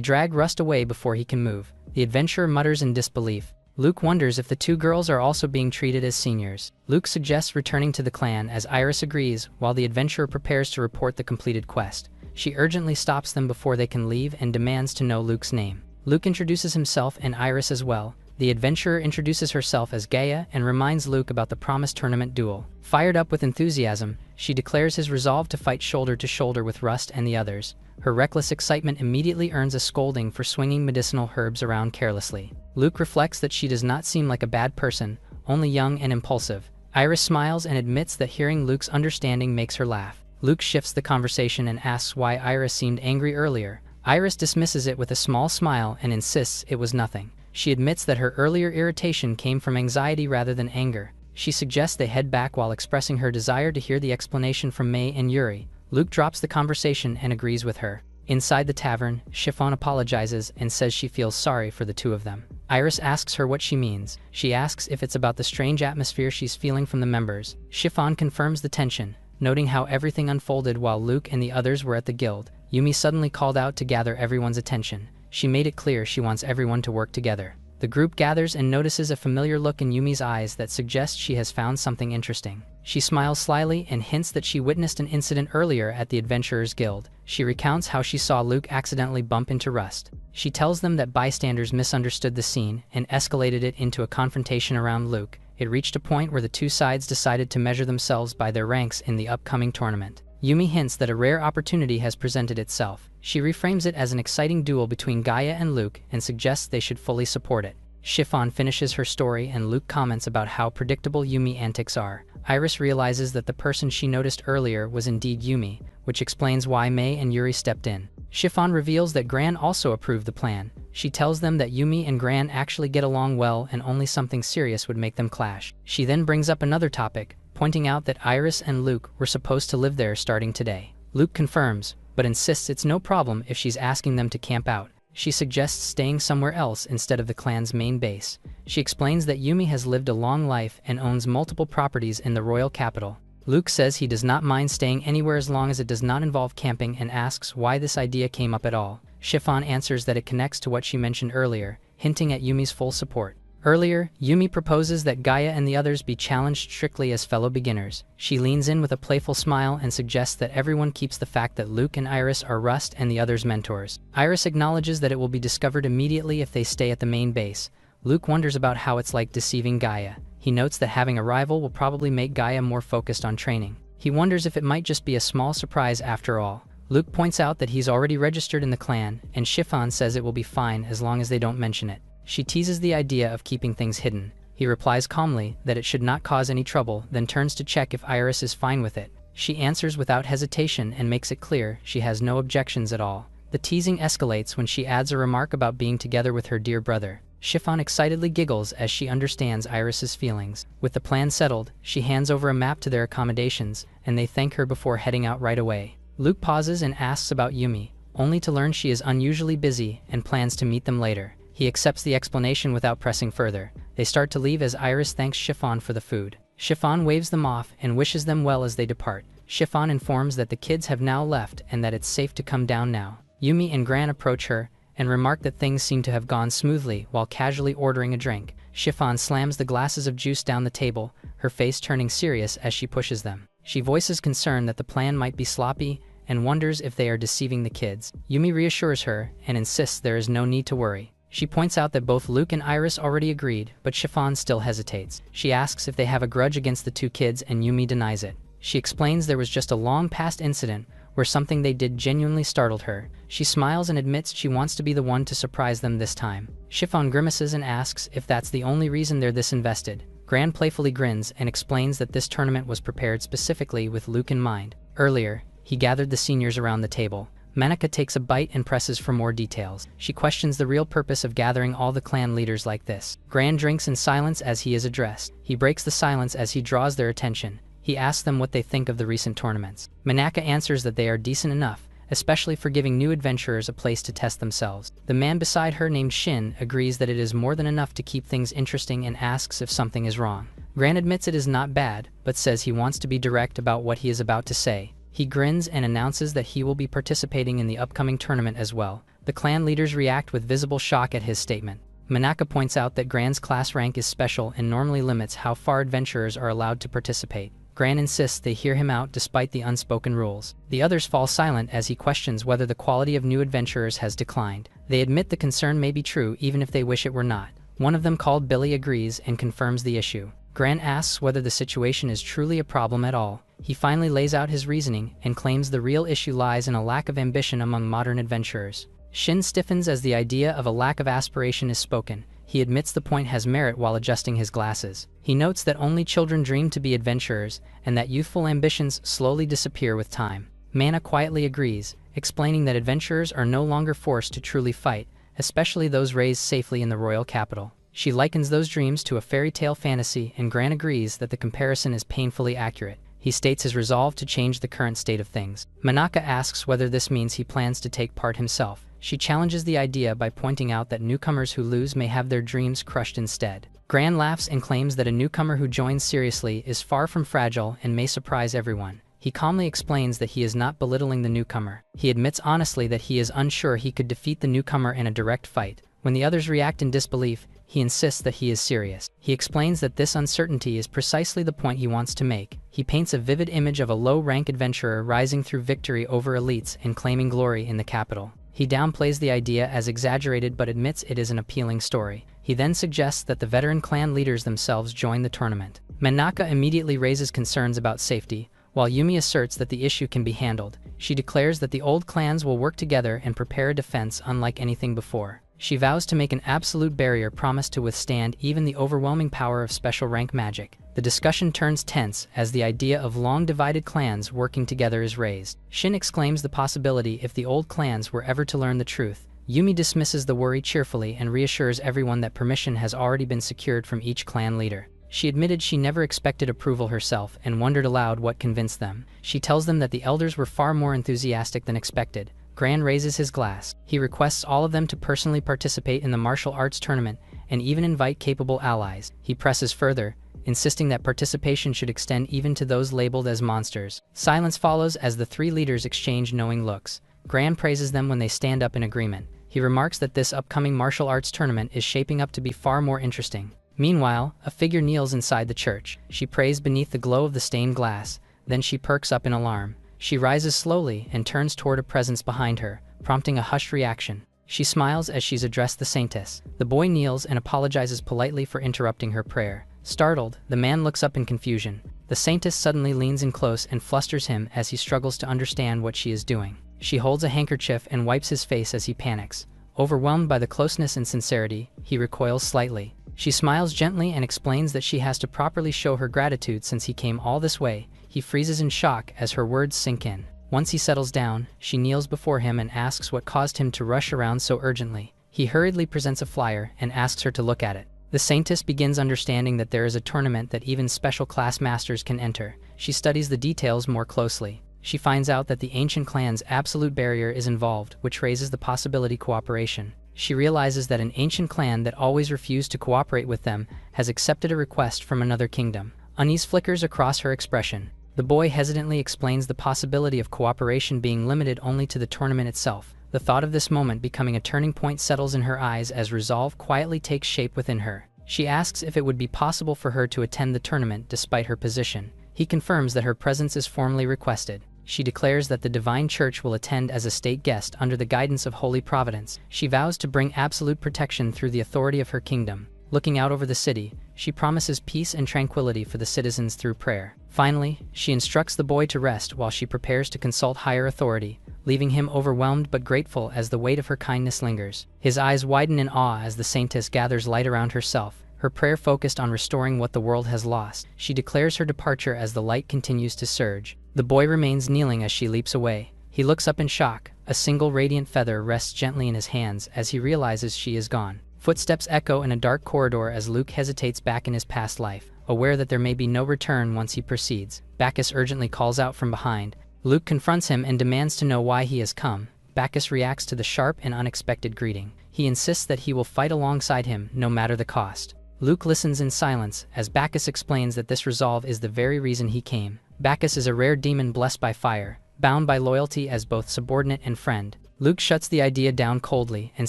drag Rust away before he can move. The adventurer mutters in disbelief. Luke wonders if the two girls are also being treated as seniors. Luke suggests returning to the clan as Iris agrees, while the adventurer prepares to report the completed quest. She urgently stops them before they can leave and demands to know Luke's name. Luke introduces himself and Iris as well. The adventurer introduces herself as Gaia and reminds Luke about the promised tournament duel. Fired up with enthusiasm, she declares his resolve to fight shoulder to shoulder with Rust and the others. Her reckless excitement immediately earns a scolding for swinging medicinal herbs around carelessly. Luke reflects that she does not seem like a bad person, only young and impulsive. Iris smiles and admits that hearing Luke's understanding makes her laugh. Luke shifts the conversation and asks why Iris seemed angry earlier. Iris dismisses it with a small smile and insists it was nothing. She admits that her earlier irritation came from anxiety rather than anger. She suggests they head back while expressing her desire to hear the explanation from Mei and Yuri. Luke drops the conversation and agrees with her. Inside the tavern, Chiffon apologizes and says she feels sorry for the two of them. Iris asks her what she means. She asks if it's about the strange atmosphere she's feeling from the members. Chiffon confirms the tension, noting how everything unfolded while Luke and the others were at the guild. Yumi suddenly called out to gather everyone's attention. She made it clear she wants everyone to work together. The group gathers and notices a familiar look in Yumi's eyes that suggests she has found something interesting. She smiles slyly and hints that she witnessed an incident earlier at the Adventurers Guild. She recounts how she saw Luke accidentally bump into Rust. She tells them that bystanders misunderstood the scene and escalated it into a confrontation around Luke. It reached a point where the two sides decided to measure themselves by their ranks in the upcoming tournament. Yumi hints that a rare opportunity has presented itself. She reframes it as an exciting duel between Gaia and Luke and suggests they should fully support it. Chiffon finishes her story and Luke comments about how predictable Yumi antics are. Iris realizes that the person she noticed earlier was indeed Yumi, which explains why Mei and Yuri stepped in. Chiffon reveals that Gran also approved the plan. She tells them that Yumi and Gran actually get along well and only something serious would make them clash. She then brings up another topic, pointing out that Iris and Luke were supposed to live there starting today. Luke confirms, but insists it's no problem if she's asking them to camp out. She suggests staying somewhere else instead of the clan's main base. She explains that Yumi has lived a long life and owns multiple properties in the royal capital. Luke says he does not mind staying anywhere as long as it does not involve camping and asks why this idea came up at all. Chiffon answers that it connects to what she mentioned earlier, hinting at Yumi's full support. Earlier, Yumi proposes that Gaia and the others be challenged strictly as fellow beginners. She leans in with a playful smile and suggests that everyone keeps the fact that Luke and Iris are Rust and the others' mentors. Iris acknowledges that it will be discovered immediately if they stay at the main base. Luke wonders about how it's like deceiving Gaia. He notes that having a rival will probably make Gaia more focused on training. He wonders if it might just be a small surprise after all. Luke points out that he's already registered in the clan, and Chiffon says it will be fine as long as they don't mention it. She teases the idea of keeping things hidden. He replies calmly that it should not cause any trouble, then turns to check if Iris is fine with it. She answers without hesitation and makes it clear she has no objections at all. The teasing escalates when she adds a remark about being together with her dear brother. Chiffon excitedly giggles as she understands Iris's feelings. With the plan settled, she hands over a map to their accommodations, and they thank her before heading out right away. Luke pauses and asks about Yumi, only to learn she is unusually busy and plans to meet them later. He accepts the explanation without pressing further. They start to leave as Iris thanks Chiffon for the food. Chiffon waves them off and wishes them well as they depart. Chiffon informs that the kids have now left and that it's safe to come down now. Yumi and Gran approach her and remark that things seem to have gone smoothly while casually ordering a drink. Chiffon slams the glasses of juice down the table, her face turning serious as she pushes them. She voices concern that the plan might be sloppy and wonders if they are deceiving the kids. Yumi reassures her and insists there is no need to worry. She points out that both Luke and Iris already agreed, but Chiffon still hesitates. She asks if they have a grudge against the two kids and Yumi denies it. She explains there was just a long past incident where something they did genuinely startled her. She smiles and admits she wants to be the one to surprise them this time. Chiffon grimaces and asks if that's the only reason they're this invested. Gran playfully grins and explains that this tournament was prepared specifically with Luke in mind. Earlier, he gathered the seniors around the table, Manhwa takes a bite and presses for more details. She questions the real purpose of gathering all the clan leaders like this. Gran drinks in silence as he is addressed. He breaks the silence as he draws their attention. He asks them what they think of the recent tournaments. Manhwa answers that they are decent enough, especially for giving new adventurers a place to test themselves. The man beside her, named Shin, agrees that it is more than enough to keep things interesting and asks if something is wrong. Gran admits it is not bad, but says he wants to be direct about what he is about to say. He grins and announces that he will be participating in the upcoming tournament as well. The clan leaders react with visible shock at his statement. Manhwa points out that Gran's class rank is special and normally limits how far adventurers are allowed to participate. Gran insists they hear him out despite the unspoken rules. The others fall silent as he questions whether the quality of new adventurers has declined. They admit the concern may be true even if they wish it were not. One of them, called Billy, agrees and confirms the issue. Gran asks whether the situation is truly a problem at all. He finally lays out his reasoning and claims the real issue lies in a lack of ambition among modern adventurers. Shin stiffens as the idea of a lack of aspiration is spoken. He admits the point has merit while adjusting his glasses. He notes that only children dream to be adventurers and that youthful ambitions slowly disappear with time. Manhwa quietly agrees, explaining that adventurers are no longer forced to truly fight, especially those raised safely in the royal capital. She likens those dreams to a fairy tale fantasy, and Gran agrees that the comparison is painfully accurate. He states his resolve to change the current state of things. Manhwa asks whether this means he plans to take part himself. She challenges the idea by pointing out that newcomers who lose may have their dreams crushed instead. Gran laughs and claims that a newcomer who joins seriously is far from fragile and may surprise everyone. He calmly explains that he is not belittling the newcomer. He admits honestly that he is unsure he could defeat the newcomer in a direct fight. When the others react in disbelief, he insists that he is serious. He explains that this uncertainty is precisely the point he wants to make. He paints a vivid image of a low-rank adventurer rising through victory over elites and claiming glory in the capital. He downplays the idea as exaggerated but admits it is an appealing story. He then suggests that the veteran clan leaders themselves join the tournament. Manhwa immediately raises concerns about safety, while Yumi asserts that the issue can be handled. She declares that the old clans will work together and prepare a defense unlike anything before. She vows to make an absolute barrier promised to withstand even the overwhelming power of special rank magic. The discussion turns tense as the idea of long-divided clans working together is raised. Shin exclaims the possibility if the old clans were ever to learn the truth. Yumi dismisses the worry cheerfully and reassures everyone that permission has already been secured from each clan leader. She admitted she never expected approval herself and wondered aloud what convinced them. She tells them that the elders were far more enthusiastic than expected. Gran raises his glass. He requests all of them to personally participate in the martial arts tournament and even invite capable allies. He presses further, insisting that participation should extend even to those labeled as monsters. Silence follows as the three leaders exchange knowing looks. Gran praises them when they stand up in agreement. He remarks that this upcoming martial arts tournament is shaping up to be far more interesting. Meanwhile, a figure kneels inside the church. She prays beneath the glow of the stained glass. Then she perks up in alarm. She rises slowly and turns toward a presence behind her, prompting a hushed reaction. She smiles as she's addressed the saintess. The boy kneels and apologizes politely for interrupting her prayer. Startled, the man looks up in confusion. The saintess suddenly leans in close and flusters him as he struggles to understand what she is doing. She holds a handkerchief and wipes his face as he panics. Overwhelmed by the closeness and sincerity, he recoils slightly. She smiles gently and explains that she has to properly show her gratitude since he came all this way. He freezes in shock as her words sink in. Once he settles down, she kneels before him and asks what caused him to rush around so urgently. He hurriedly presents a flyer and asks her to look at it. The saintess begins understanding that there is a tournament that even special class masters can enter. She studies the details more closely. She finds out that the ancient clan's absolute barrier is involved, which raises the possibility cooperation. She realizes that an ancient clan that always refused to cooperate with them has accepted a request from another kingdom. Unease flickers across her expression. The boy hesitantly explains the possibility of cooperation being limited only to the tournament itself. The thought of this moment becoming a turning point settles in her eyes as resolve quietly takes shape within her. She asks if it would be possible for her to attend the tournament despite her position. He confirms that her presence is formally requested. She declares that the Divine Church will attend as a state guest under the guidance of Holy Providence. She vows to bring absolute protection through the authority of her kingdom. Looking out over the city, she promises peace and tranquility for the citizens through prayer. Finally, she instructs the boy to rest while she prepares to consult higher authority, leaving him overwhelmed but grateful as the weight of her kindness lingers. His eyes widen in awe as the saintess gathers light around herself, her prayer focused on restoring what the world has lost. She declares her departure as the light continues to surge. The boy remains kneeling as she leaps away. He looks up in shock, A single radiant feather rests gently in his hands as he realizes she is gone. Footsteps echo in a dark corridor as Luke hesitates back in his past life, aware that there may be no return once he proceeds. Bacchus urgently calls out from behind. Luke confronts him and demands to know why he has come. Bacchus reacts to the sharp and unexpected greeting. He insists that he will fight alongside him, no matter the cost. Luke listens in silence as Bacchus explains that this resolve is the very reason he came. Bacchus is a rare demon blessed by fire, bound by loyalty as both subordinate and friend. Luke shuts the idea down coldly and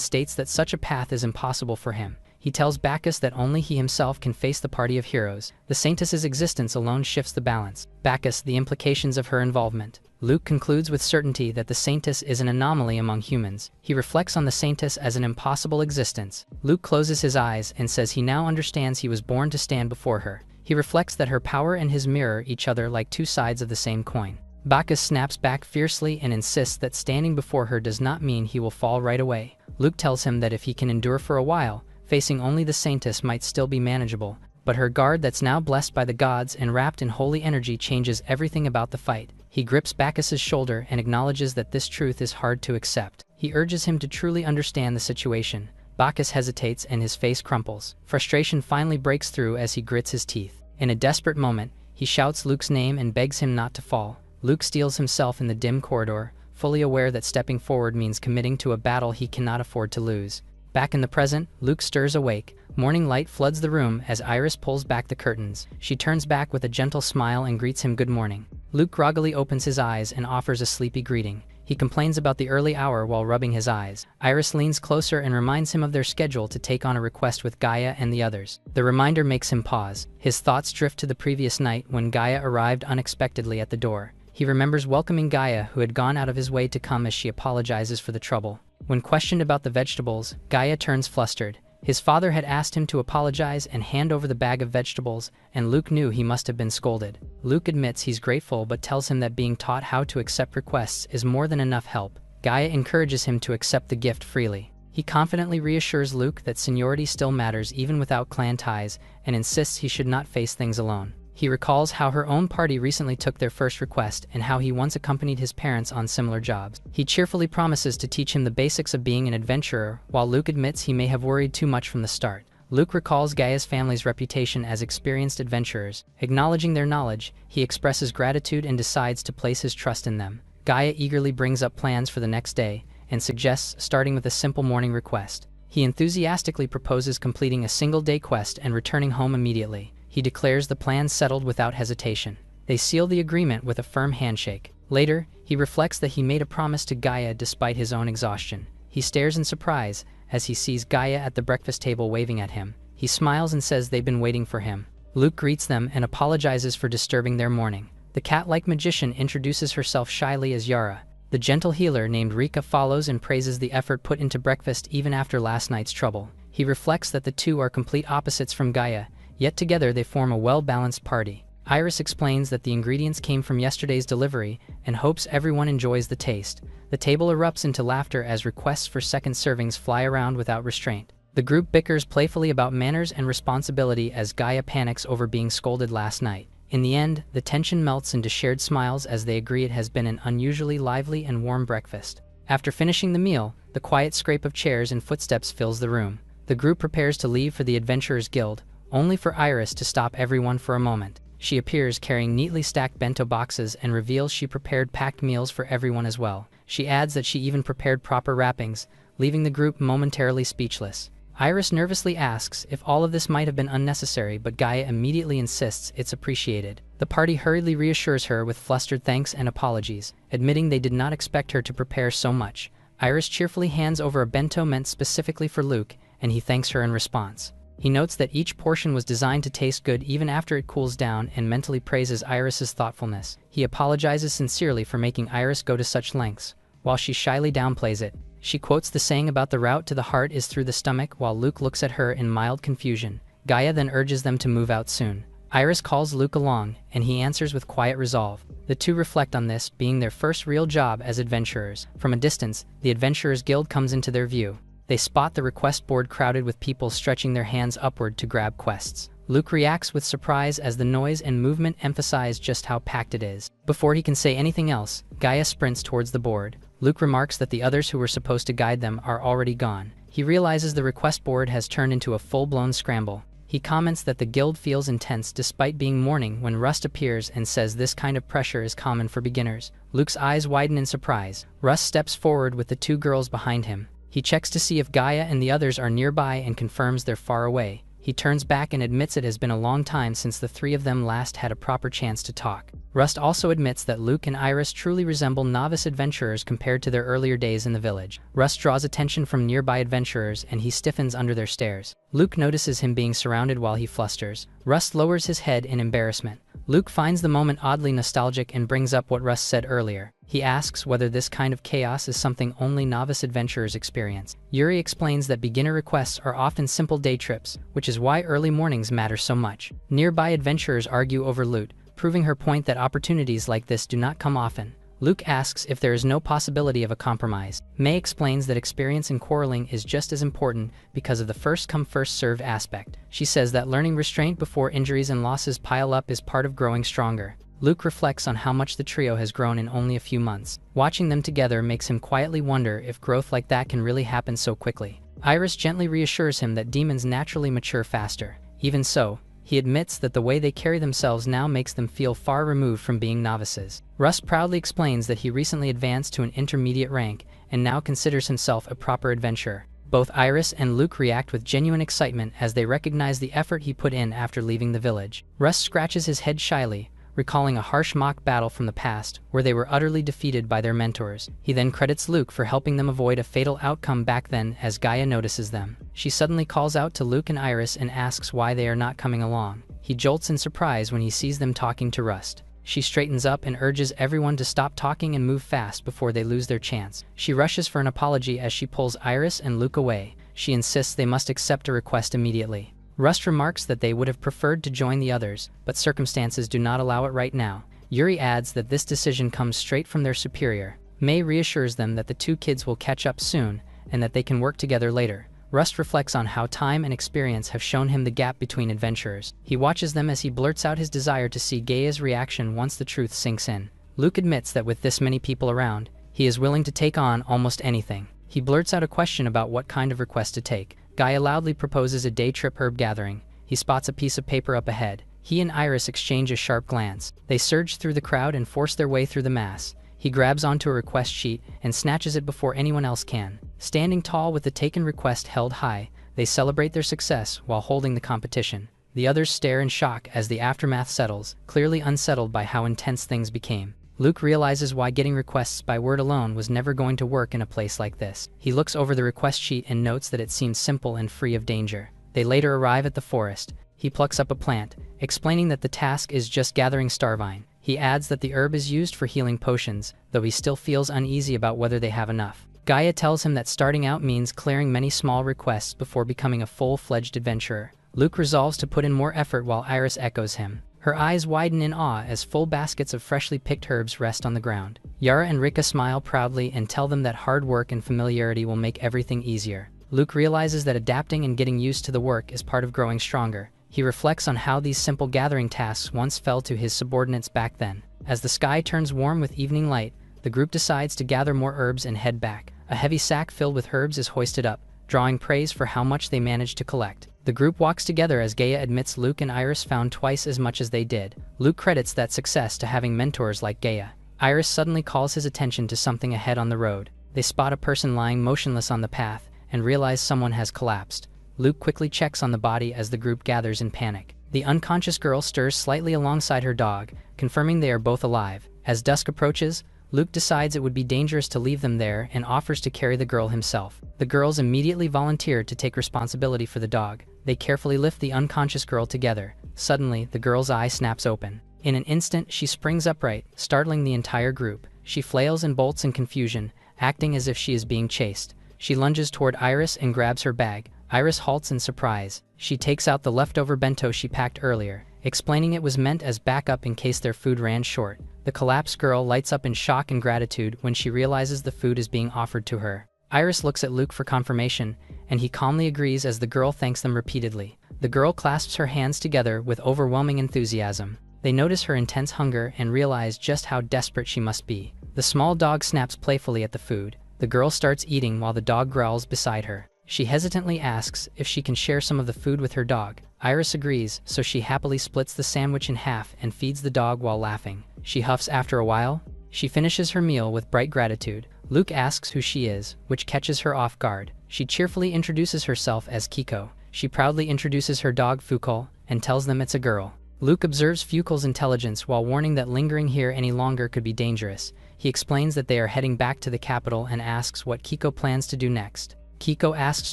states that such a path is impossible for him. He tells Bacchus that only he himself can face the party of heroes. The Saintess's existence alone shifts the balance. Bacchus, the implications of her involvement. Luke concludes with certainty that the Saintess is an anomaly among humans. He reflects on the Saintess as an impossible existence. Luke closes his eyes and says he now understands he was born to stand before her. He reflects that her power and his mirror each other like two sides of the same coin. Bacchus snaps back fiercely and insists that standing before her does not mean he will fall right away. Luke tells him that if he can endure for a while, facing only the Saintess might still be manageable, but her guard that's now blessed by the gods and wrapped in holy energy changes everything about the fight. He grips Bacchus's shoulder and acknowledges that this truth is hard to accept. He urges him to truly understand the situation. Bacchus hesitates and his face crumples. Frustration finally breaks through as he grits his teeth. In a desperate moment, he shouts Luke's name and begs him not to fall. Luke steels himself in the dim corridor, fully aware that stepping forward means committing to a battle he cannot afford to lose. Back in the present, Luke stirs awake. Morning light floods the room as Iris pulls back the curtains. She turns back with a gentle smile and greets him good morning. Luke groggily opens his eyes and offers a sleepy greeting. He complains about the early hour while rubbing his eyes. Iris leans closer and reminds him of their schedule to take on a request with Gaia and the others. The reminder makes him pause. His thoughts drift to the previous night when Gaia arrived unexpectedly at the door. He remembers welcoming Gaia, who had gone out of his way to come as she apologizes for the trouble. When questioned about the vegetables, Gaia turns flustered. His father had asked him to apologize and hand over the bag of vegetables, and Luke knew he must have been scolded. Luke admits he's grateful but tells him that being taught how to accept requests is more than enough help. Gaia encourages him to accept the gift freely. He confidently reassures Luke that seniority still matters even without clan ties, and insists he should not face things alone. He recalls how her own party recently took their first request and how he once accompanied his parents on similar jobs. He cheerfully promises to teach him the basics of being an adventurer, while Luke admits he may have worried too much from the start. Luke recalls Gaia's family's reputation as experienced adventurers. Acknowledging their knowledge, he expresses gratitude and decides to place his trust in them. Gaia eagerly brings up plans for the next day and suggests starting with a simple morning request. He enthusiastically proposes completing a single-day quest and returning home immediately. He declares the plan settled without hesitation. They seal the agreement with a firm handshake. Later, he reflects that he made a promise to Gaia despite his own exhaustion. He stares in surprise as he sees Gaia at the breakfast table waving at him. He smiles and says they've been waiting for him. Luke greets them and apologizes for disturbing their morning. The cat-like magician introduces herself shyly as Yara. The gentle healer named Rika follows and praises the effort put into breakfast even after last night's trouble. He reflects that the two are complete opposites from Gaia, yet together they form a well-balanced party. Iris explains that the ingredients came from yesterday's delivery and hopes everyone enjoys the taste. The table erupts into laughter as requests for second servings fly around without restraint. The group bickers playfully about manners and responsibility as Gaia panics over being scolded last night. In the end, the tension melts into shared smiles as they agree it has been an unusually lively and warm breakfast. After finishing the meal, the quiet scrape of chairs and footsteps fills the room. The group prepares to leave for the Adventurers Guild, only for Iris to stop everyone for a moment. She appears carrying neatly stacked bento boxes and reveals she prepared packed meals for everyone as well. She adds that she even prepared proper wrappings, leaving the group momentarily speechless. Iris nervously asks if all of this might have been unnecessary, but Gaia immediately insists it's appreciated. The party hurriedly reassures her with flustered thanks and apologies, admitting they did not expect her to prepare so much. Iris cheerfully hands over a bento meant specifically for Luke, and he thanks her in response. He notes that each portion was designed to taste good even after it cools down and mentally praises Iris's thoughtfulness. He apologizes sincerely for making Iris go to such lengths, while she shyly downplays it. She quotes the saying about the route to the heart is through the stomach while Luke looks at her in mild confusion. Gaia then urges them to move out soon. Iris calls Luke along, and he answers with quiet resolve. The two reflect on this being their first real job as adventurers. From a distance, the Adventurers Guild comes into their view. They spot the request board crowded with people stretching their hands upward to grab quests. Luke reacts with surprise as the noise and movement emphasize just how packed it is. Before he can say anything else, Gaia sprints towards the board. Luke remarks that the others who were supposed to guide them are already gone. He realizes the request board has turned into a full-blown scramble. He comments that the guild feels intense despite being morning when Rust appears and says this kind of pressure is common for beginners. Luke's eyes widen in surprise. Rust steps forward with the two girls behind him. He checks to see if Gaia and the others are nearby and confirms they're far away. He turns back and admits it has been a long time since the three of them last had a proper chance to talk. Rust also admits that Luke and Iris truly resemble novice adventurers compared to their earlier days in the village. Rust draws attention from nearby adventurers and he stiffens under their stares. Luke notices him being surrounded while he flusters. Rust lowers his head in embarrassment. Luke finds the moment oddly nostalgic and brings up what Rust said earlier. He asks whether this kind of chaos is something only novice adventurers experience. Yuri explains that beginner requests are often simple day trips, which is why early mornings matter so much. Nearby adventurers argue over loot, proving her point that opportunities like this do not come often. Luke asks if there is no possibility of a compromise. May explains that experience in quarreling is just as important because of the first-come first-served aspect. She says that learning restraint before injuries and losses pile up is part of growing stronger. Luke reflects on how much the trio has grown in only a few months. Watching them together makes him quietly wonder if growth like that can really happen so quickly. Iris gently reassures him that demons naturally mature faster. Even so, he admits that the way they carry themselves now makes them feel far removed from being novices. Rust proudly explains that he recently advanced to an intermediate rank and now considers himself a proper adventurer. Both Iris and Luke react with genuine excitement as they recognize the effort he put in after leaving the village. Rust scratches his head shyly, recalling a harsh mock battle from the past where they were utterly defeated by their mentors. He then credits Luke for helping them avoid a fatal outcome back then as Gaia notices them. She suddenly calls out to Luke and Iris and asks why they are not coming along. He jolts in surprise when he sees them talking to Rust. She straightens up and urges everyone to stop talking and move fast before they lose their chance. She rushes for an apology as she pulls Iris and Luke away. She insists they must accept a request immediately. Rust remarks that they would have preferred to join the others, but circumstances do not allow it right now. Yuri adds that this decision comes straight from their superior. May reassures them that the two kids will catch up soon and that they can work together later. Rust reflects on how time and experience have shown him the gap between adventurers. He watches them as he blurts out his desire to see Gaia's reaction once the truth sinks in. Luke admits that with this many people around, he is willing to take on almost anything. He blurts out a question about what kind of request to take. Gaia loudly proposes a day trip herb gathering. He spots a piece of paper up ahead. He and Iris exchange a sharp glance. They surge through the crowd and force their way through the mass. He grabs onto a request sheet and snatches it before anyone else can. Standing tall with the taken request held high, they celebrate their success while holding the competition. The others stare in shock as the aftermath settles, clearly unsettled by how intense things became. Luke realizes why getting requests by word alone was never going to work in a place like this. He looks over the request sheet and notes that it seems simple and free of danger. They later arrive at the forest. He plucks up a plant, explaining that the task is just gathering starvine. He adds that the herb is used for healing potions, though he still feels uneasy about whether they have enough. Gaia tells him that starting out means clearing many small requests before becoming a full-fledged adventurer. Luke resolves to put in more effort while Iris echoes him. Her eyes widen in awe as full baskets of freshly picked herbs rest on the ground. Yara and Rika smile proudly and tell them that hard work and familiarity will make everything easier. Luke realizes that adapting and getting used to the work is part of growing stronger. He reflects on how these simple gathering tasks once fell to his subordinates back then. As the sky turns warm with evening light, the group decides to gather more herbs and head back. A heavy sack filled with herbs is hoisted up, drawing praise for how much they managed to collect. The group walks together as Gaia admits Luke and Iris found twice as much as they did. Luke credits that success to having mentors like Gaia. Iris suddenly calls his attention to something ahead on the road. They spot a person lying motionless on the path and realize someone has collapsed. Luke quickly checks on the body as the group gathers in panic. The unconscious girl stirs slightly alongside her dog, confirming they are both alive. As dusk approaches, Luke decides it would be dangerous to leave them there and offers to carry the girl himself. The girls immediately volunteer to take responsibility for the dog. They carefully lift the unconscious girl together. Suddenly, the girl's eye snaps open. In an instant, she springs upright, startling the entire group. She flails and bolts in confusion, acting as if she is being chased. She lunges toward Iris and grabs her bag. Iris halts in surprise. She takes out the leftover bento she packed earlier, explaining it was meant as backup in case their food ran short. The collapsed girl lights up in shock and gratitude when she realizes the food is being offered to her. Iris looks at Luke for confirmation, and he calmly agrees as the girl thanks them repeatedly. The girl clasps her hands together with overwhelming enthusiasm. They notice her intense hunger and realize just how desperate she must be. The small dog snaps playfully at the food. The girl starts eating while the dog growls beside her. She hesitantly asks if she can share some of the food with her dog. Iris agrees, so she happily splits the sandwich in half and feeds the dog while laughing. She huffs after a while. She finishes her meal with bright gratitude. Luke asks who she is, which catches her off guard. She cheerfully introduces herself as Kiko. She proudly introduces her dog Fukul and tells them it's a girl. Luke observes Fukul's intelligence while warning that lingering here any longer could be dangerous. He explains that they are heading back to the capital and asks what Kiko plans to do next. Kiko asks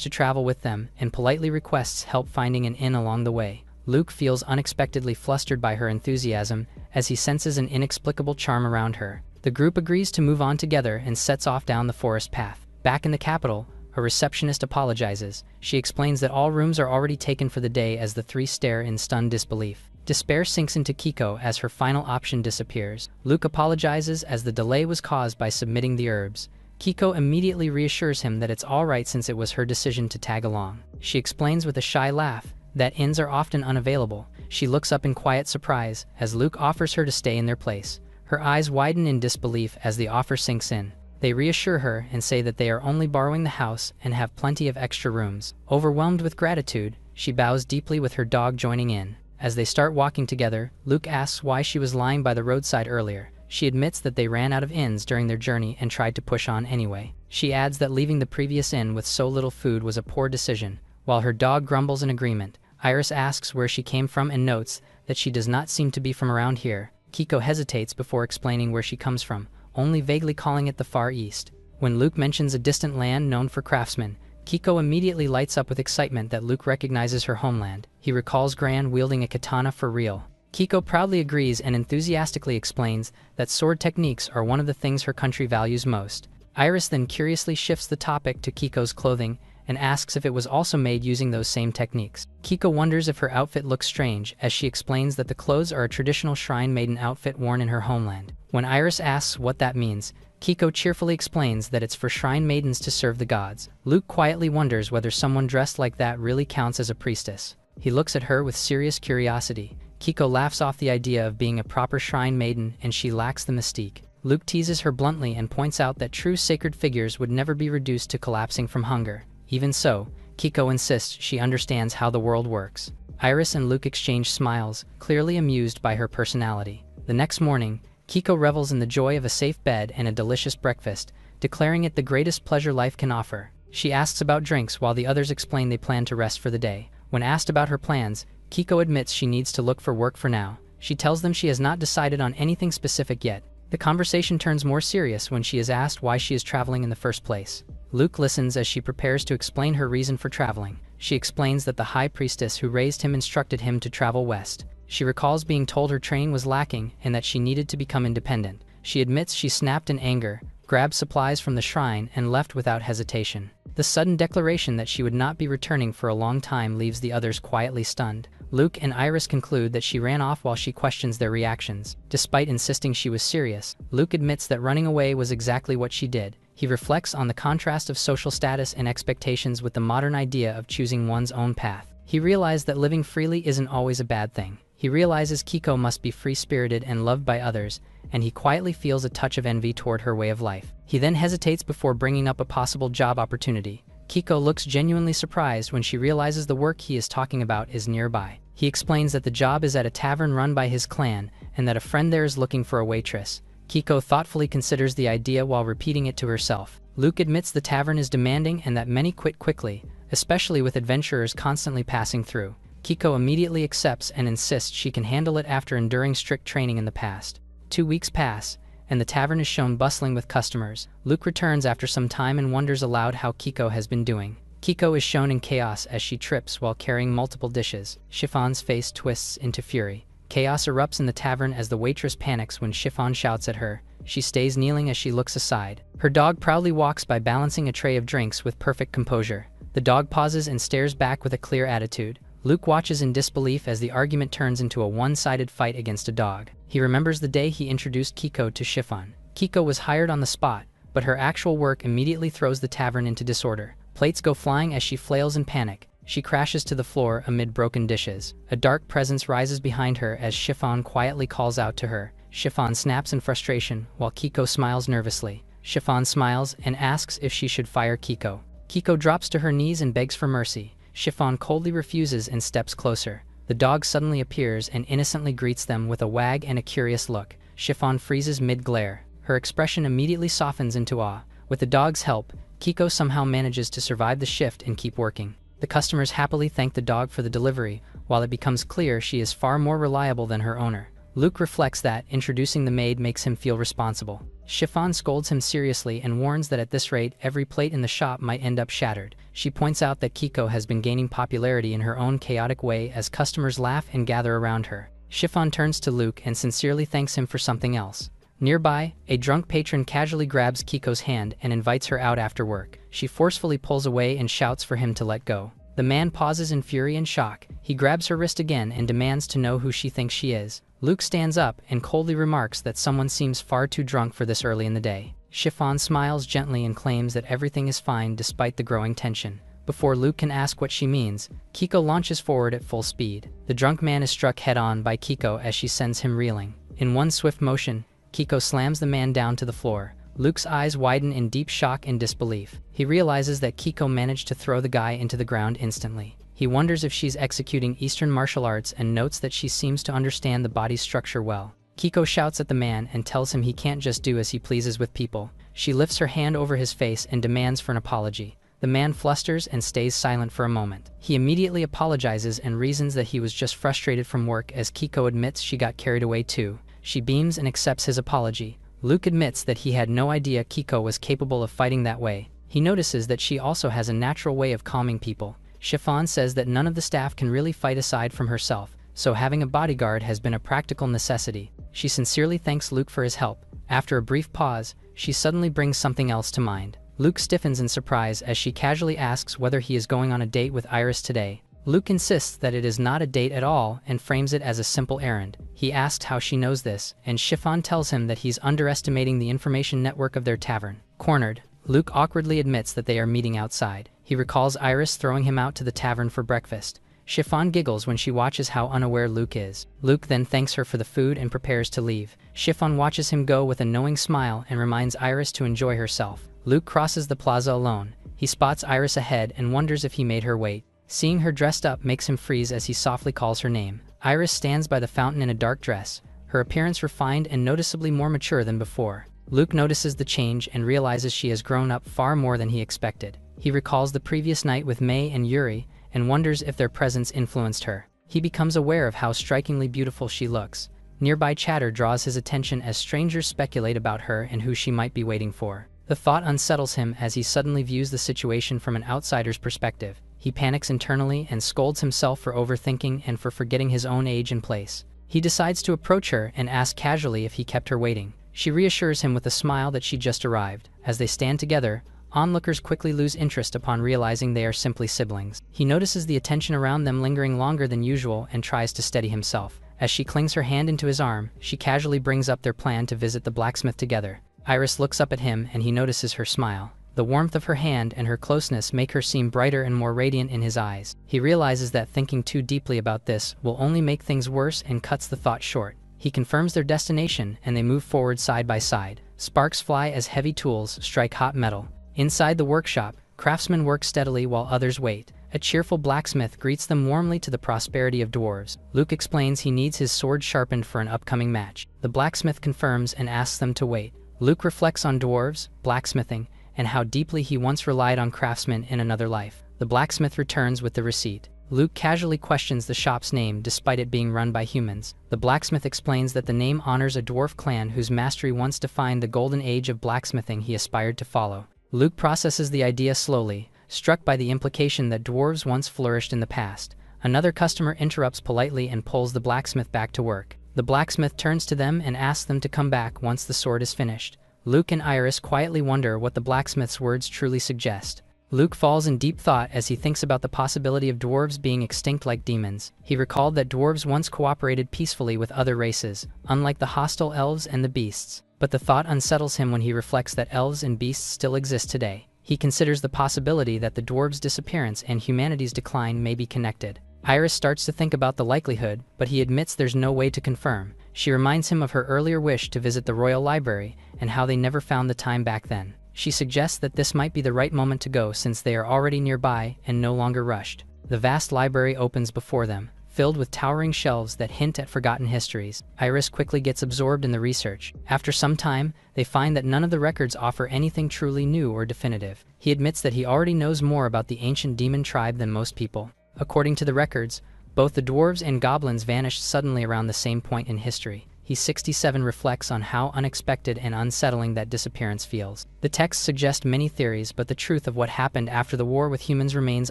to travel with them and politely requests help finding an inn along the way. Luke feels unexpectedly flustered by her enthusiasm as he senses an inexplicable charm around her. The group agrees to move on together and sets off down the forest path. Back in the capital, a receptionist apologizes. She explains that all rooms are already taken for the day as the three stare in stunned disbelief. Despair sinks into Kiko as her final option disappears. Luke apologizes as the delay was caused by submitting the herbs. Kiko immediately reassures him that it's alright since it was her decision to tag along. She explains with a shy laugh that inns are often unavailable. She looks up in quiet surprise as Luke offers her to stay in their place. Her eyes widen in disbelief as the offer sinks in. They reassure her and say that they are only borrowing the house and have plenty of extra rooms. Overwhelmed with gratitude, she bows deeply with her dog joining in. As they start walking together, Luke asks why she was lying by the roadside earlier. She admits that they ran out of inns during their journey and tried to push on anyway. She adds that leaving the previous inn with so little food was a poor decision. While her dog grumbles in agreement, Iris asks where she came from and notes that she does not seem to be from around here. Kiko hesitates before explaining where she comes from, only vaguely calling it the Far East. When Luke mentions a distant land known for craftsmen, Kiko immediately lights up with excitement that Luke recognizes her homeland. He recalls Gran wielding a katana for real. Kiko proudly agrees and enthusiastically explains that sword techniques are one of the things her country values most. Iris then curiously shifts the topic to Kiko's clothing and asks if it was also made using those same techniques. Kiko wonders if her outfit looks strange as she explains that the clothes are a traditional shrine maiden outfit worn in her homeland. When Iris asks what that means, Kiko cheerfully explains that it's for shrine maidens to serve the gods. Luke quietly wonders whether someone dressed like that really counts as a priestess. He looks at her with serious curiosity. Kiko laughs off the idea of being a proper shrine maiden and she lacks the mystique. Luke teases her bluntly and points out that true sacred figures would never be reduced to collapsing from hunger. Even so, Kiko insists she understands how the world works. Iris and Luke exchange smiles, clearly amused by her personality. The next morning, Kiko revels in the joy of a safe bed and a delicious breakfast, declaring it the greatest pleasure life can offer. She asks about drinks while the others explain they plan to rest for the day. When asked about her plans, Kiko admits she needs to look for work for now. She tells them she has not decided on anything specific yet. The conversation turns more serious when she is asked why she is traveling in the first place. Luke listens as she prepares to explain her reason for traveling. She explains that the high priestess who raised him instructed him to travel west. She recalls being told her training was lacking and that she needed to become independent. She admits she snapped in anger, grabbed supplies from the shrine, and left without hesitation. The sudden declaration that she would not be returning for a long time leaves the others quietly stunned. Luke and Iris conclude that she ran off while she questions their reactions. Despite insisting she was serious, Luke admits that running away was exactly what she did. He reflects on the contrast of social status and expectations with the modern idea of choosing one's own path. He realized that living freely isn't always a bad thing. He realizes Kiko must be free-spirited and loved by others, and he quietly feels a touch of envy toward her way of life. He then hesitates before bringing up a possible job opportunity. Kiko looks genuinely surprised when she realizes the work he is talking about is nearby. He explains that the job is at a tavern run by his clan and that a friend there is looking for a waitress. Kiko thoughtfully considers the idea while repeating it to herself. Luke admits the tavern is demanding and that many quit quickly, especially with adventurers constantly passing through. Kiko immediately accepts and insists she can handle it after enduring strict training in the past. 2 weeks pass, and the tavern is shown bustling with customers. Luke returns after some time and wonders aloud how Kiko has been doing. Kiko is shown in chaos as she trips while carrying multiple dishes. Chiffon's face twists into fury. Chaos erupts in the tavern as the waitress panics when Chiffon shouts at her. She stays kneeling as she looks aside. Her dog proudly walks by balancing a tray of drinks with perfect composure. The dog pauses and stares back with a clear attitude. Luke watches in disbelief as the argument turns into a one-sided fight against a dog. He remembers the day he introduced Kiko to Chiffon. Kiko was hired on the spot, but her actual work immediately throws the tavern into disorder. Plates go flying as she flails in panic. She crashes to the floor amid broken dishes. A dark presence rises behind her as Chiffon quietly calls out to her. Chiffon snaps in frustration, while Kiko smiles nervously. Chiffon smiles and asks if she should fire Kiko. Kiko drops to her knees and begs for mercy. Chiffon coldly refuses and steps closer. The dog suddenly appears and innocently greets them with a wag and a curious look. Chiffon freezes mid-glare. Her expression immediately softens into awe. With the dog's help, Kiko somehow manages to survive the shift and keep working. The customers happily thank the dog for the delivery, while it becomes clear she is far more reliable than her owner. Luke reflects that introducing the maid makes him feel responsible. Chiffon scolds him seriously and warns that at this rate every plate in the shop might end up shattered. She points out that Kiko has been gaining popularity in her own chaotic way as customers laugh and gather around her. Chiffon turns to Luke and sincerely thanks him for something else. Nearby, a drunk patron casually grabs Kiko's hand and invites her out after work. She forcefully pulls away and shouts for him to let go. The man pauses in fury and shock. He grabs her wrist again and demands to know who she thinks she is. Luke stands up and coldly remarks that someone seems far too drunk for this early in the day. Chiffon smiles gently and claims that everything is fine despite the growing tension. Before Luke can ask what she means, Kiko launches forward at full speed. The drunk man is struck head-on by Kiko as she sends him reeling. In one swift motion, Kiko slams the man down to the floor. Luke's eyes widen in deep shock and disbelief. He realizes that Kiko managed to throw the guy into the ground instantly. He wonders if she's executing Eastern martial arts and notes that she seems to understand the body's structure well. Kiko shouts at the man and tells him he can't just do as he pleases with people. She lifts her hand over his face and demands for an apology. The man flusters and stays silent for a moment. He immediately apologizes and reasons that he was just frustrated from work as Kiko admits she got carried away too. She beams and accepts his apology. Luke admits that he had no idea Kiko was capable of fighting that way. He notices that she also has a natural way of calming people. Chiffon says that none of the staff can really fight aside from herself, so having a bodyguard has been a practical necessity. She sincerely thanks Luke for his help. After a brief pause, she suddenly brings something else to mind. Luke stiffens in surprise as she casually asks whether he is going on a date with Iris today. Luke insists that it is not a date at all and frames it as a simple errand. He asks how she knows this, and Chiffon tells him that he's underestimating the information network of their tavern. Cornered, Luke awkwardly admits that they are meeting outside. He recalls Iris throwing him out to the tavern for breakfast. Chiffon giggles when she watches how unaware Luke is. Luke then thanks her for the food and prepares to leave. Chiffon watches him go with a knowing smile and reminds Iris to enjoy herself. Luke crosses the plaza alone. He spots Iris ahead and wonders if he made her wait. Seeing her dressed up makes him freeze as he softly calls her name. Iris stands by the fountain in a dark dress, her appearance refined and noticeably more mature than before. Luke notices the change and realizes she has grown up far more than he expected. He recalls the previous night with May and Yuri and wonders if their presence influenced her. He becomes aware of how strikingly beautiful she looks. Nearby chatter draws his attention as strangers speculate about her and who she might be waiting for. The thought unsettles him as he suddenly views the situation from an outsider's perspective. He panics internally and scolds himself for overthinking and for forgetting his own age and place. He decides to approach her and ask casually if he kept her waiting. She reassures him with a smile that she just arrived. As they stand together, onlookers quickly lose interest upon realizing they are simply siblings. He notices the attention around them lingering longer than usual and tries to steady himself. As she clings her hand into his arm, she casually brings up their plan to visit the blacksmith together. Iris looks up at him and he notices her smile. The warmth of her hand and her closeness make her seem brighter and more radiant in his eyes. He realizes that thinking too deeply about this will only make things worse and cuts the thought short. He confirms their destination and they move forward side by side. Sparks fly as heavy tools strike hot metal. Inside the workshop, craftsmen work steadily while others wait. A cheerful blacksmith greets them warmly to the prosperity of dwarves. Luke explains he needs his sword sharpened for an upcoming match. The blacksmith confirms and asks them to wait. Luke reflects on dwarves, blacksmithing, and how deeply he once relied on craftsmen in another life. The blacksmith returns with the receipt. Luke casually questions the shop's name despite it being run by humans. The blacksmith explains that the name honors a dwarf clan whose mastery once defined the golden age of blacksmithing he aspired to follow. Luke processes the idea slowly, struck by the implication that dwarves once flourished in the past. Another customer interrupts politely and pulls the blacksmith back to work. The blacksmith turns to them and asks them to come back once the sword is finished. Luke and Iris quietly wonder what the blacksmith's words truly suggest. Luke falls in deep thought as he thinks about the possibility of dwarves being extinct like demons. He recalled that dwarves once cooperated peacefully with other races, unlike the hostile elves and the beasts. But the thought unsettles him when he reflects that elves and beasts still exist today. He considers the possibility that the dwarves' disappearance and humanity's decline may be connected. Iris starts to think about the likelihood, but he admits there's no way to confirm. She reminds him of her earlier wish to visit the Royal Library and how they never found the time back then. She suggests that this might be the right moment to go since they are already nearby and no longer rushed. The vast library opens before them, filled with towering shelves that hint at forgotten histories. Iris quickly gets absorbed in the research. After some time, they find that none of the records offer anything truly new or definitive. He admits that he already knows more about the ancient demon tribe than most people. According to the records, both the dwarves and goblins vanished suddenly around the same point in history. He 67 reflects on how unexpected and unsettling that disappearance feels. The texts suggest many theories, but the truth of what happened after the war with humans remains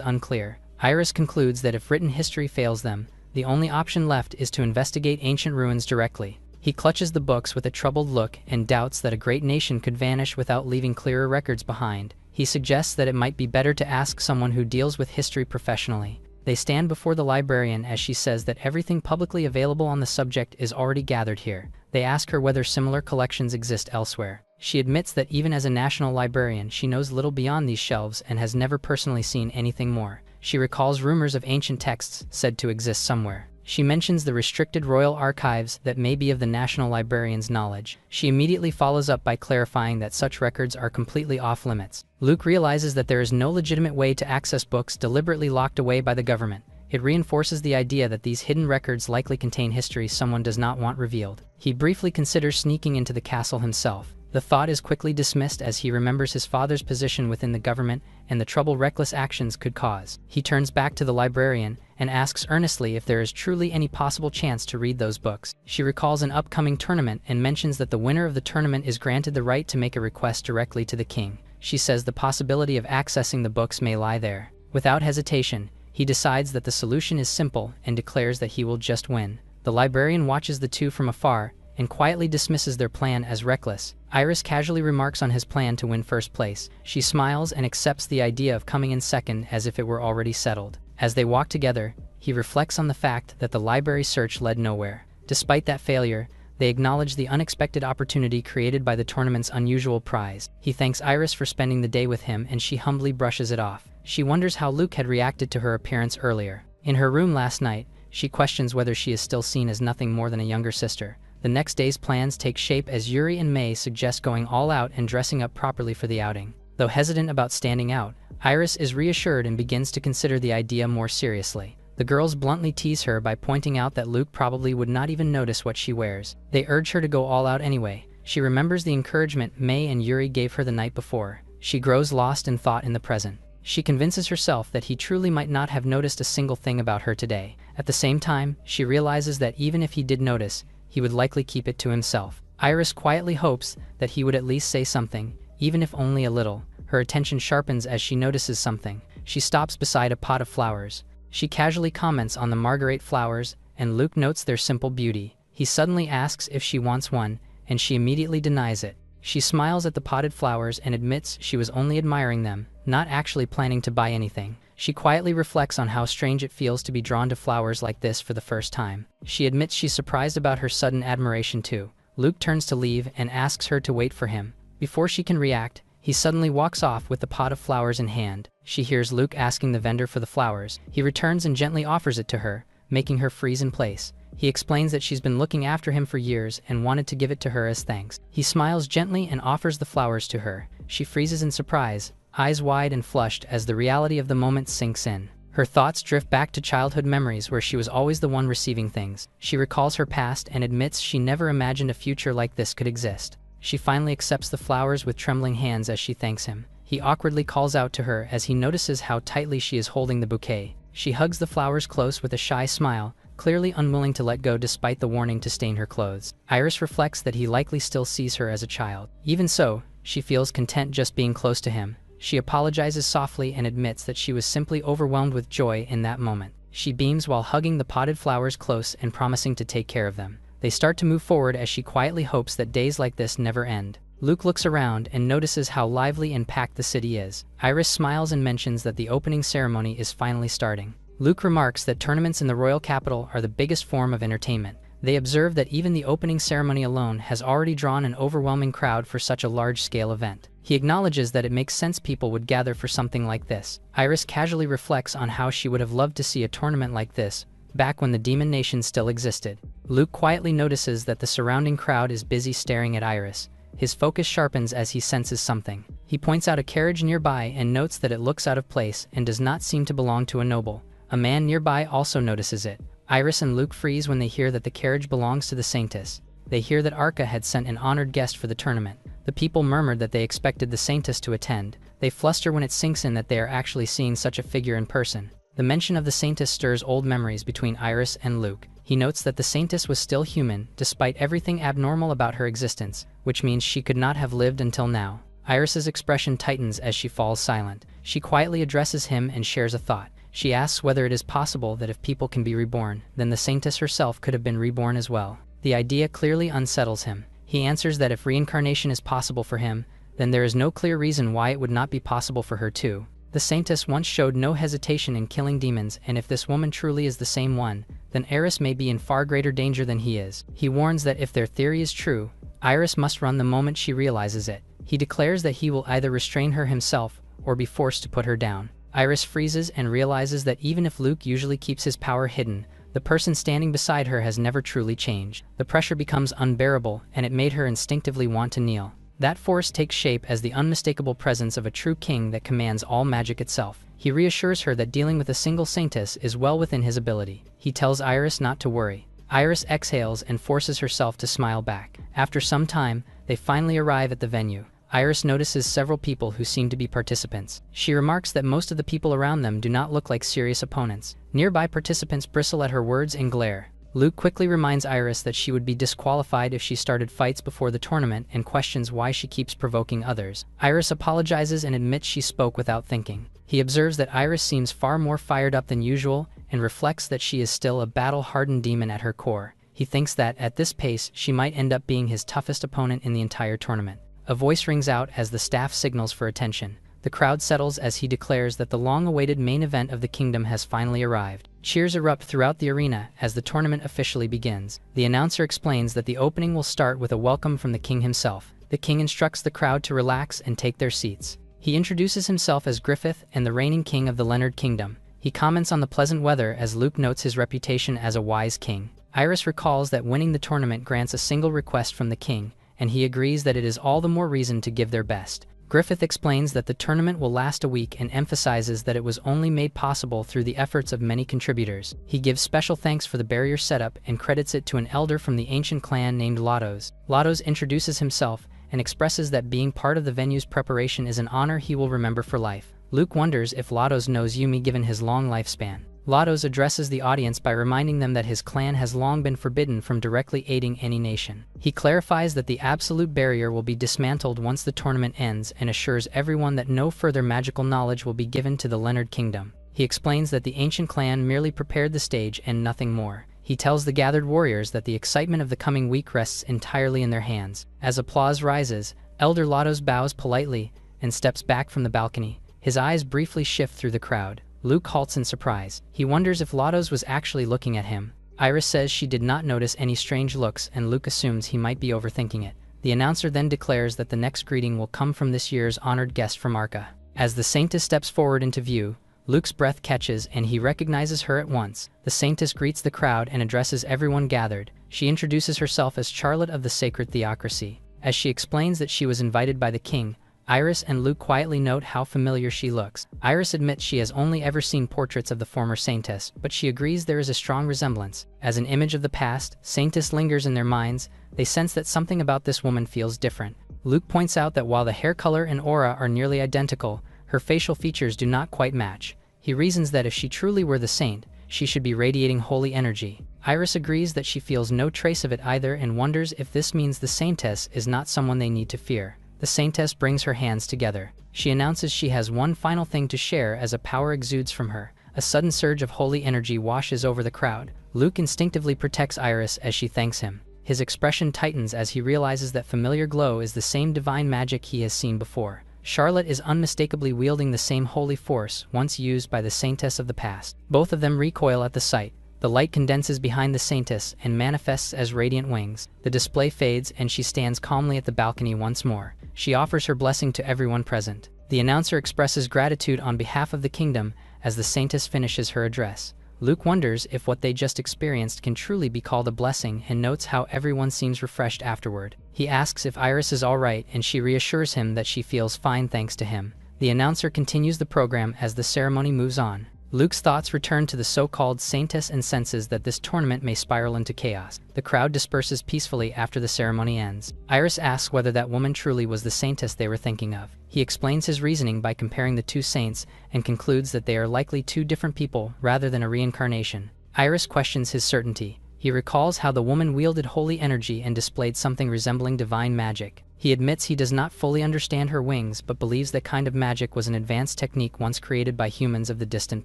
unclear. Iris concludes that if written history fails them, the only option left is to investigate ancient ruins directly. He clutches the books with a troubled look and doubts that a great nation could vanish without leaving clearer records behind. He suggests that it might be better to ask someone who deals with history professionally. They stand before the librarian as she says that everything publicly available on the subject is already gathered here. They ask her whether similar collections exist elsewhere. She admits that even as a national librarian, she knows little beyond these shelves and has never personally seen anything more. She recalls rumors of ancient texts said to exist somewhere. She mentions the restricted royal archives that may be of the national librarian's knowledge. She immediately follows up by clarifying that such records are completely off-limits. Luke realizes that there is no legitimate way to access books deliberately locked away by the government. It reinforces the idea that these hidden records likely contain history someone does not want revealed. He briefly considers sneaking into the castle himself. The thought is quickly dismissed as he remembers his father's position within the government and the trouble reckless actions could cause. He turns back to the librarian and asks earnestly if there is truly any possible chance to read those books. She recalls an upcoming tournament and mentions that the winner of the tournament is granted the right to make a request directly to the king. She says the possibility of accessing the books may lie there. Without hesitation, he decides that the solution is simple and declares that he will just win. The librarian watches the two from afar and quietly dismisses their plan as reckless. Iris casually remarks on his plan to win first place. She smiles and accepts the idea of coming in second as if it were already settled. As they walk together, he reflects on the fact that the library search led nowhere. Despite that failure, they acknowledge the unexpected opportunity created by the tournament's unusual prize. He thanks Iris for spending the day with him and she humbly brushes it off. She wonders how Luke had reacted to her appearance earlier. In her room last night, she questions whether she is still seen as nothing more than a younger sister. The next day's plans take shape as Yuri and May suggest going all out and dressing up properly for the outing. Though hesitant about standing out, Iris is reassured and begins to consider the idea more seriously. The girls bluntly tease her by pointing out that Luke probably would not even notice what she wears. They urge her to go all out anyway. She remembers the encouragement May and Yuri gave her the night before. She grows lost in thought in the present. She convinces herself that he truly might not have noticed a single thing about her today. At the same time, she realizes that even if he did notice, he would likely keep it to himself. Iris quietly hopes that he would at least say something, even if only a little. Her attention sharpens as she notices something. She stops beside a pot of flowers. She casually comments on the marguerite flowers, and Luke notes their simple beauty. He suddenly asks if she wants one, and she immediately denies it. She smiles at the potted flowers and admits she was only admiring them, not actually planning to buy anything. She quietly reflects on how strange it feels to be drawn to flowers like this for the first time. She admits she's surprised about her sudden admiration too. Luke turns to leave and asks her to wait for him. Before she can react, he suddenly walks off with the pot of flowers in hand. She hears Luke asking the vendor for the flowers. He returns and gently offers it to her, making her freeze in place. He explains that she's been looking after him for years and wanted to give it to her as thanks. He smiles gently and offers the flowers to her. She freezes in surprise, eyes wide and flushed as the reality of the moment sinks in. Her thoughts drift back to childhood memories where she was always the one receiving things. She recalls her past and admits she never imagined a future like this could exist. She finally accepts the flowers with trembling hands as she thanks him. He awkwardly calls out to her as he notices how tightly she is holding the bouquet. She hugs the flowers close with a shy smile, clearly unwilling to let go despite the warning to stain her clothes. Iris reflects that he likely still sees her as a child. Even so, she feels content just being close to him. She apologizes softly and admits that she was simply overwhelmed with joy in that moment. She beams while hugging the potted flowers close and promising to take care of them. They start to move forward as she quietly hopes that days like this never end. Luke looks around and notices how lively and packed the city is. Iris smiles and mentions that the opening ceremony is finally starting. Luke remarks that tournaments in the royal capital are the biggest form of entertainment. They observe that even the opening ceremony alone has already drawn an overwhelming crowd for such a large-scale event. He acknowledges that it makes sense people would gather for something like this. Iris casually reflects on how she would have loved to see a tournament like this, back when the Demon Nation still existed. Luke quietly notices that the surrounding crowd is busy staring at Iris. His focus sharpens as he senses something. He points out a carriage nearby and notes that it looks out of place and does not seem to belong to a noble. A man nearby also notices it. Iris and Luke freeze when they hear that the carriage belongs to the Saintess. They hear that Arca had sent an honored guest for the tournament. The people murmured that they expected the Saintess to attend. They fluster when it sinks in that they are actually seeing such a figure in person. The mention of the Saintess stirs old memories between Iris and Luke. He notes that the Saintess was still human, despite everything abnormal about her existence, which means she could not have lived until now. Iris's expression tightens as she falls silent. She quietly addresses him and shares a thought. She asks whether it is possible that if people can be reborn, then the Saintess herself could have been reborn as well. The idea clearly unsettles him. He answers that if reincarnation is possible for him, then there is no clear reason why it would not be possible for her too. The Saintess once showed no hesitation in killing demons, and if this woman truly is the same one, then Iris may be in far greater danger than he is. He warns that if their theory is true, Iris must run the moment she realizes it. He declares that he will either restrain her himself or be forced to put her down. Iris freezes and realizes that even if Luke usually keeps his power hidden, the person standing beside her has never truly changed. The pressure becomes unbearable, and it made her instinctively want to kneel. That force takes shape as the unmistakable presence of a true king that commands all magic itself. He reassures her that dealing with a single Saintess is well within his ability. He tells Iris not to worry. Iris exhales and forces herself to smile back. After some time, they finally arrive at the venue. Iris notices several people who seem to be participants. She remarks that most of the people around them do not look like serious opponents. Nearby participants bristle at her words and glare. Luke quickly reminds Iris that she would be disqualified if she started fights before the tournament and questions why she keeps provoking others. Iris apologizes and admits she spoke without thinking. He observes that Iris seems far more fired up than usual and reflects that she is still a battle-hardened demon at her core. He thinks that, at this pace, she might end up being his toughest opponent in the entire tournament. A voice rings out as the staff signals for attention. The crowd settles as he declares that the long-awaited main event of the kingdom has finally arrived. Cheers erupt throughout the arena as the tournament officially begins. The announcer explains that the opening will start with a welcome from the king himself. The king instructs the crowd to relax and take their seats. He introduces himself as Griffith and the reigning king of the Leonard Kingdom. He comments on the pleasant weather as Luke notes his reputation as a wise king. Iris recalls that winning the tournament grants a single request from the king, and he agrees that it is all the more reason to give their best. Griffith explains that the tournament will last a week and emphasizes that it was only made possible through the efforts of many contributors. He gives special thanks for the barrier setup and credits it to an elder from the ancient clan named Lados. Lados introduces himself and expresses that being part of the venue's preparation is an honor he will remember for life. Luke wonders if Lados knows Yumi given his long lifespan. Lados addresses the audience by reminding them that his clan has long been forbidden from directly aiding any nation. He clarifies that the absolute barrier will be dismantled once the tournament ends and assures everyone that no further magical knowledge will be given to the Leonard Kingdom. He explains that the ancient clan merely prepared the stage and nothing more. He tells the gathered warriors that the excitement of the coming week rests entirely in their hands. As applause rises, Elder Lados bows politely and steps back from the balcony. His eyes briefly shift through the crowd. Luke halts in surprise. He wonders if Lados was actually looking at him. Iris says she did not notice any strange looks, and Luke assumes he might be overthinking it. The announcer then declares that the next greeting will come from this year's honored guest from Arca. As the Saintess steps forward into view, Luke's breath catches and he recognizes her at once. The Saintess greets the crowd and addresses everyone gathered. She introduces herself as Charlotte of the Sacred Theocracy. As she explains that she was invited by the king, Iris and Luke quietly note how familiar she looks. Iris admits she has only ever seen portraits of the former Saintess, but she agrees there is a strong resemblance. As an image of the past, Saintess lingers in their minds. They sense that something about this woman feels different. Luke points out that while the hair color and aura are nearly identical, her facial features do not quite match. He reasons that if she truly were the saint, she should be radiating holy energy. Iris agrees that she feels no trace of it either and wonders if this means the Saintess is not someone they need to fear. The Saintess brings her hands together. She announces she has one final thing to share as a power exudes from her. A sudden surge of holy energy washes over the crowd. Luke instinctively protects Iris as she thanks him. His expression tightens as he realizes that familiar glow is the same divine magic he has seen before. Charlotte is unmistakably wielding the same holy force once used by the Saintess of the past. Both of them recoil at the sight. The light condenses behind the Saintess and manifests as radiant wings. The display fades and she stands calmly at the balcony once more. She offers her blessing to everyone present. The announcer expresses gratitude on behalf of the kingdom as the saintess finishes her address. Luke wonders if what they just experienced can truly be called a blessing and notes how everyone seems refreshed afterward. He asks if Iris is alright and she reassures him that she feels fine thanks to him. The announcer continues the program as the ceremony moves on. Luke's thoughts return to the so-called saintess and senses that this tournament may spiral into chaos. The crowd disperses peacefully after the ceremony ends. Iris asks whether that woman truly was the saintess they were thinking of. He explains his reasoning by comparing the two saints and concludes that they are likely two different people rather than a reincarnation. Iris questions his certainty. He recalls how the woman wielded holy energy and displayed something resembling divine magic. He admits he does not fully understand her wings but believes that kind of magic was an advanced technique once created by humans of the distant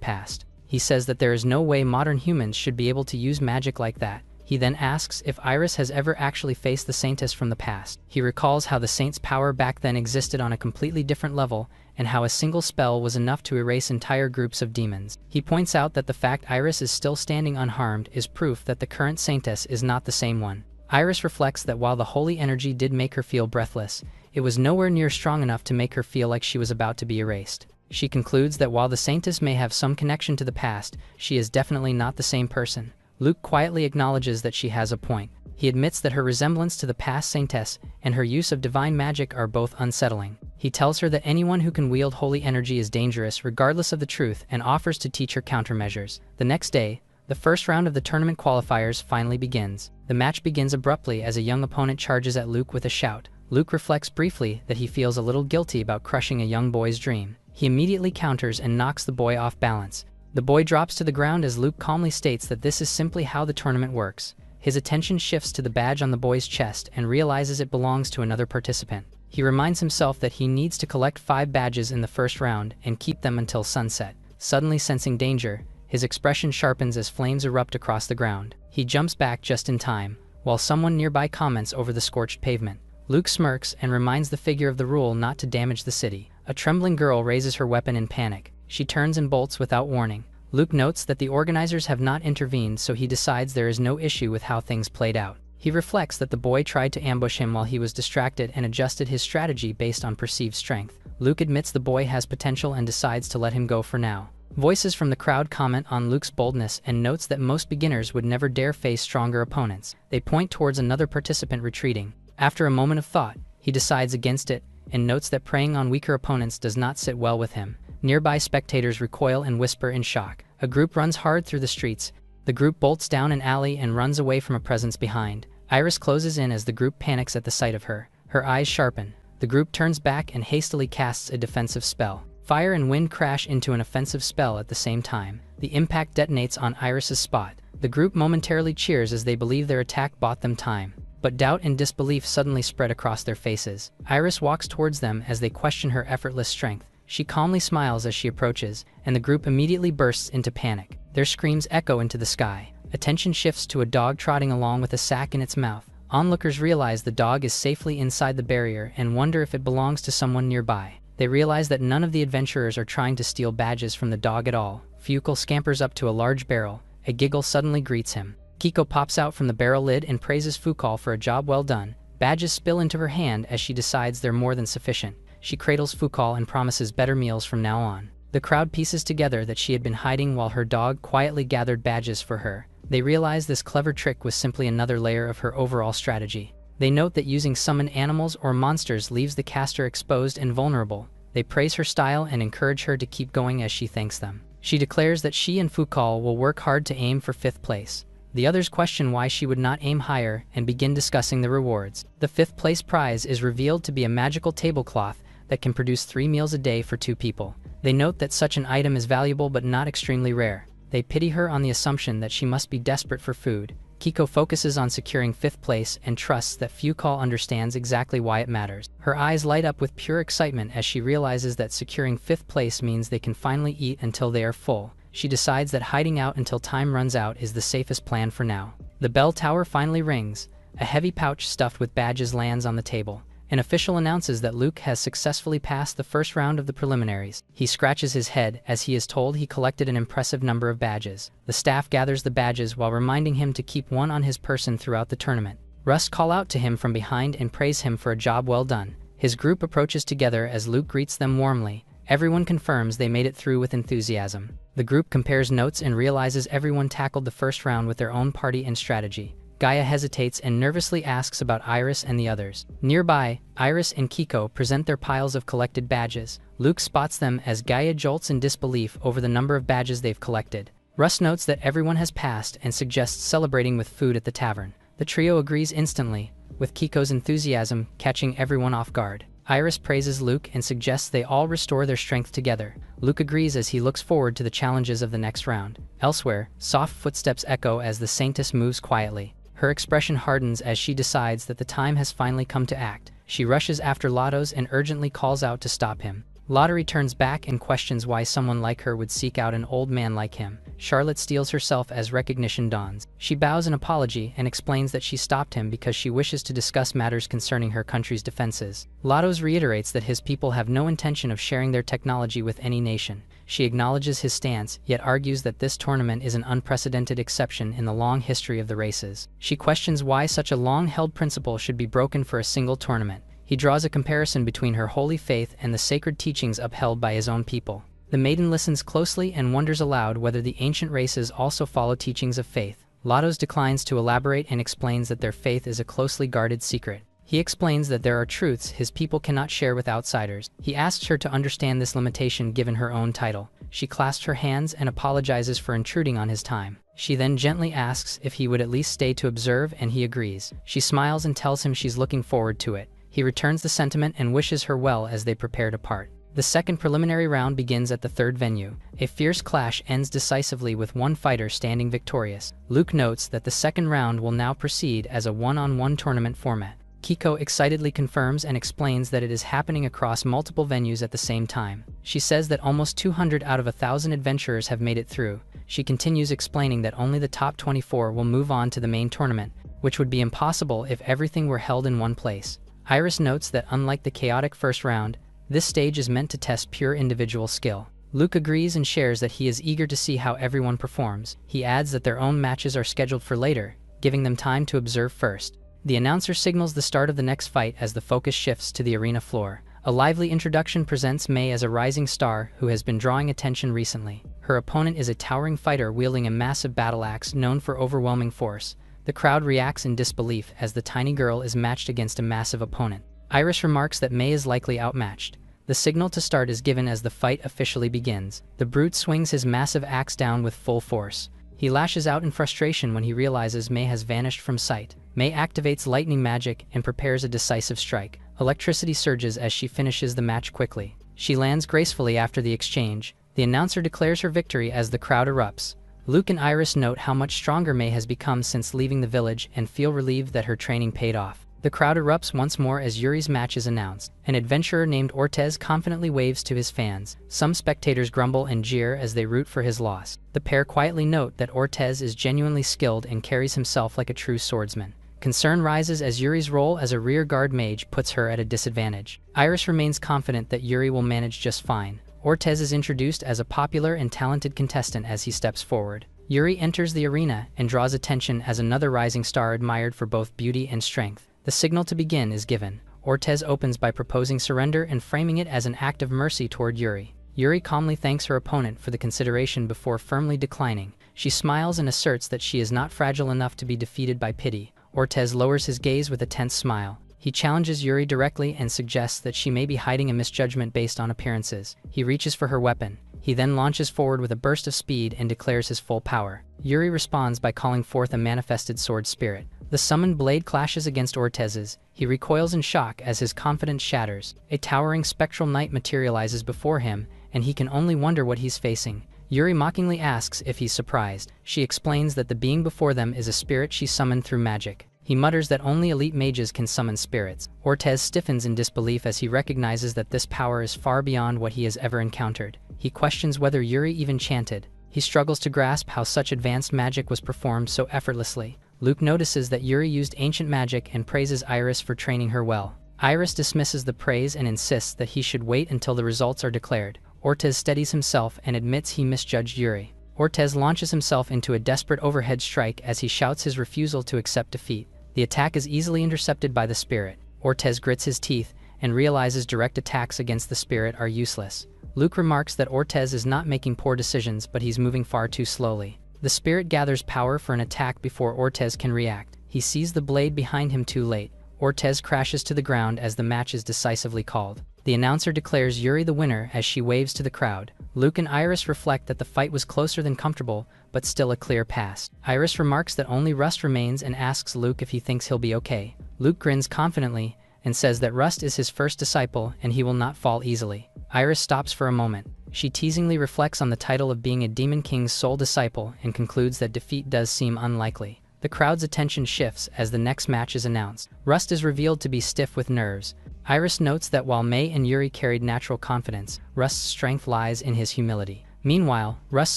past. He says that there is no way modern humans should be able to use magic like that. He then asks if Iris has ever actually faced the saintess from the past. He recalls how the saint's power back then existed on a completely different level and how a single spell was enough to erase entire groups of demons. He points out that the fact Iris is still standing unharmed is proof that the current saintess is not the same one. Iris reflects that while the holy energy did make her feel breathless, it was nowhere near strong enough to make her feel like she was about to be erased. She concludes that while the saintess may have some connection to the past, she is definitely not the same person. Luke quietly acknowledges that she has a point. He admits that her resemblance to the past saintess and her use of divine magic are both unsettling. He tells her that anyone who can wield holy energy is dangerous regardless of the truth and offers to teach her countermeasures. The next day, the first round of the tournament qualifiers finally begins. The match begins abruptly as a young opponent charges at Luke with a shout. Luke reflects briefly that he feels a little guilty about crushing a young boy's dream. He immediately counters and knocks the boy off balance. The boy drops to the ground as Luke calmly states that this is simply how the tournament works. His attention shifts to the badge on the boy's chest and realizes it belongs to another participant. He reminds himself that he needs to collect 5 badges in the first round and keep them until sunset. Suddenly sensing danger, his expression sharpens as flames erupt across the ground. He jumps back just in time, while someone nearby comments over the scorched pavement. Luke smirks and reminds the figure of the rule not to damage the city. A trembling girl raises her weapon in panic. She turns and bolts without warning. Luke notes that the organizers have not intervened, so he decides there is no issue with how things played out. He reflects that the boy tried to ambush him while he was distracted and adjusted his strategy based on perceived strength. Luke admits the boy has potential and decides to let him go for now. Voices from the crowd comment on Luke's boldness and notes that most beginners would never dare face stronger opponents. They point towards another participant retreating. After a moment of thought, he decides against it and notes that preying on weaker opponents does not sit well with him. Nearby spectators recoil and whisper in shock. A group runs hard through the streets. The group bolts down an alley and runs away from a presence behind. Iris closes in as the group panics at the sight of her. Her eyes sharpen. The group turns back and hastily casts a defensive spell. Fire and wind crash into an offensive spell at the same time. The impact detonates on Iris's spot. The group momentarily cheers as they believe their attack bought them time. But doubt and disbelief suddenly spread across their faces. Iris walks towards them as they question her effortless strength. She calmly smiles as she approaches, and the group immediately bursts into panic. Their screams echo into the sky. Attention shifts to a dog trotting along with a sack in its mouth. Onlookers realize the dog is safely inside the barrier and wonder if it belongs to someone nearby. They realize that none of the adventurers are trying to steal badges from the dog at all. Fukel scampers up to a large barrel. A giggle suddenly greets him. Kiko pops out from the barrel lid and praises Fukal for a job well done. Badges spill into her hand as she decides they're more than sufficient. She cradles Fukal and promises better meals from now on. The crowd pieces together that she had been hiding while her dog quietly gathered badges for her. They realize this clever trick was simply another layer of her overall strategy. They note that using summoned animals or monsters leaves the caster exposed and vulnerable. They praise her style and encourage her to keep going as she thanks them. She declares that she and Fukal will work hard to aim for 5th place. The others question why she would not aim higher and begin discussing the rewards. The 5th place prize is revealed to be a magical tablecloth that can produce 3 meals a day for 2 people. They note that such an item is valuable but not extremely rare. They pity her on the assumption that she must be desperate for food. Kiko focuses on securing 5th place and trusts that Fukal understands exactly why it matters. Her eyes light up with pure excitement as she realizes that securing 5th place means they can finally eat until they are full. She decides that hiding out until time runs out is the safest plan for now. The bell tower finally rings. A heavy pouch stuffed with badges lands on the table. An official announces that Luke has successfully passed the first round of the preliminaries. He scratches his head as he is told he collected an impressive number of badges. The staff gathers the badges while reminding him to keep one on his person throughout the tournament. Rust call out to him from behind and praise him for a job well done. His group approaches together as Luke greets them warmly. Everyone confirms they made it through with enthusiasm. The group compares notes and realizes everyone tackled the first round with their own party and strategy. Gaia hesitates and nervously asks about Iris and the others. Nearby, Iris and Kiko present their piles of collected badges. Luke spots them as Gaia jolts in disbelief over the number of badges they've collected. Russ notes that everyone has passed and suggests celebrating with food at the tavern. The trio agrees instantly, with Kiko's enthusiasm catching everyone off guard. Iris praises Luke and suggests they all restore their strength together. Luke agrees as he looks forward to the challenges of the next round. Elsewhere, soft footsteps echo as the Saintess moves quietly. Her expression hardens as she decides that the time has finally come to act. She rushes after Latos and urgently calls out to stop him. Lottery turns back and questions why someone like her would seek out an old man like him. Charlotte steels herself as recognition dawns. She bows an apology and explains that she stopped him because she wishes to discuss matters concerning her country's defenses. Latos reiterates that his people have no intention of sharing their technology with any nation. She acknowledges his stance, yet argues that this tournament is an unprecedented exception in the long history of the races. She questions why such a long-held principle should be broken for a single tournament. He draws a comparison between her holy faith and the sacred teachings upheld by his own people. The maiden listens closely and wonders aloud whether the ancient races also follow teachings of faith. Latos declines to elaborate and explains that their faith is a closely guarded secret. He explains that there are truths his people cannot share with outsiders. He asks her to understand this limitation given her own title. She clasps her hands and apologizes for intruding on his time. She then gently asks if he would at least stay to observe, and he agrees. She smiles and tells him she's looking forward to it. He returns the sentiment and wishes her well as they prepare to part. The second preliminary round begins at the third venue. A fierce clash ends decisively with one fighter standing victorious. Luke notes that the second round will now proceed as a one-on-one tournament format. Kiko excitedly confirms and explains that it is happening across multiple venues at the same time. She says that almost 200 out of 1,000 adventurers have made it through. She continues explaining that only the top 24 will move on to the main tournament, which would be impossible if everything were held in one place. Iris notes that unlike the chaotic first round, this stage is meant to test pure individual skill. Luke agrees and shares that he is eager to see how everyone performs. He adds that their own matches are scheduled for later, giving them time to observe first. The announcer signals the start of the next fight as the focus shifts to the arena floor. A lively introduction presents Mei as a rising star who has been drawing attention recently. Her opponent is a towering fighter wielding a massive battle axe known for overwhelming force. The crowd reacts in disbelief as the tiny girl is matched against a massive opponent. Iris remarks that Mei is likely outmatched. The signal to start is given as the fight officially begins. The brute swings his massive axe down with full force. He lashes out in frustration when he realizes Mei has vanished from sight. Mei activates lightning magic and prepares a decisive strike. Electricity surges as she finishes the match quickly. She lands gracefully after the exchange. The announcer declares her victory as the crowd erupts. Luke and Iris note how much stronger Mei has become since leaving the village and feel relieved that her training paid off. The crowd erupts once more as Yuri's match is announced. An adventurer named Ortez confidently waves to his fans. Some spectators grumble and jeer as they root for his loss. The pair quietly note that Ortez is genuinely skilled and carries himself like a true swordsman. Concern rises as Yuri's role as a rear-guard mage puts her at a disadvantage. Iris remains confident that Yuri will manage just fine. Ortez is introduced as a popular and talented contestant as he steps forward. Yuri enters the arena and draws attention as another rising star admired for both beauty and strength. The signal to begin is given. Ortez opens by proposing surrender and framing it as an act of mercy toward Yuri. Yuri calmly thanks her opponent for the consideration before firmly declining. She smiles and asserts that she is not fragile enough to be defeated by pity. Ortez lowers his gaze with a tense smile. He challenges Yuri directly and suggests that she may be hiding a misjudgment based on appearances. He reaches for her weapon. He then launches forward with a burst of speed and declares his full power. Yuri responds by calling forth a manifested sword spirit. The summoned blade clashes against Ortez's. He recoils in shock as his confidence shatters. A towering spectral knight materializes before him, and he can only wonder what he's facing. Yuri mockingly asks if he's surprised. She explains that the being before them is a spirit she summoned through magic. He mutters that only elite mages can summon spirits. Ortez stiffens in disbelief as he recognizes that this power is far beyond what he has ever encountered. He questions whether Yuri even chanted. He struggles to grasp how such advanced magic was performed so effortlessly. Luke notices that Yuri used ancient magic and praises Iris for training her well. Iris dismisses the praise and insists that he should wait until the results are declared. Ortez steadies himself and admits he misjudged Yuri. Ortez launches himself into a desperate overhead strike as he shouts his refusal to accept defeat. The attack is easily intercepted by the spirit. Ortez grits his teeth and realizes direct attacks against the spirit are useless. Luke remarks that Ortez is not making poor decisions, but he's moving far too slowly. The spirit gathers power for an attack before Ortez can react. He sees the blade behind him too late. Ortez crashes to the ground as the match is decisively called. The announcer declares Yuri the winner as she waves to the crowd. Luke and Iris reflect that the fight was closer than comfortable, but still a clear pass. Iris remarks that only Rust remains and asks Luke if he thinks he'll be okay. Luke grins confidently and says that Rust is his first disciple and he will not fall easily. Iris stops for a moment. She teasingly reflects on the title of being a Demon King's sole disciple and concludes that defeat does seem unlikely. The crowd's attention shifts as the next match is announced. Rust is revealed to be stiff with nerves. Iris notes that while May and Yuri carried natural confidence, Rust's strength lies in his humility. Meanwhile, Rust's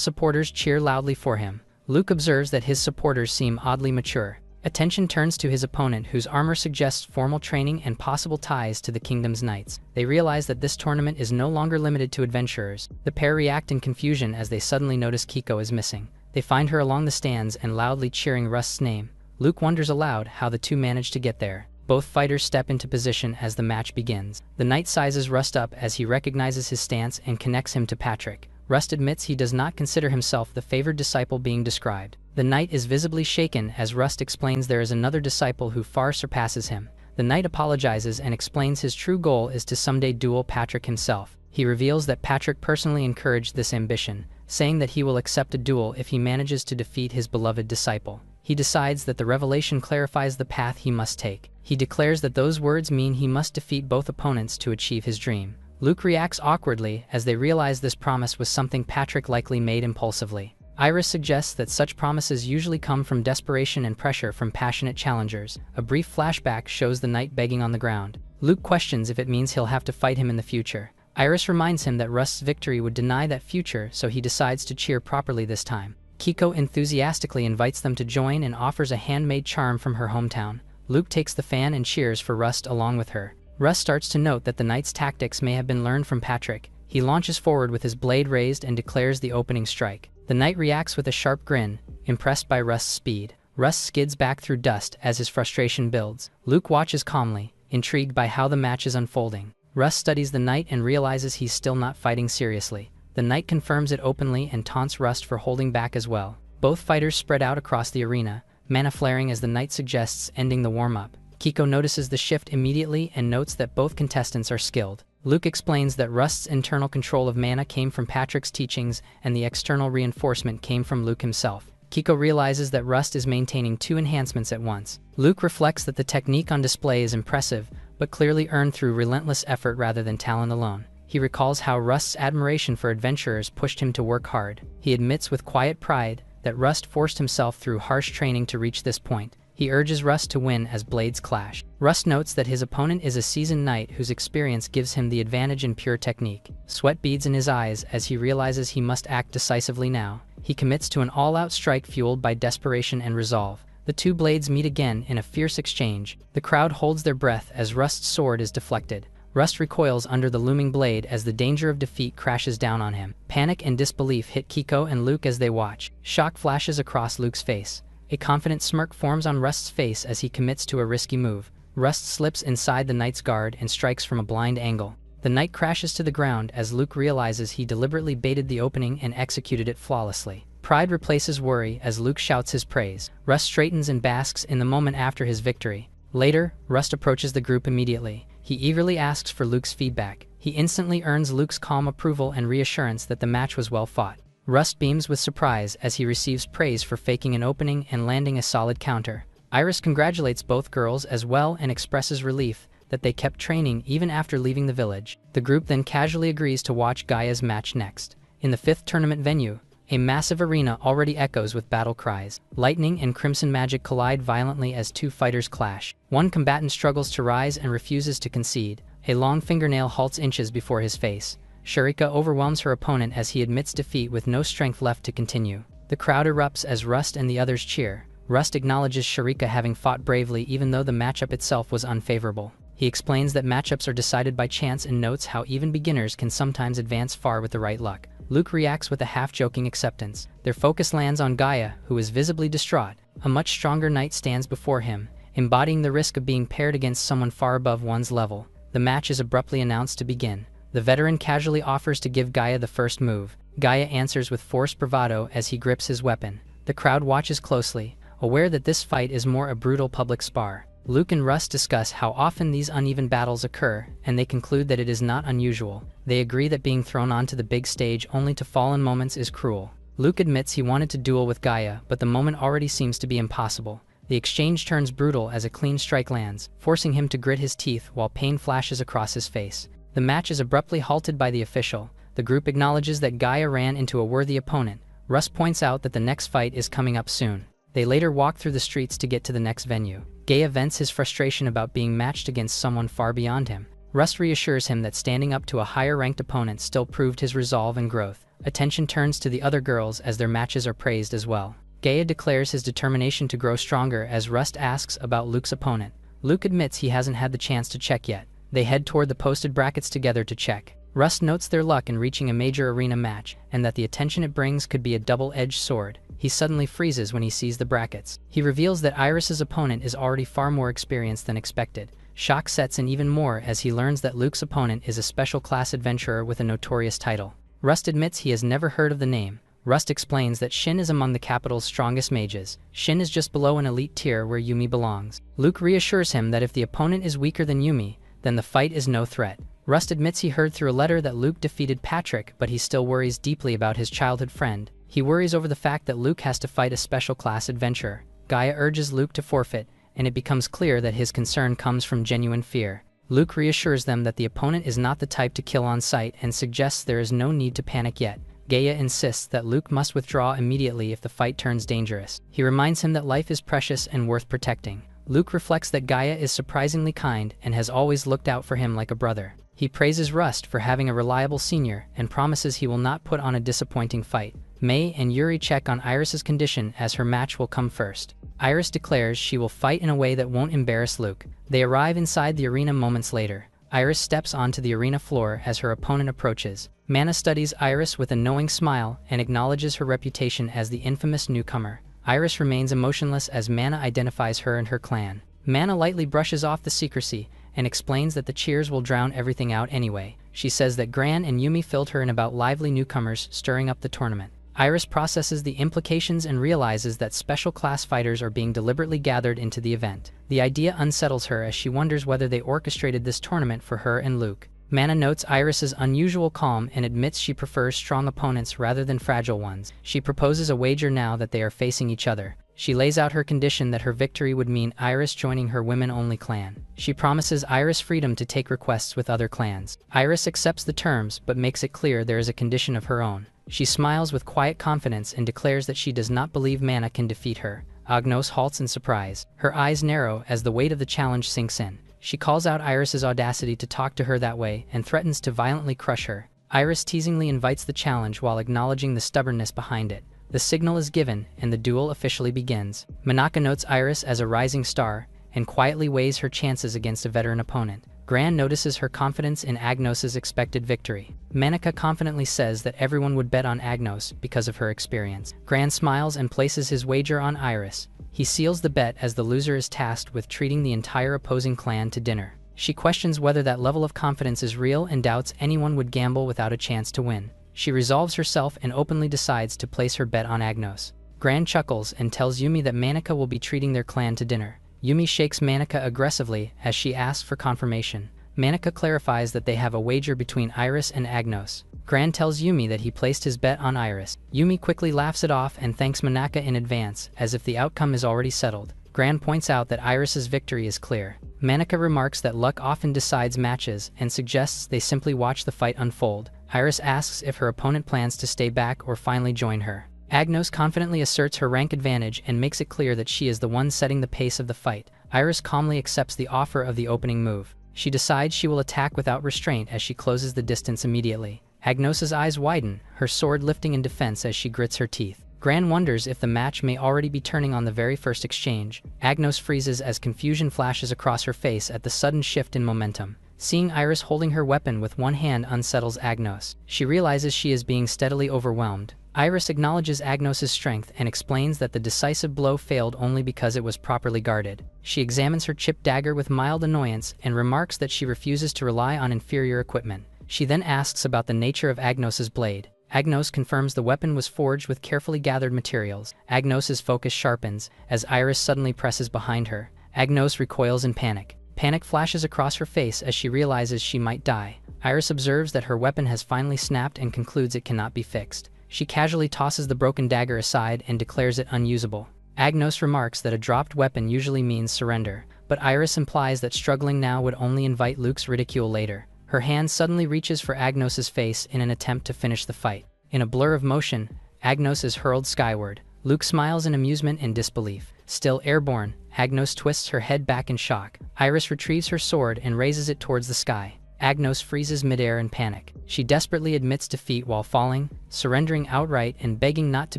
supporters cheer loudly for him. Luke observes that his supporters seem oddly mature. Attention turns to his opponent, whose armor suggests formal training and possible ties to the kingdom's knights. They realize that this tournament is no longer limited to adventurers. The pair react in confusion as they suddenly notice Kiko is missing. They find her along the stands and loudly cheering Rust's name. Luke wonders aloud how the two managed to get there. Both fighters step into position as the match begins. The knight sizes Rust up as he recognizes his stance and connects him to Patrick. Rust admits he does not consider himself the favored disciple being described. The knight is visibly shaken as Rust explains there is another disciple who far surpasses him. The knight apologizes and explains his true goal is to someday duel Patrick himself. He reveals that Patrick personally encouraged this ambition, saying that he will accept a duel if he manages to defeat his beloved disciple. He decides that the revelation clarifies the path he must take. He declares that those words mean he must defeat both opponents to achieve his dream. Luke reacts awkwardly as they realize this promise was something Patrick likely made impulsively. Iris suggests that such promises usually come from desperation and pressure from passionate challengers. A brief flashback shows the knight begging on the ground. Luke questions if it means he'll have to fight him in the future. Iris reminds him that Rust's victory would deny that future, so he decides to cheer properly this time. Kiko enthusiastically invites them to join and offers a handmade charm from her hometown. Luke takes the fan and cheers for Rust along with her. Rust starts to note that the knight's tactics may have been learned from Patrick. He launches forward with his blade raised and declares the opening strike. The knight reacts with a sharp grin, impressed by Rust's speed. Rust skids back through dust as his frustration builds. Luke watches calmly, intrigued by how the match is unfolding. Rust studies the knight and realizes he's still not fighting seriously. The knight confirms it openly and taunts Rust for holding back as well. Both fighters spread out across the arena, mana flaring as the knight suggests ending the warm-up. Kiko notices the shift immediately and notes that both contestants are skilled. Luke explains that Rust's internal control of mana came from Patrick's teachings and the external reinforcement came from Luke himself. Kiko realizes that Rust is maintaining two enhancements at once. Luke reflects that the technique on display is impressive, but clearly earned through relentless effort rather than talent alone. He recalls how Rust's admiration for adventurers pushed him to work hard. He admits with quiet pride that Rust forced himself through harsh training to reach this point. He urges Rust to win as blades clash. Rust notes that his opponent is a seasoned knight whose experience gives him the advantage in pure technique. Sweat beads in his eyes as he realizes he must act decisively now. He commits to an all-out strike fueled by desperation and resolve. The two blades meet again in a fierce exchange. The crowd holds their breath as Rust's sword is deflected. Rust recoils under the looming blade as the danger of defeat crashes down on him. Panic and disbelief hit Kiko and Luke as they watch. Shock flashes across Luke's face. A confident smirk forms on Rust's face as he commits to a risky move. Rust slips inside the knight's guard and strikes from a blind angle. The knight crashes to the ground as Luke realizes he deliberately baited the opening and executed it flawlessly. Pride replaces worry as Luke shouts his praise. Rust straightens and basks in the moment after his victory. Later, Rust approaches the group immediately. He eagerly asks for Luke's feedback. He instantly earns Luke's calm approval and reassurance that the match was well fought. Rust beams with surprise as he receives praise for faking an opening and landing a solid counter. Iris congratulates both girls as well and expresses relief that they kept training even after leaving the village. The group then casually agrees to watch Gaia's match next. In the fifth tournament venue, a massive arena already echoes with battle cries. Lightning and crimson magic collide violently as two fighters clash. One combatant struggles to rise and refuses to concede. A long fingernail halts inches before his face. Sharika overwhelms her opponent as he admits defeat with no strength left to continue. The crowd erupts as Rust and the others cheer. Rust acknowledges Sharika having fought bravely even though the matchup itself was unfavorable. He explains that matchups are decided by chance and notes how even beginners can sometimes advance far with the right luck. Luke reacts with a half-joking acceptance. Their focus lands on Gaia, who is visibly distraught. A much stronger knight stands before him, embodying the risk of being paired against someone far above one's level. The match is abruptly announced to begin. The veteran casually offers to give Gaia the first move. Gaia answers with forced bravado as he grips his weapon. The crowd watches closely, aware that this fight is more a brutal public spar. Luke and Russ discuss how often these uneven battles occur, and they conclude that it is not unusual. They agree that being thrown onto the big stage only to fall in moments is cruel. Luke admits he wanted to duel with Gaia, but the moment already seems to be impossible. The exchange turns brutal as a clean strike lands, forcing him to grit his teeth while pain flashes across his face. The match is abruptly halted by the official. The group acknowledges that Gaia ran into a worthy opponent. Russ points out that the next fight is coming up soon. They later walk through the streets to get to the next venue. Gaia vents his frustration about being matched against someone far beyond him. Russ reassures him that standing up to a higher-ranked opponent still proved his resolve and growth. Attention turns to the other girls as their matches are praised as well. Gaia declares his determination to grow stronger as Russ asks about Luke's opponent. Luke admits he hasn't had the chance to check yet. They head toward the posted brackets together to check. Russ notes their luck in reaching a major arena match, and that the attention it brings could be a double-edged sword. He suddenly freezes when he sees the brackets. He reveals that Iris's opponent is already far more experienced than expected. Shock sets in even more as he learns that Luke's opponent is a special class adventurer with a notorious title. Rust admits he has never heard of the name. Rust explains that Shin is among the capital's strongest mages. Shin is just below an elite tier where Yumi belongs. Luke reassures him that if the opponent is weaker than Yumi, then the fight is no threat. Rust admits he heard through a letter that Luke defeated Patrick, but he still worries deeply about his childhood friend. He worries over the fact that Luke has to fight a special class adventurer. Gaia urges Luke to forfeit, and it becomes clear that his concern comes from genuine fear. Luke reassures them that the opponent is not the type to kill on sight and suggests there is no need to panic yet. Gaia insists that Luke must withdraw immediately if the fight turns dangerous. He reminds him that life is precious and worth protecting. Luke reflects that Gaia is surprisingly kind and has always looked out for him like a brother. He praises Rust for having a reliable senior and promises he will not put on a disappointing fight. May and Yuri check on Iris's condition as her match will come first. Iris declares she will fight in a way that won't embarrass Luke. They arrive inside the arena moments later. Iris steps onto the arena floor as her opponent approaches. Mana studies Iris with a knowing smile and acknowledges her reputation as the infamous newcomer. Iris remains emotionless as Mana identifies her and her clan. Mana lightly brushes off the secrecy and explains that the cheers will drown everything out anyway. She says that Gran and Yumi filled her in about lively newcomers stirring up the tournament. Iris processes the implications and realizes that special class fighters are being deliberately gathered into the event. The idea unsettles her as she wonders whether they orchestrated this tournament for her and Luke. Mana notes Iris's unusual calm and admits she prefers strong opponents rather than fragile ones. She proposes a wager now that they are facing each other. She lays out her condition that her victory would mean Iris joining her women-only clan. She promises Iris freedom to take requests with other clans. Iris accepts the terms but makes it clear there is a condition of her own. She smiles with quiet confidence and declares that she does not believe Mana can defeat her. Agnos halts in surprise. Her eyes narrow as the weight of the challenge sinks in. She calls out Iris's audacity to talk to her that way and threatens to violently crush her. Iris teasingly invites the challenge while acknowledging the stubbornness behind it. The signal is given and the duel officially begins. Manaka notes Iris as a rising star and quietly weighs her chances against a veteran opponent. Gran notices her confidence in Agnos's expected victory. Manaka confidently says that everyone would bet on Agnos because of her experience. Gran smiles and places his wager on Iris. He seals the bet as the loser is tasked with treating the entire opposing clan to dinner. She questions whether that level of confidence is real and doubts anyone would gamble without a chance to win. She resolves herself and openly decides to place her bet on Agnos. Gran chuckles and tells Yumi that Manaka will be treating their clan to dinner. Yumi shakes Manaka aggressively as she asks for confirmation. Manaka clarifies that they have a wager between Iris and Agnos. Gran tells Yumi that he placed his bet on Iris. Yumi quickly laughs it off and thanks Manaka in advance, as if the outcome is already settled. Gran points out that Iris's victory is clear. Manaka remarks that luck often decides matches and suggests they simply watch the fight unfold. Iris asks if her opponent plans to stay back or finally join her. Agnos confidently asserts her rank advantage and makes it clear that she is the one setting the pace of the fight. Iris calmly accepts the offer of the opening move. She decides she will attack without restraint as she closes the distance immediately. Agnos's eyes widen, her sword lifting in defense as she grits her teeth. Gran wonders if the match may already be turning on the very first exchange. Agnos freezes as confusion flashes across her face at the sudden shift in momentum. Seeing Iris holding her weapon with one hand unsettles Agnos. She realizes she is being steadily overwhelmed. Iris acknowledges Agnos's strength and explains that the decisive blow failed only because it was properly guarded. She examines her chipped dagger with mild annoyance and remarks that she refuses to rely on inferior equipment. She then asks about the nature of Agnos's blade. Agnos confirms the weapon was forged with carefully gathered materials. Agnos's focus sharpens as Iris suddenly presses behind her. Agnos recoils in panic. Panic flashes across her face as she realizes she might die. Iris observes that her weapon has finally snapped and concludes it cannot be fixed. She casually tosses the broken dagger aside and declares it unusable. Agnos remarks that a dropped weapon usually means surrender, but Iris implies that struggling now would only invite Luke's ridicule later. Her hand suddenly reaches for Agnos's face in an attempt to finish the fight. In a blur of motion, Agnos is hurled skyward. Luke smiles in amusement and disbelief. Still airborne, Agnos twists her head back in shock. Iris retrieves her sword and raises it towards the sky. Agnos freezes midair in panic. She desperately admits defeat while falling, surrendering outright and begging not to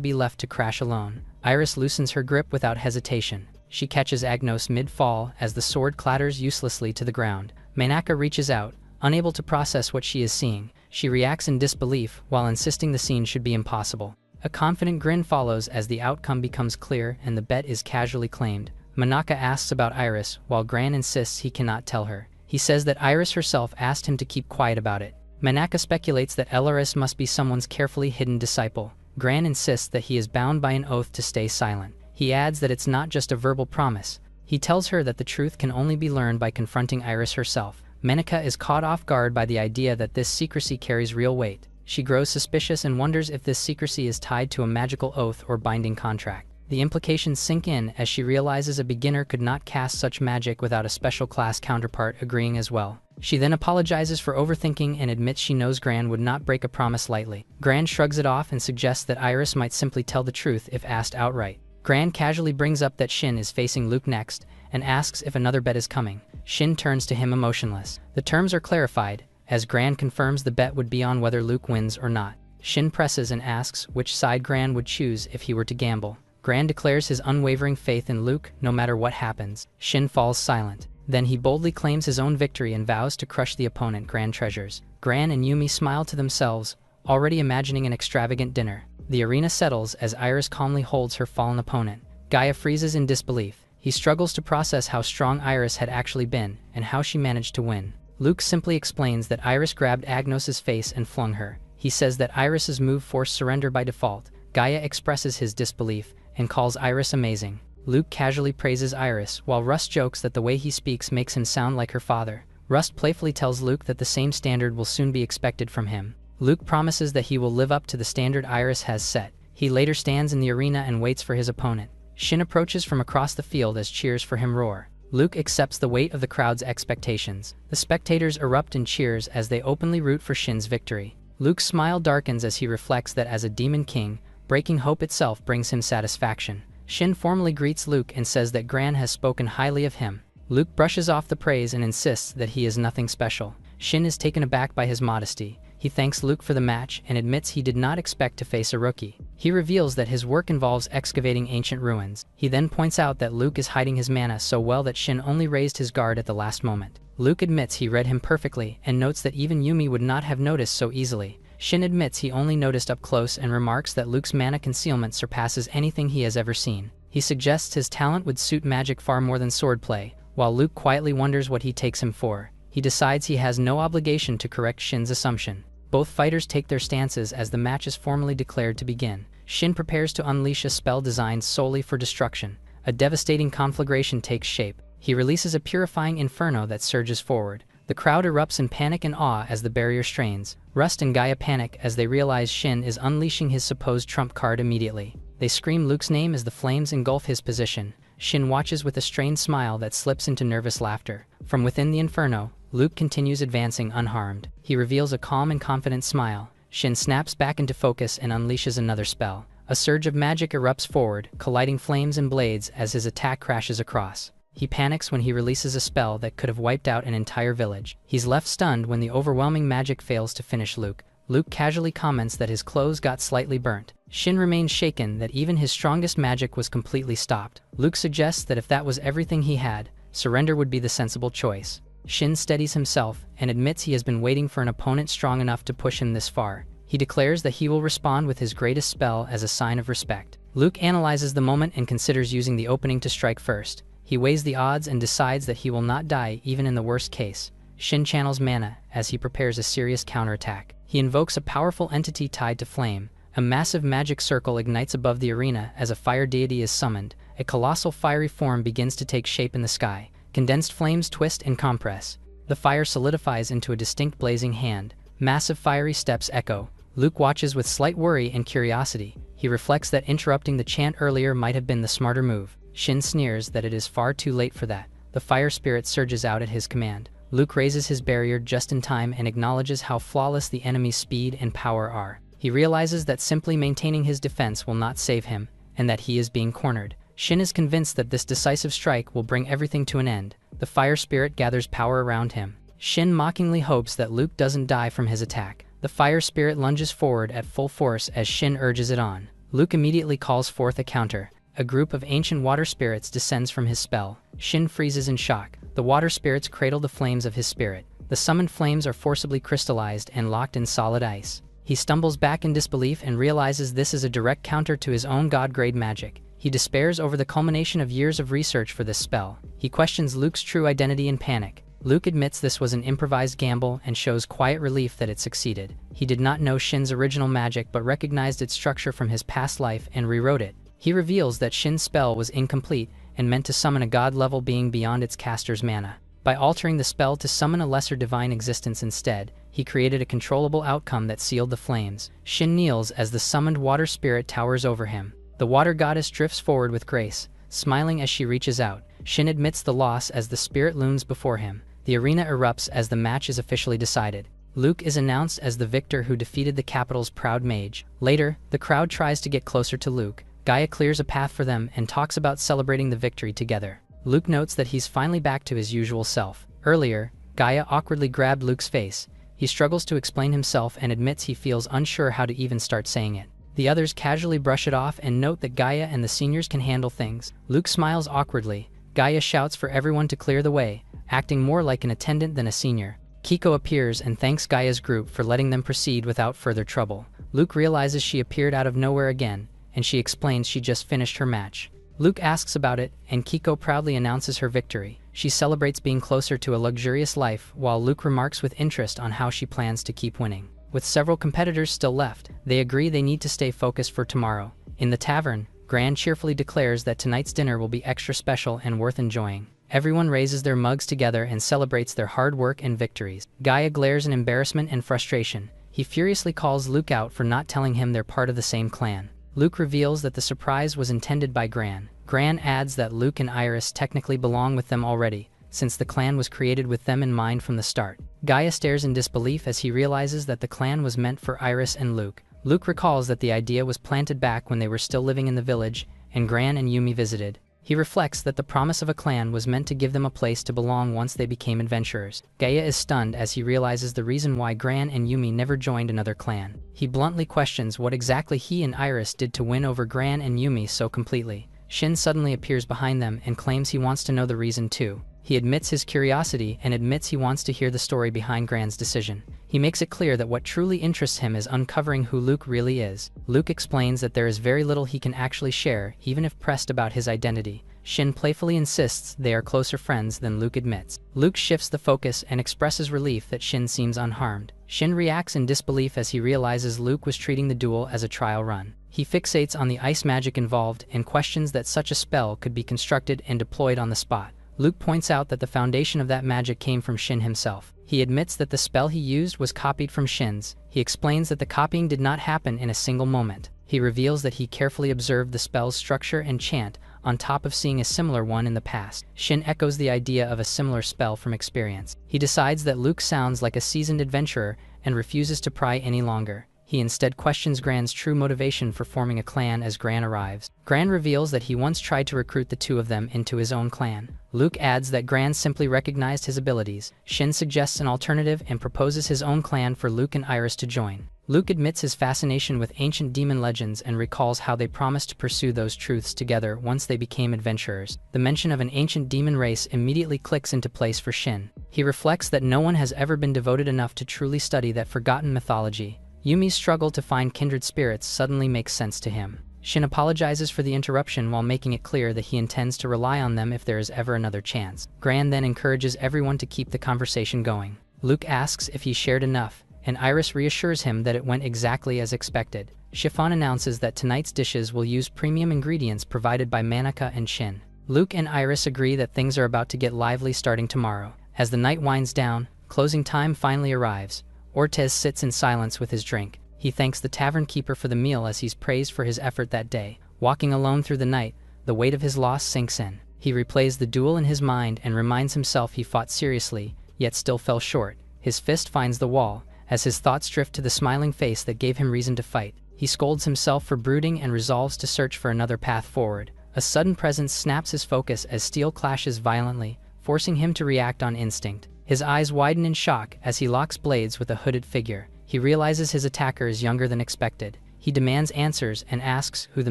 be left to crash alone. Iris loosens her grip without hesitation. She catches Agnos mid-fall as the sword clatters uselessly to the ground. Manhwa reaches out, unable to process what she is seeing. She reacts in disbelief while insisting the scene should be impossible. A confident grin follows as the outcome becomes clear and the bet is casually claimed. Manhwa asks about Iris while Gran insists he cannot tell her. He says that Iris herself asked him to keep quiet about it. Manhwa speculates that Iris must be someone's carefully hidden disciple. Gran insists that he is bound by an oath to stay silent. He adds that it's not just a verbal promise. He tells her that the truth can only be learned by confronting Iris herself. Manhwa is caught off guard by the idea that this secrecy carries real weight. She grows suspicious and wonders if this secrecy is tied to a magical oath or binding contract. The implications sink in as she realizes a beginner could not cast such magic without a special class counterpart agreeing as well. She then apologizes for overthinking and admits she knows Gran would not break a promise lightly. Gran shrugs it off and suggests that Iris might simply tell the truth if asked outright. Gran casually brings up that Shin is facing Luke next and asks if another bet is coming. Shin turns to him emotionless. The terms are clarified, as Gran confirms the bet would be on whether Luke wins or not. Shin presses and asks which side Gran would choose if he were to gamble. Gran declares his unwavering faith in Luke no matter what happens. Shin falls silent. Then he boldly claims his own victory and vows to crush the opponent Gran treasures. Gran and Yumi smile to themselves, already imagining an extravagant dinner. The arena settles as Iris calmly holds her fallen opponent. Gaia freezes in disbelief. He struggles to process how strong Iris had actually been and how she managed to win. Luke simply explains that Iris grabbed Agnos's face and flung her. He says that Iris's move forced surrender by default. Gaia expresses his disbelief and calls Iris amazing. Luke casually praises Iris, while Rust jokes that the way he speaks makes him sound like her father. Rust playfully tells Luke that the same standard will soon be expected from him. Luke promises that he will live up to the standard Iris has set. He later stands in the arena and waits for his opponent. Shin approaches from across the field as cheers for him roar. Luke accepts the weight of the crowd's expectations. The spectators erupt in cheers as they openly root for Shin's victory. Luke's smile darkens as he reflects that as a demon king, breaking hope itself brings him satisfaction. Shin formally greets Luke and says that Gran has spoken highly of him. Luke brushes off the praise and insists that he is nothing special. Shin is taken aback by his modesty. He thanks Luke for the match and admits he did not expect to face a rookie. He reveals that his work involves excavating ancient ruins. He then points out that Luke is hiding his mana so well that Shin only raised his guard at the last moment. Luke admits he read him perfectly and notes that even Yumi would not have noticed so easily. Shin admits he only noticed up close and remarks that Luke's mana concealment surpasses anything he has ever seen. He suggests his talent would suit magic far more than swordplay, while Luke quietly wonders what he takes him for. He decides he has no obligation to correct Shin's assumption. Both fighters take their stances as the match is formally declared to begin. Shin prepares to unleash a spell designed solely for destruction. A devastating conflagration takes shape. He releases a purifying inferno that surges forward. The crowd erupts in panic and awe as the barrier strains. Rust and Gaia panic as they realize Shin is unleashing his supposed trump card immediately. They scream Luke's name as the flames engulf his position. Shin watches with a strained smile that slips into nervous laughter. From within the inferno, Luke continues advancing unharmed. He reveals a calm and confident smile. Shin snaps back into focus and unleashes another spell. A surge of magic erupts forward, colliding flames and blades as his attack crashes across. He panics when he releases a spell that could have wiped out an entire village. He's left stunned when the overwhelming magic fails to finish Luke. Luke casually comments that his clothes got slightly burnt. Shin remains shaken that even his strongest magic was completely stopped. Luke suggests that if that was everything he had, surrender would be the sensible choice. Shin steadies himself and admits he has been waiting for an opponent strong enough to push him this far. He declares that he will respond with his greatest spell as a sign of respect. Luke analyzes the moment and considers using the opening to strike first. He weighs the odds and decides that he will not die even in the worst case. Shin channels mana as he prepares a serious counterattack. He invokes a powerful entity tied to flame. A massive magic circle ignites above the arena as a fire deity is summoned. A colossal fiery form begins to take shape in the sky. Condensed flames twist and compress. The fire solidifies into a distinct blazing hand. Massive fiery steps echo. Luke watches with slight worry and curiosity. He reflects that interrupting the chant earlier might have been the smarter move. Shin sneers that it is far too late for that. The fire spirit surges out at his command. Luke raises his barrier just in time and acknowledges how flawless the enemy's speed and power are. He realizes that simply maintaining his defense will not save him, and that he is being cornered. Shin is convinced that this decisive strike will bring everything to an end. The fire spirit gathers power around him. Shin mockingly hopes that Luke doesn't die from his attack. The fire spirit lunges forward at full force as Shin urges it on. Luke immediately calls forth a counter. A group of ancient water spirits descends from his spell. Shin freezes in shock. The water spirits cradle the flames of his spirit. The summoned flames are forcibly crystallized and locked in solid ice. He stumbles back in disbelief and realizes this is a direct counter to his own god-grade magic. He despairs over the culmination of years of research for this spell. He questions Luke's true identity in panic. Luke admits this was an improvised gamble and shows quiet relief that it succeeded. He did not know Shin's original magic but recognized its structure from his past life and rewrote it. He reveals that Shin's spell was incomplete and meant to summon a god-level being beyond its caster's mana. By altering the spell to summon a lesser divine existence instead, he created a controllable outcome that sealed the flames. Shin kneels as the summoned water spirit towers over him. The water goddess drifts forward with grace, smiling as she reaches out. Shin admits the loss as the spirit looms before him. The arena erupts as the match is officially decided. Luke is announced as the victor who defeated the capital's proud mage. Later, the crowd tries to get closer to Luke. Gaia clears a path for them and talks about celebrating the victory together. Luke notes that he's finally back to his usual self. Earlier, Gaia awkwardly grabbed Luke's face. He struggles to explain himself and admits he feels unsure how to even start saying it. The others casually brush it off and note that Gaia and the seniors can handle things. Luke smiles awkwardly. Gaia shouts for everyone to clear the way, acting more like an attendant than a senior. Kiko appears and thanks Gaia's group for letting them proceed without further trouble. Luke realizes she appeared out of nowhere again, and she explains she just finished her match. Luke asks about it, and Kiko proudly announces her victory. She celebrates being closer to a luxurious life, while Luke remarks with interest on how she plans to keep winning. With several competitors still left, they agree they need to stay focused for tomorrow. In the tavern, Gran cheerfully declares that tonight's dinner will be extra special and worth enjoying. Everyone raises their mugs together and celebrates their hard work and victories. Gaia glares in embarrassment and frustration. He furiously calls Luke out for not telling him they're part of the same clan. Luke reveals that the surprise was intended by Gran. Gran adds that Luke and Iris technically belong with them already, since the clan was created with them in mind from the start. Gaia stares in disbelief as he realizes that the clan was meant for Iris and Luke. Luke recalls that the idea was planted back when they were still living in the village, and Gran and Yumi visited. He reflects that the promise of a clan was meant to give them a place to belong once they became adventurers. Gaia is stunned as he realizes the reason why Gran and Yumi never joined another clan. He bluntly questions what exactly he and Iris did to win over Gran and Yumi so completely. Shin suddenly appears behind them and claims he wants to know the reason too. He admits his curiosity and admits he wants to hear the story behind Gran's decision. He makes it clear that what truly interests him is uncovering who Luke really is. Luke explains that there is very little he can actually share, even if pressed about his identity. Shin playfully insists they are closer friends than Luke admits. Luke shifts the focus and expresses relief that Shin seems unharmed. Shin reacts in disbelief as he realizes Luke was treating the duel as a trial run. He fixates on the ice magic involved and questions that such a spell could be constructed and deployed on the spot. Luke points out that the foundation of that magic came from Shin himself. He admits that the spell he used was copied from Shin's. He explains that the copying did not happen in a single moment. He reveals that he carefully observed the spell's structure and chant, on top of seeing a similar one in the past. Shin echoes the idea of a similar spell from experience. He decides that Luke sounds like a seasoned adventurer and refuses to pry any longer. He instead questions Gran's true motivation for forming a clan as Gran arrives. Gran reveals that he once tried to recruit the two of them into his own clan. Luke adds that Gran simply recognized his abilities. Shin suggests an alternative and proposes his own clan for Luke and Iris to join. Luke admits his fascination with ancient demon legends and recalls how they promised to pursue those truths together once they became adventurers. The mention of an ancient demon race immediately clicks into place for Shin. He reflects that no one has ever been devoted enough to truly study that forgotten mythology. Yumi's struggle to find kindred spirits suddenly makes sense to him. Shin apologizes for the interruption while making it clear that he intends to rely on them if there is ever another chance. Gran then encourages everyone to keep the conversation going. Luke asks if he shared enough, and Iris reassures him that it went exactly as expected. Chiffon announces that tonight's dishes will use premium ingredients provided by Manica and Shin. Luke and Iris agree that things are about to get lively starting tomorrow. As the night winds down, closing time finally arrives. Ortez sits in silence with his drink. He thanks the tavern keeper for the meal as he's praised for his effort that day. Walking alone through the night, the weight of his loss sinks in. He replays the duel in his mind and reminds himself he fought seriously, yet still fell short. His fist finds the wall, as his thoughts drift to the smiling face that gave him reason to fight. He scolds himself for brooding and resolves to search for another path forward. A sudden presence snaps his focus as steel clashes violently, forcing him to react on instinct. His eyes widen in shock as he locks blades with a hooded figure. He realizes his attacker is younger than expected. He demands answers and asks who the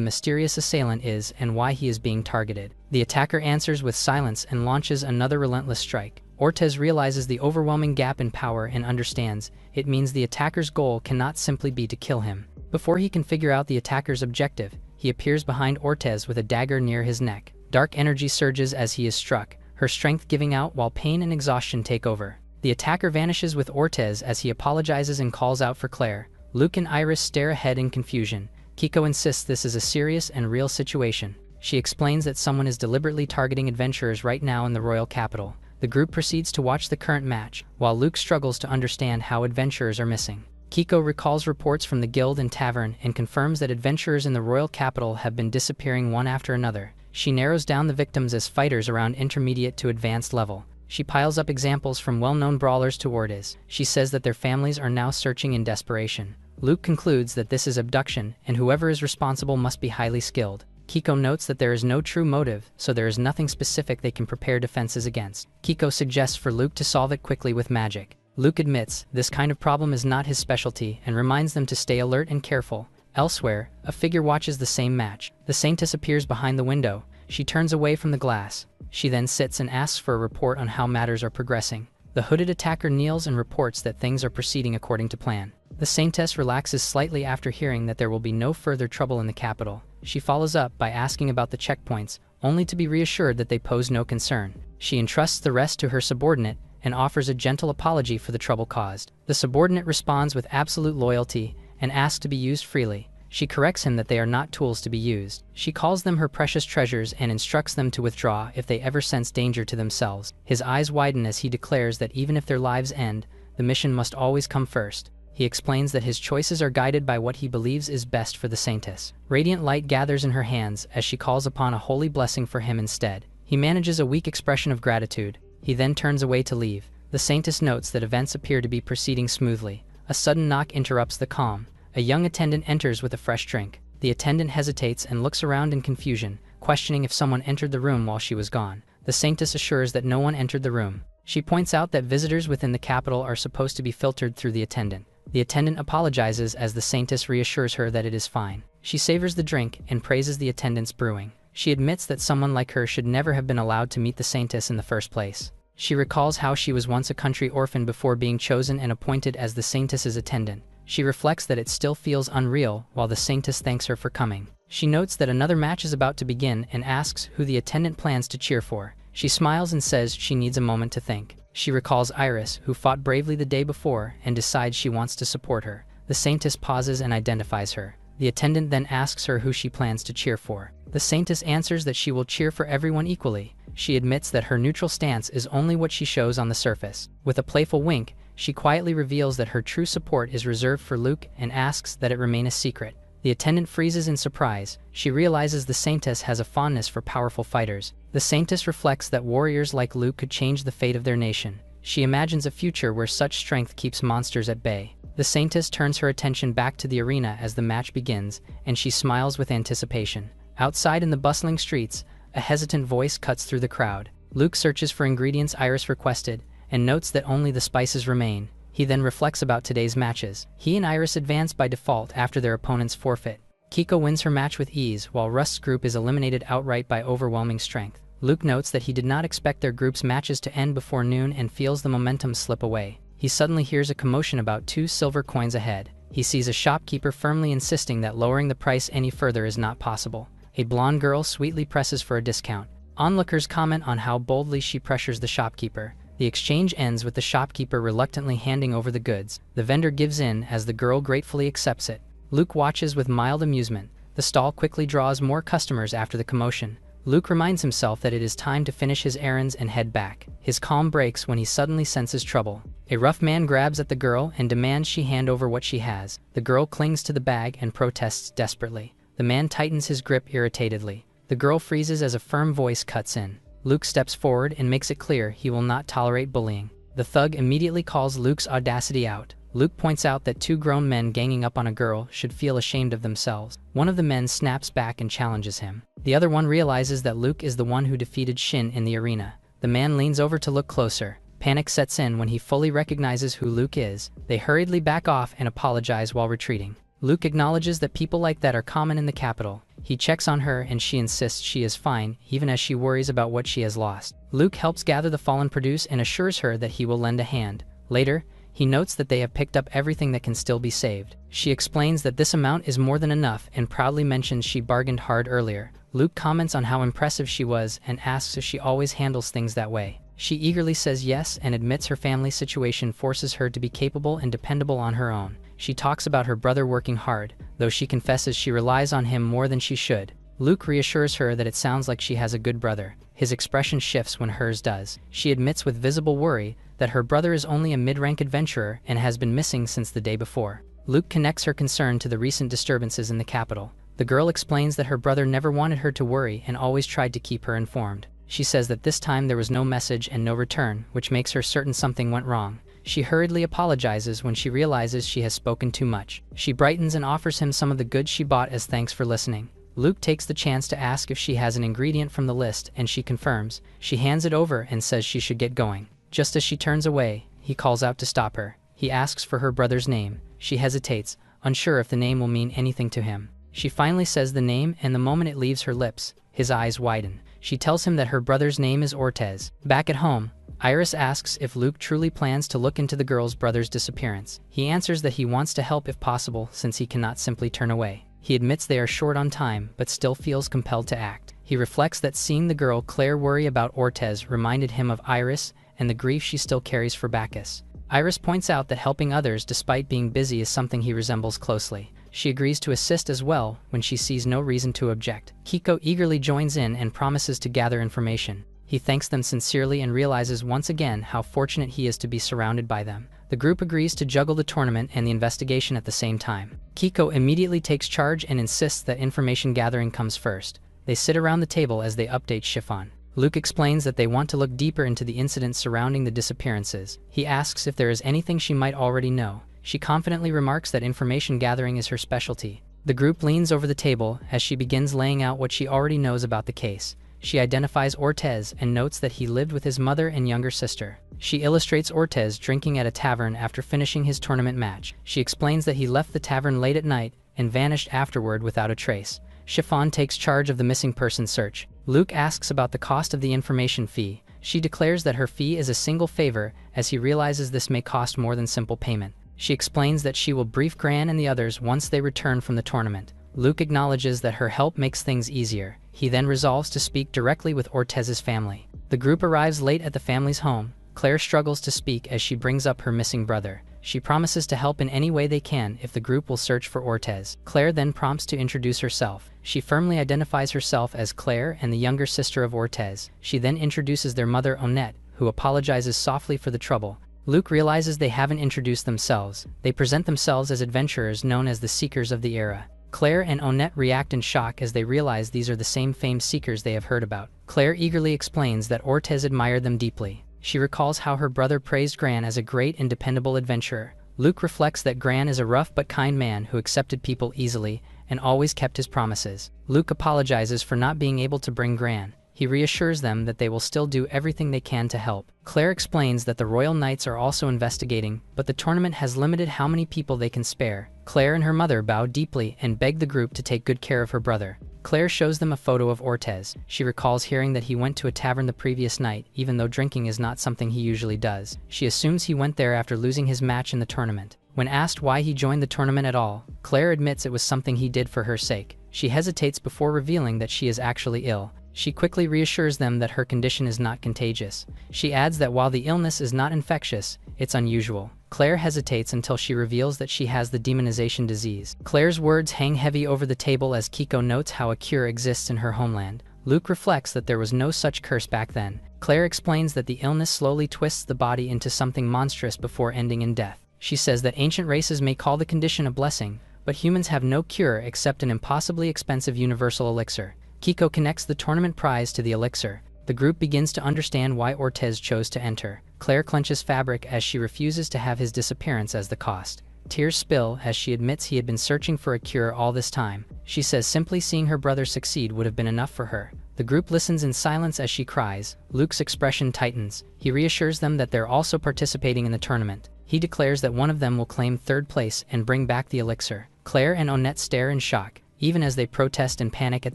mysterious assailant is and why he is being targeted. The attacker answers with silence and launches another relentless strike. Ortez realizes the overwhelming gap in power and understands it means the attacker's goal cannot simply be to kill him. Before he can figure out the attacker's objective, he appears behind Ortez with a dagger near his neck. Dark energy surges as he is struck, her strength giving out while pain and exhaustion take over. The attacker vanishes with Ortez as he apologizes and calls out for Claire. Luke and Iris stare ahead in confusion. Kiko insists this is a serious and real situation. She explains that someone is deliberately targeting adventurers right now in the royal capital. The group proceeds to watch the current match, while Luke struggles to understand how adventurers are missing. Kiko recalls reports from the guild and tavern and confirms that adventurers in the royal capital have been disappearing one after another. She narrows down the victims as fighters around intermediate to advanced level. She piles up examples from well-known brawlers to Ortiz. She says that their families are now searching in desperation. Luke concludes that this is abduction, and whoever is responsible must be highly skilled. Kiko notes that there is no true motive, so there is nothing specific they can prepare defenses against. Kiko suggests for Luke to solve it quickly with magic. Luke admits this kind of problem is not his specialty and reminds them to stay alert and careful. Elsewhere, a figure watches the same match. The Saintess appears behind the window. She turns away from the glass. She then sits and asks for a report on how matters are progressing. The hooded attacker kneels and reports that things are proceeding according to plan. The Saintess relaxes slightly after hearing that there will be no further trouble in the capital. She follows up by asking about the checkpoints, only to be reassured that they pose no concern. She entrusts the rest to her subordinate and offers a gentle apology for the trouble caused. The subordinate responds with absolute loyalty and asks to be used freely. She corrects him that they are not tools to be used. She calls them her precious treasures and instructs them to withdraw if they ever sense danger to themselves. His eyes widen as he declares that even if their lives end, the mission must always come first. He explains that his choices are guided by what he believes is best for the Saintess. Radiant light gathers in her hands as she calls upon a holy blessing for him instead. He manages a weak expression of gratitude. He then turns away to leave. The Saintess notes that events appear to be proceeding smoothly. A sudden knock interrupts the calm. A young attendant enters with a fresh drink. The attendant hesitates and looks around in confusion, questioning if someone entered the room while she was gone. The Saintess assures that no one entered the room. She points out that visitors within the capital are supposed to be filtered through the attendant. The attendant apologizes as the Saintess reassures her that it is fine. She savors the drink and praises the attendant's brewing. She admits that someone like her should never have been allowed to meet the Saintess in the first place. She recalls how she was once a country orphan before being chosen and appointed as the Saintess's attendant. She reflects that it still feels unreal while the Saintess thanks her for coming. She notes that another match is about to begin and asks who the attendant plans to cheer for. She smiles and says she needs a moment to think. She recalls Iris, who fought bravely the day before, and decides she wants to support her. The Saintess pauses and identifies her. The attendant then asks her who she plans to cheer for. The Saintess answers that she will cheer for everyone equally. She admits that her neutral stance is only what she shows on the surface. With a playful wink, she quietly reveals that her true support is reserved for Luke and asks that it remain a secret. The attendant freezes in surprise. She realizes the Saintess has a fondness for powerful fighters. The Saintess reflects that warriors like Luke could change the fate of their nation. She imagines a future where such strength keeps monsters at bay. The Saintess turns her attention back to the arena as the match begins, and she smiles with anticipation. Outside in the bustling streets, a hesitant voice cuts through the crowd. Luke searches for ingredients Iris requested, and notes that only the spices remain. He then reflects about today's matches. He and Iris advance by default after their opponents forfeit. Kiko wins her match with ease, while Rust's group is eliminated outright by overwhelming strength. Luke notes that he did not expect their group's matches to end before noon and feels the momentum slip away. He suddenly hears a commotion about 2 silver coins ahead. he sees a shopkeeper firmly insisting that lowering the price any further is not possible. A blonde girl sweetly presses for a discount. Onlookers comment on how boldly she pressures the shopkeeper. The exchange ends with the shopkeeper reluctantly handing over the goods. The vendor gives in as the girl gratefully accepts it. Luke watches with mild amusement. The stall quickly draws more customers after the commotion. Luke reminds himself that it is time to finish his errands and head back. His calm breaks when he suddenly senses trouble. A rough man grabs at the girl and demands she hand over what she has. The girl clings to the bag and protests desperately. The man tightens his grip irritatedly. The girl freezes as a firm voice cuts in. Luke steps forward and makes it clear he will not tolerate bullying. The thug immediately calls Luke's audacity out. Luke points out that two grown men ganging up on a girl should feel ashamed of themselves. One of the men snaps back and challenges him. The other one realizes that Luke is the one who defeated Shin in the arena. The man leans over to look closer. Panic sets in when he fully recognizes who Luke is. They hurriedly back off and apologize while retreating. Luke acknowledges that people like that are common in the capital. He checks on her and she insists she is fine, even as she worries about what she has lost. Luke helps gather the fallen produce and assures her that he will lend a hand. Later, he notes that they have picked up everything that can still be saved. She explains that this amount is more than enough and proudly mentions she bargained hard earlier. Luke comments on how impressive she was and asks if she always handles things that way. She eagerly says yes and admits her family situation forces her to be capable and dependable on her own. She talks about her brother working hard, though she confesses she relies on him more than she should. Luke reassures her that it sounds like she has a good brother. His expression shifts when hers does. She admits with visible worry that her brother is only a mid-rank adventurer and has been missing since the day before. Luke connects her concern to the recent disturbances in the capital. The girl explains that her brother never wanted her to worry and always tried to keep her informed. She says that this time there was no message and no return, which makes her certain something went wrong. She hurriedly apologizes when she realizes she has spoken too much. She brightens and offers him some of the goods she bought as thanks for listening. Luke takes the chance to ask if she has an ingredient from the list, and she confirms. She hands it over and says she should get going. Just as she turns away, he calls out to stop her. He asks for her brother's name. She hesitates, unsure if the name will mean anything to him. She finally says the name, and the moment it leaves her lips, his eyes widen. She tells him that her brother's name is Ortez. Back at home, Iris asks if Luke truly plans to look into the girl's brother's disappearance. He answers that he wants to help if possible since he cannot simply turn away. He admits they are short on time but still feels compelled to act. He reflects that seeing the girl Claire worry about Ortez reminded him of Iris and the grief she still carries for Bacchus. Iris points out that helping others despite being busy is something he resembles closely. She agrees to assist as well when she sees no reason to object. Kiko eagerly joins in and promises to gather information. He thanks them sincerely and realizes once again how fortunate he is to be surrounded by them. The group agrees to juggle the tournament and the investigation at the same time. Kiko immediately takes charge and insists that information gathering comes first. They sit around the table as they update Chiffon. Luke explains that they want to look deeper into the incidents surrounding the disappearances. He asks if there is anything she might already know. She confidently remarks that information gathering is her specialty. The group leans over the table as she begins laying out what she already knows about the case. She identifies Ortez and notes that he lived with his mother and younger sister. She illustrates Ortez drinking at a tavern after finishing his tournament match. She explains that he left the tavern late at night and vanished afterward without a trace. Chiffon takes charge of the missing person search. Luke asks about the cost of the information fee. She declares that her fee is a single favor as he realizes this may cost more than simple payment. She explains that she will brief Gran and the others once they return from the tournament. Luke acknowledges that her help makes things easier. He then resolves to speak directly with Ortez's family. The group arrives late at the family's home. Claire struggles to speak as she brings up her missing brother. She promises to help in any way they can if the group will search for Ortez. Claire then prompts to introduce herself. She firmly identifies herself as Claire and the younger sister of Ortez. She then introduces their mother Onette, who apologizes softly for the trouble. Luke realizes they haven't introduced themselves. They present themselves as adventurers known as the Seekers of the Era. Claire and Onette react in shock as they realize these are the same famed seekers they have heard about. Claire eagerly explains that Ortez admired them deeply. She recalls how her brother praised Gran as a great and dependable adventurer. Luke reflects that Gran is a rough but kind man who accepted people easily and always kept his promises. Luke apologizes for not being able to bring Gran. He reassures them that they will still do everything they can to help. Claire explains that the Royal Knights are also investigating, but the tournament has limited how many people they can spare. Claire and her mother bow deeply and beg the group to take good care of her brother. Claire shows them a photo of Ortez. She recalls hearing that he went to a tavern the previous night, even though drinking is not something he usually does. She assumes he went there after losing his match in the tournament. When asked why he joined the tournament at all, Claire admits it was something he did for her sake. She hesitates before revealing that she is actually ill. She quickly reassures them that her condition is not contagious. She adds that while the illness is not infectious, it's unusual. Claire hesitates until she reveals that she has the demonization disease. Claire's words hang heavy over the table as Kiko notes how a cure exists in her homeland. Luke reflects that there was no such curse back then. Claire explains that the illness slowly twists the body into something monstrous before ending in death. She says that ancient races may call the condition a blessing, but humans have no cure except an impossibly expensive universal elixir. Kiko connects the tournament prize to the elixir. The group begins to understand why Ortez chose to enter. Claire clenches fabric as she refuses to have his disappearance as the cost. Tears spill as she admits he had been searching for a cure all this time. She says simply seeing her brother succeed would have been enough for her. The group listens in silence as she cries. Luke's expression tightens. He reassures them that they're also participating in the tournament. He declares that one of them will claim third place and bring back the elixir. Claire and Onette stare in shock. Even as they protest and panic at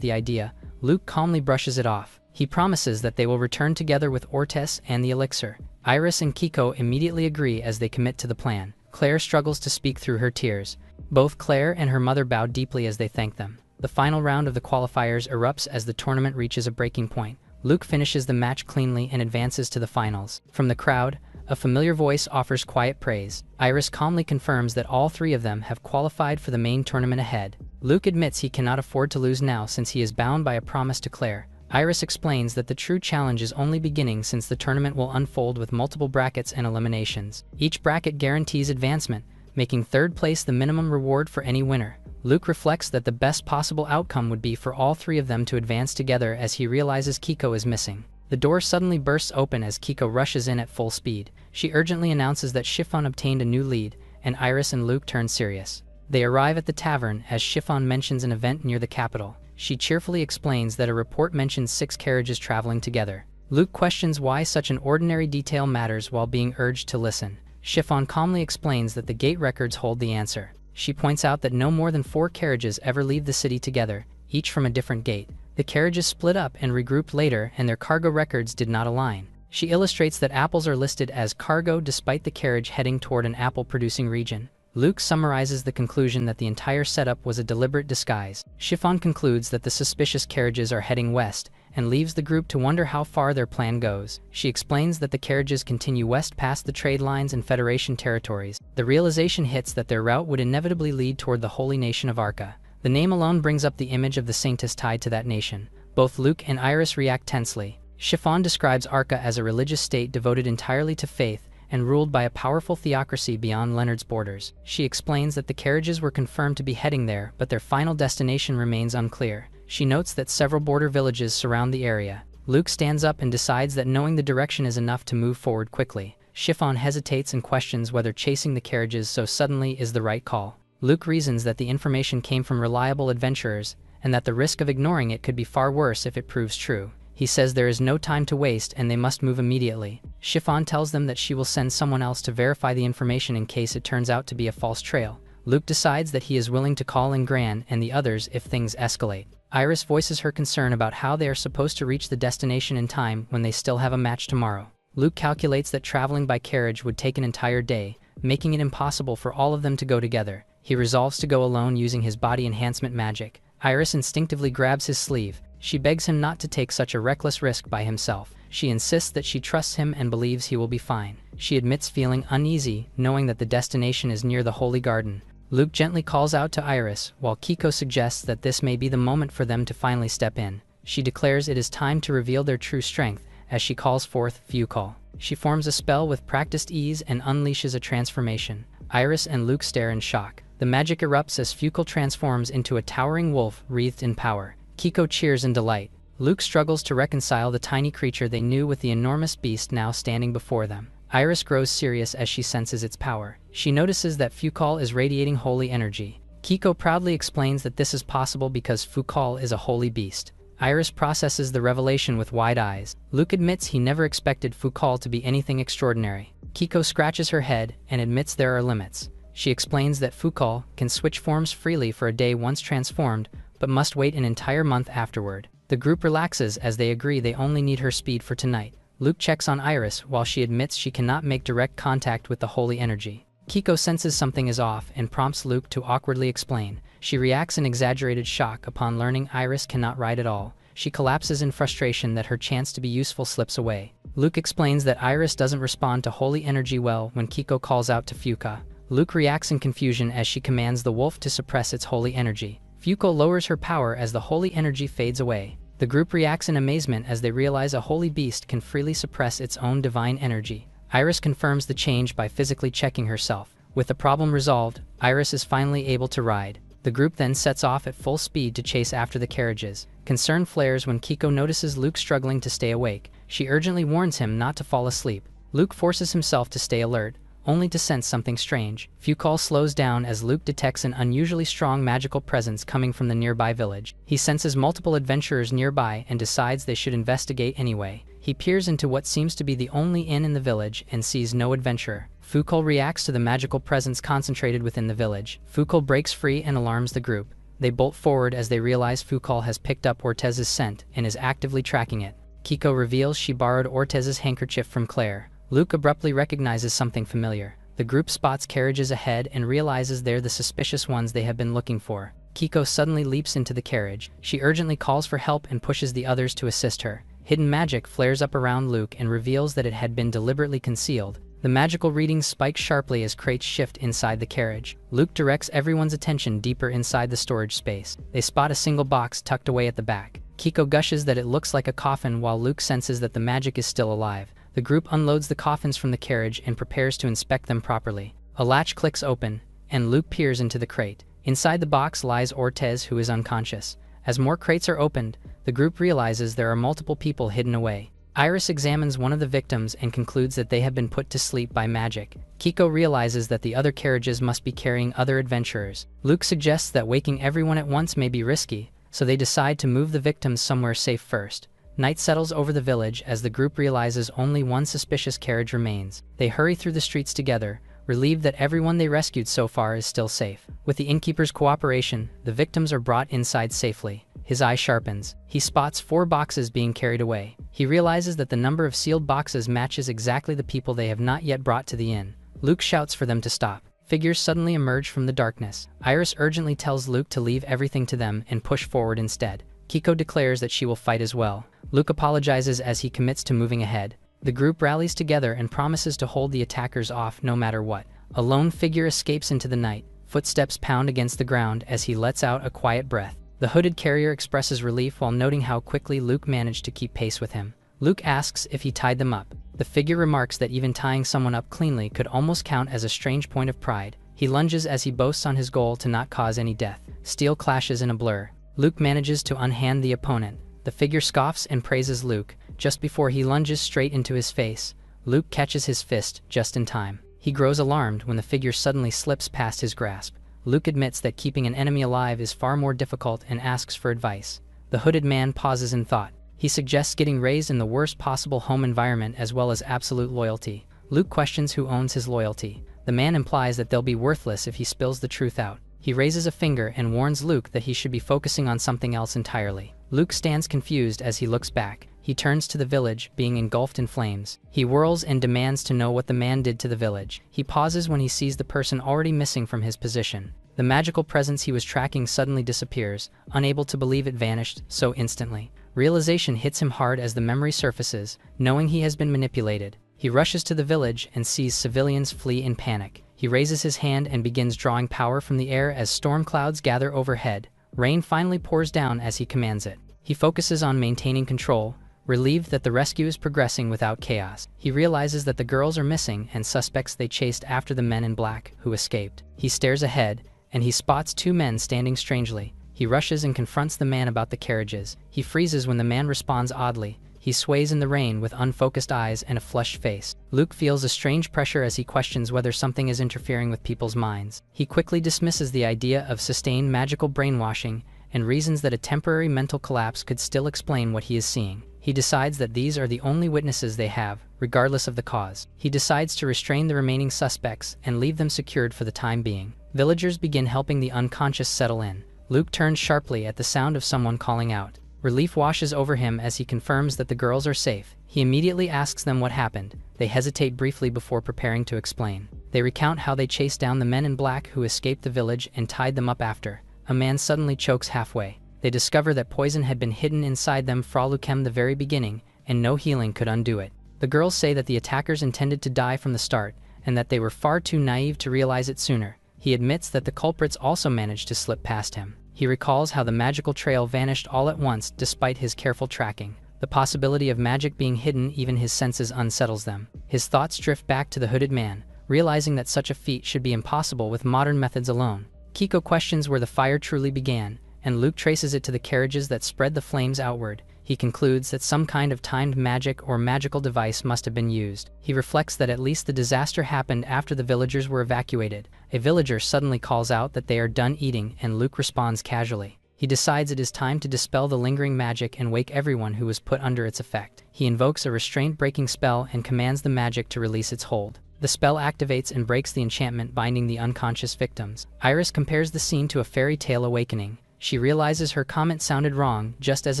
the idea, Luke calmly brushes it off. He promises that they will return together with Ortez and the elixir. Iris and Kiko immediately agree as they commit to the plan. Claire struggles to speak through her tears. Both Claire and her mother bow deeply as they thank them. The final round of the qualifiers erupts as the tournament reaches a breaking point. Luke finishes the match cleanly and advances to the finals. From the crowd, a familiar voice offers quiet praise. Iris calmly confirms that all three of them have qualified for the main tournament ahead. Luke admits he cannot afford to lose now since he is bound by a promise to Claire. Iris explains that the true challenge is only beginning since the tournament will unfold with multiple brackets and eliminations. Each bracket guarantees advancement, making third place the minimum reward for any winner. Luke reflects that the best possible outcome would be for all three of them to advance together as he realizes Kiko is missing. The door suddenly bursts open as Kiko rushes in at full speed. She urgently announces that Chiffon obtained a new lead, and Iris and Luke turn serious. They arrive at the tavern as Chiffon mentions an event near the capital. She cheerfully explains that a report mentions 6 carriages traveling together. Luke questions why such an ordinary detail matters while being urged to listen. Chiffon calmly explains that the gate records hold the answer. She points out that no more than 4 carriages ever leave the city together, each from a different gate. The carriages split up and regrouped later, and their cargo records did not align. She illustrates that apples are listed as cargo despite the carriage heading toward an apple-producing region. Luke summarizes the conclusion that the entire setup was a deliberate disguise. Chiffon concludes that the suspicious carriages are heading west, and leaves the group to wonder how far their plan goes. She explains that the carriages continue west past the trade lines and Federation territories. The realization hits that their route would inevitably lead toward the holy nation of Arca. The name alone brings up the image of the saintess tied to that nation. Both Luke and Iris react tensely. Chiffon describes Arca as a religious state devoted entirely to faith and ruled by a powerful theocracy beyond Leonard's borders. She explains that the carriages were confirmed to be heading there, but their final destination remains unclear. She notes that several border villages surround the area. Luke stands up and decides that knowing the direction is enough to move forward quickly. Chiffon hesitates and questions whether chasing the carriages so suddenly is the right call. Luke reasons that the information came from reliable adventurers, and that the risk of ignoring it could be far worse if it proves true. He says there is no time to waste and they must move immediately. Chiffon tells them that she will send someone else to verify the information in case it turns out to be a false trail. Luke decides that he is willing to call in Gran and the others if things escalate. Iris voices her concern about how they are supposed to reach the destination in time when they still have a match tomorrow. Luke calculates that traveling by carriage would take an entire day, making it impossible for all of them to go together. He resolves to go alone using his body enhancement magic. Iris instinctively grabs his sleeve. She begs him not to take such a reckless risk by himself. She insists that she trusts him and believes he will be fine. She admits feeling uneasy, knowing that the destination is near the Holy Garden. Luke gently calls out to Iris, while Kiko suggests that this may be the moment for them to finally step in. She declares it is time to reveal their true strength, as she calls forth Fucall. She forms a spell with practiced ease and unleashes a transformation. Iris and Luke stare in shock. The magic erupts as Fucall transforms into a towering wolf wreathed in power. Kiko cheers in delight. Luke struggles to reconcile the tiny creature they knew with the enormous beast now standing before them. Iris grows serious as she senses its power. She notices that Fucall is radiating holy energy. Kiko proudly explains that this is possible because Fucall is a holy beast. Iris processes the revelation with wide eyes. Luke admits he never expected Fucall to be anything extraordinary. Kiko scratches her head and admits there are limits. She explains that Fucall can switch forms freely for a day once transformed, but must wait an entire month afterward. The group relaxes as they agree they only need her speed for tonight. Luke checks on Iris while she admits she cannot make direct contact with the holy energy. Kiko senses something is off and prompts Luke to awkwardly explain. She reacts in exaggerated shock upon learning Iris cannot ride at all. She collapses in frustration that her chance to be useful slips away. Luke explains that Iris doesn't respond to holy energy well when Kiko calls out to Fuka. Luke reacts in confusion as she commands the wolf to suppress its holy energy. Fuko lowers her power as the holy energy fades away. The group reacts in amazement as they realize a holy beast can freely suppress its own divine energy. Iris confirms the change by physically checking herself. With the problem resolved, Iris is finally able to ride. The group then sets off at full speed to chase after the carriages. Concern flares when Kiko notices Luke struggling to stay awake. She urgently warns him not to fall asleep. Luke forces himself to stay alert, only to sense something strange. Fukal slows down as Luke detects an unusually strong magical presence coming from the nearby village. He senses multiple adventurers nearby and decides they should investigate anyway. He peers into what seems to be the only inn in the village and sees no adventurer. Fukal reacts to the magical presence concentrated within the village. Fukal breaks free and alarms the group. They bolt forward as they realize Fukal has picked up Ortez's scent and is actively tracking it. Kiko reveals she borrowed Ortez's handkerchief from Claire. Luke abruptly recognizes something familiar. The group spots carriages ahead and realizes they're the suspicious ones they have been looking for. Kiko suddenly leaps into the carriage. She urgently calls for help and pushes the others to assist her. Hidden magic flares up around Luke and reveals that it had been deliberately concealed. The magical readings spike sharply as crates shift inside the carriage. Luke directs everyone's attention deeper inside the storage space. They spot a single box tucked away at the back. Kiko gushes that it looks like a coffin while Luke senses that the magic is still alive. The group unloads the coffins from the carriage and prepares to inspect them properly. A latch clicks open, and Luke peers into the crate. Inside the box lies Ortez, who is unconscious. As more crates are opened, the group realizes there are multiple people hidden away. Iris examines one of the victims and concludes that they have been put to sleep by magic. Kiko realizes that the other carriages must be carrying other adventurers. Luke suggests that waking everyone at once may be risky, so they decide to move the victims somewhere safe first. Night settles over the village as the group realizes only one suspicious carriage remains. They hurry through the streets together, relieved that everyone they rescued so far is still safe. With the innkeeper's cooperation, the victims are brought inside safely. His eye sharpens. He spots 4 boxes being carried away. He realizes that the number of sealed boxes matches exactly the people they have not yet brought to the inn. Luke shouts for them to stop. Figures suddenly emerge from the darkness. Iris urgently tells Luke to leave everything to them and push forward instead. Kiko declares that she will fight as well. Luke apologizes as he commits to moving ahead. The group rallies together and promises to hold the attackers off no matter what. A lone figure escapes into the night. Footsteps pound against the ground as he lets out a quiet breath. The hooded carrier expresses relief while noting how quickly Luke managed to keep pace with him. Luke asks if he tied them up. The figure remarks that even tying someone up cleanly could almost count as a strange point of pride. He lunges as he boasts on his goal to not cause any death. Steel clashes in a blur. Luke manages to unhand the opponent. The figure scoffs and praises Luke. Just before he lunges straight into his face, Luke catches his fist just in time. He grows alarmed when the figure suddenly slips past his grasp. Luke admits that keeping an enemy alive is far more difficult and asks for advice. The hooded man pauses in thought. He suggests getting raised in the worst possible home environment as well as absolute loyalty. Luke questions who owns his loyalty. The man implies that they'll be worthless if he spills the truth out. He raises a finger and warns Luke that he should be focusing on something else entirely. Luke stands confused as he looks back. He turns to the village, being engulfed in flames. He whirls and demands to know what the man did to the village. He pauses when he sees the person already missing from his position. The magical presence he was tracking suddenly disappears, unable to believe it vanished so instantly. Realization hits him hard as the memory surfaces, knowing he has been manipulated. He rushes to the village and sees civilians flee in panic. He raises his hand and begins drawing power from the air as storm clouds gather overhead. Rain finally pours down as he commands it. He focuses on maintaining control, relieved that the rescue is progressing without chaos. He realizes that the girls are missing and suspects they chased after the men in black, who escaped. He stares ahead, and he spots 2 men standing strangely. He rushes and confronts the man about the carriages. He freezes when the man responds oddly. He sways in the rain with unfocused eyes and a flushed face. Luke feels a strange pressure as he questions whether something is interfering with people's minds. He quickly dismisses the idea of sustained magical brainwashing and reasons that a temporary mental collapse could still explain what he is seeing. He decides that these are the only witnesses they have, regardless of the cause. He decides to restrain the remaining suspects and leave them secured for the time being. Villagers begin helping the unconscious settle in. Luke turns sharply at the sound of someone calling out. Relief washes over him as he confirms that the girls are safe. He immediately asks them what happened. They hesitate briefly before preparing to explain. They recount how they chased down the men in black who escaped the village and tied them up after. A man suddenly chokes halfway. They discover that poison had been hidden inside them from the very beginning, and no healing could undo it. The girls say that the attackers intended to die from the start, and that they were far too naive to realize it sooner. He admits that the culprits also managed to slip past him. He recalls how the magical trail vanished all at once despite his careful tracking. The possibility of magic being hidden, even his senses, unsettles them. His thoughts drift back to the hooded man, realizing that such a feat should be impossible with modern methods alone. Kiko questions where the fire truly began, and Luke traces it to the carriages that spread the flames outward. He concludes that some kind of timed magic or magical device must have been used. He reflects that at least the disaster happened after the villagers were evacuated. A villager suddenly calls out that they are done eating, and Luke responds casually. He decides it is time to dispel the lingering magic and wake everyone who was put under its effect. He invokes a restraint-breaking spell and commands the magic to release its hold. The spell activates and breaks the enchantment binding the unconscious victims. Iris compares the scene to a fairy tale awakening. She realizes her comment sounded wrong just as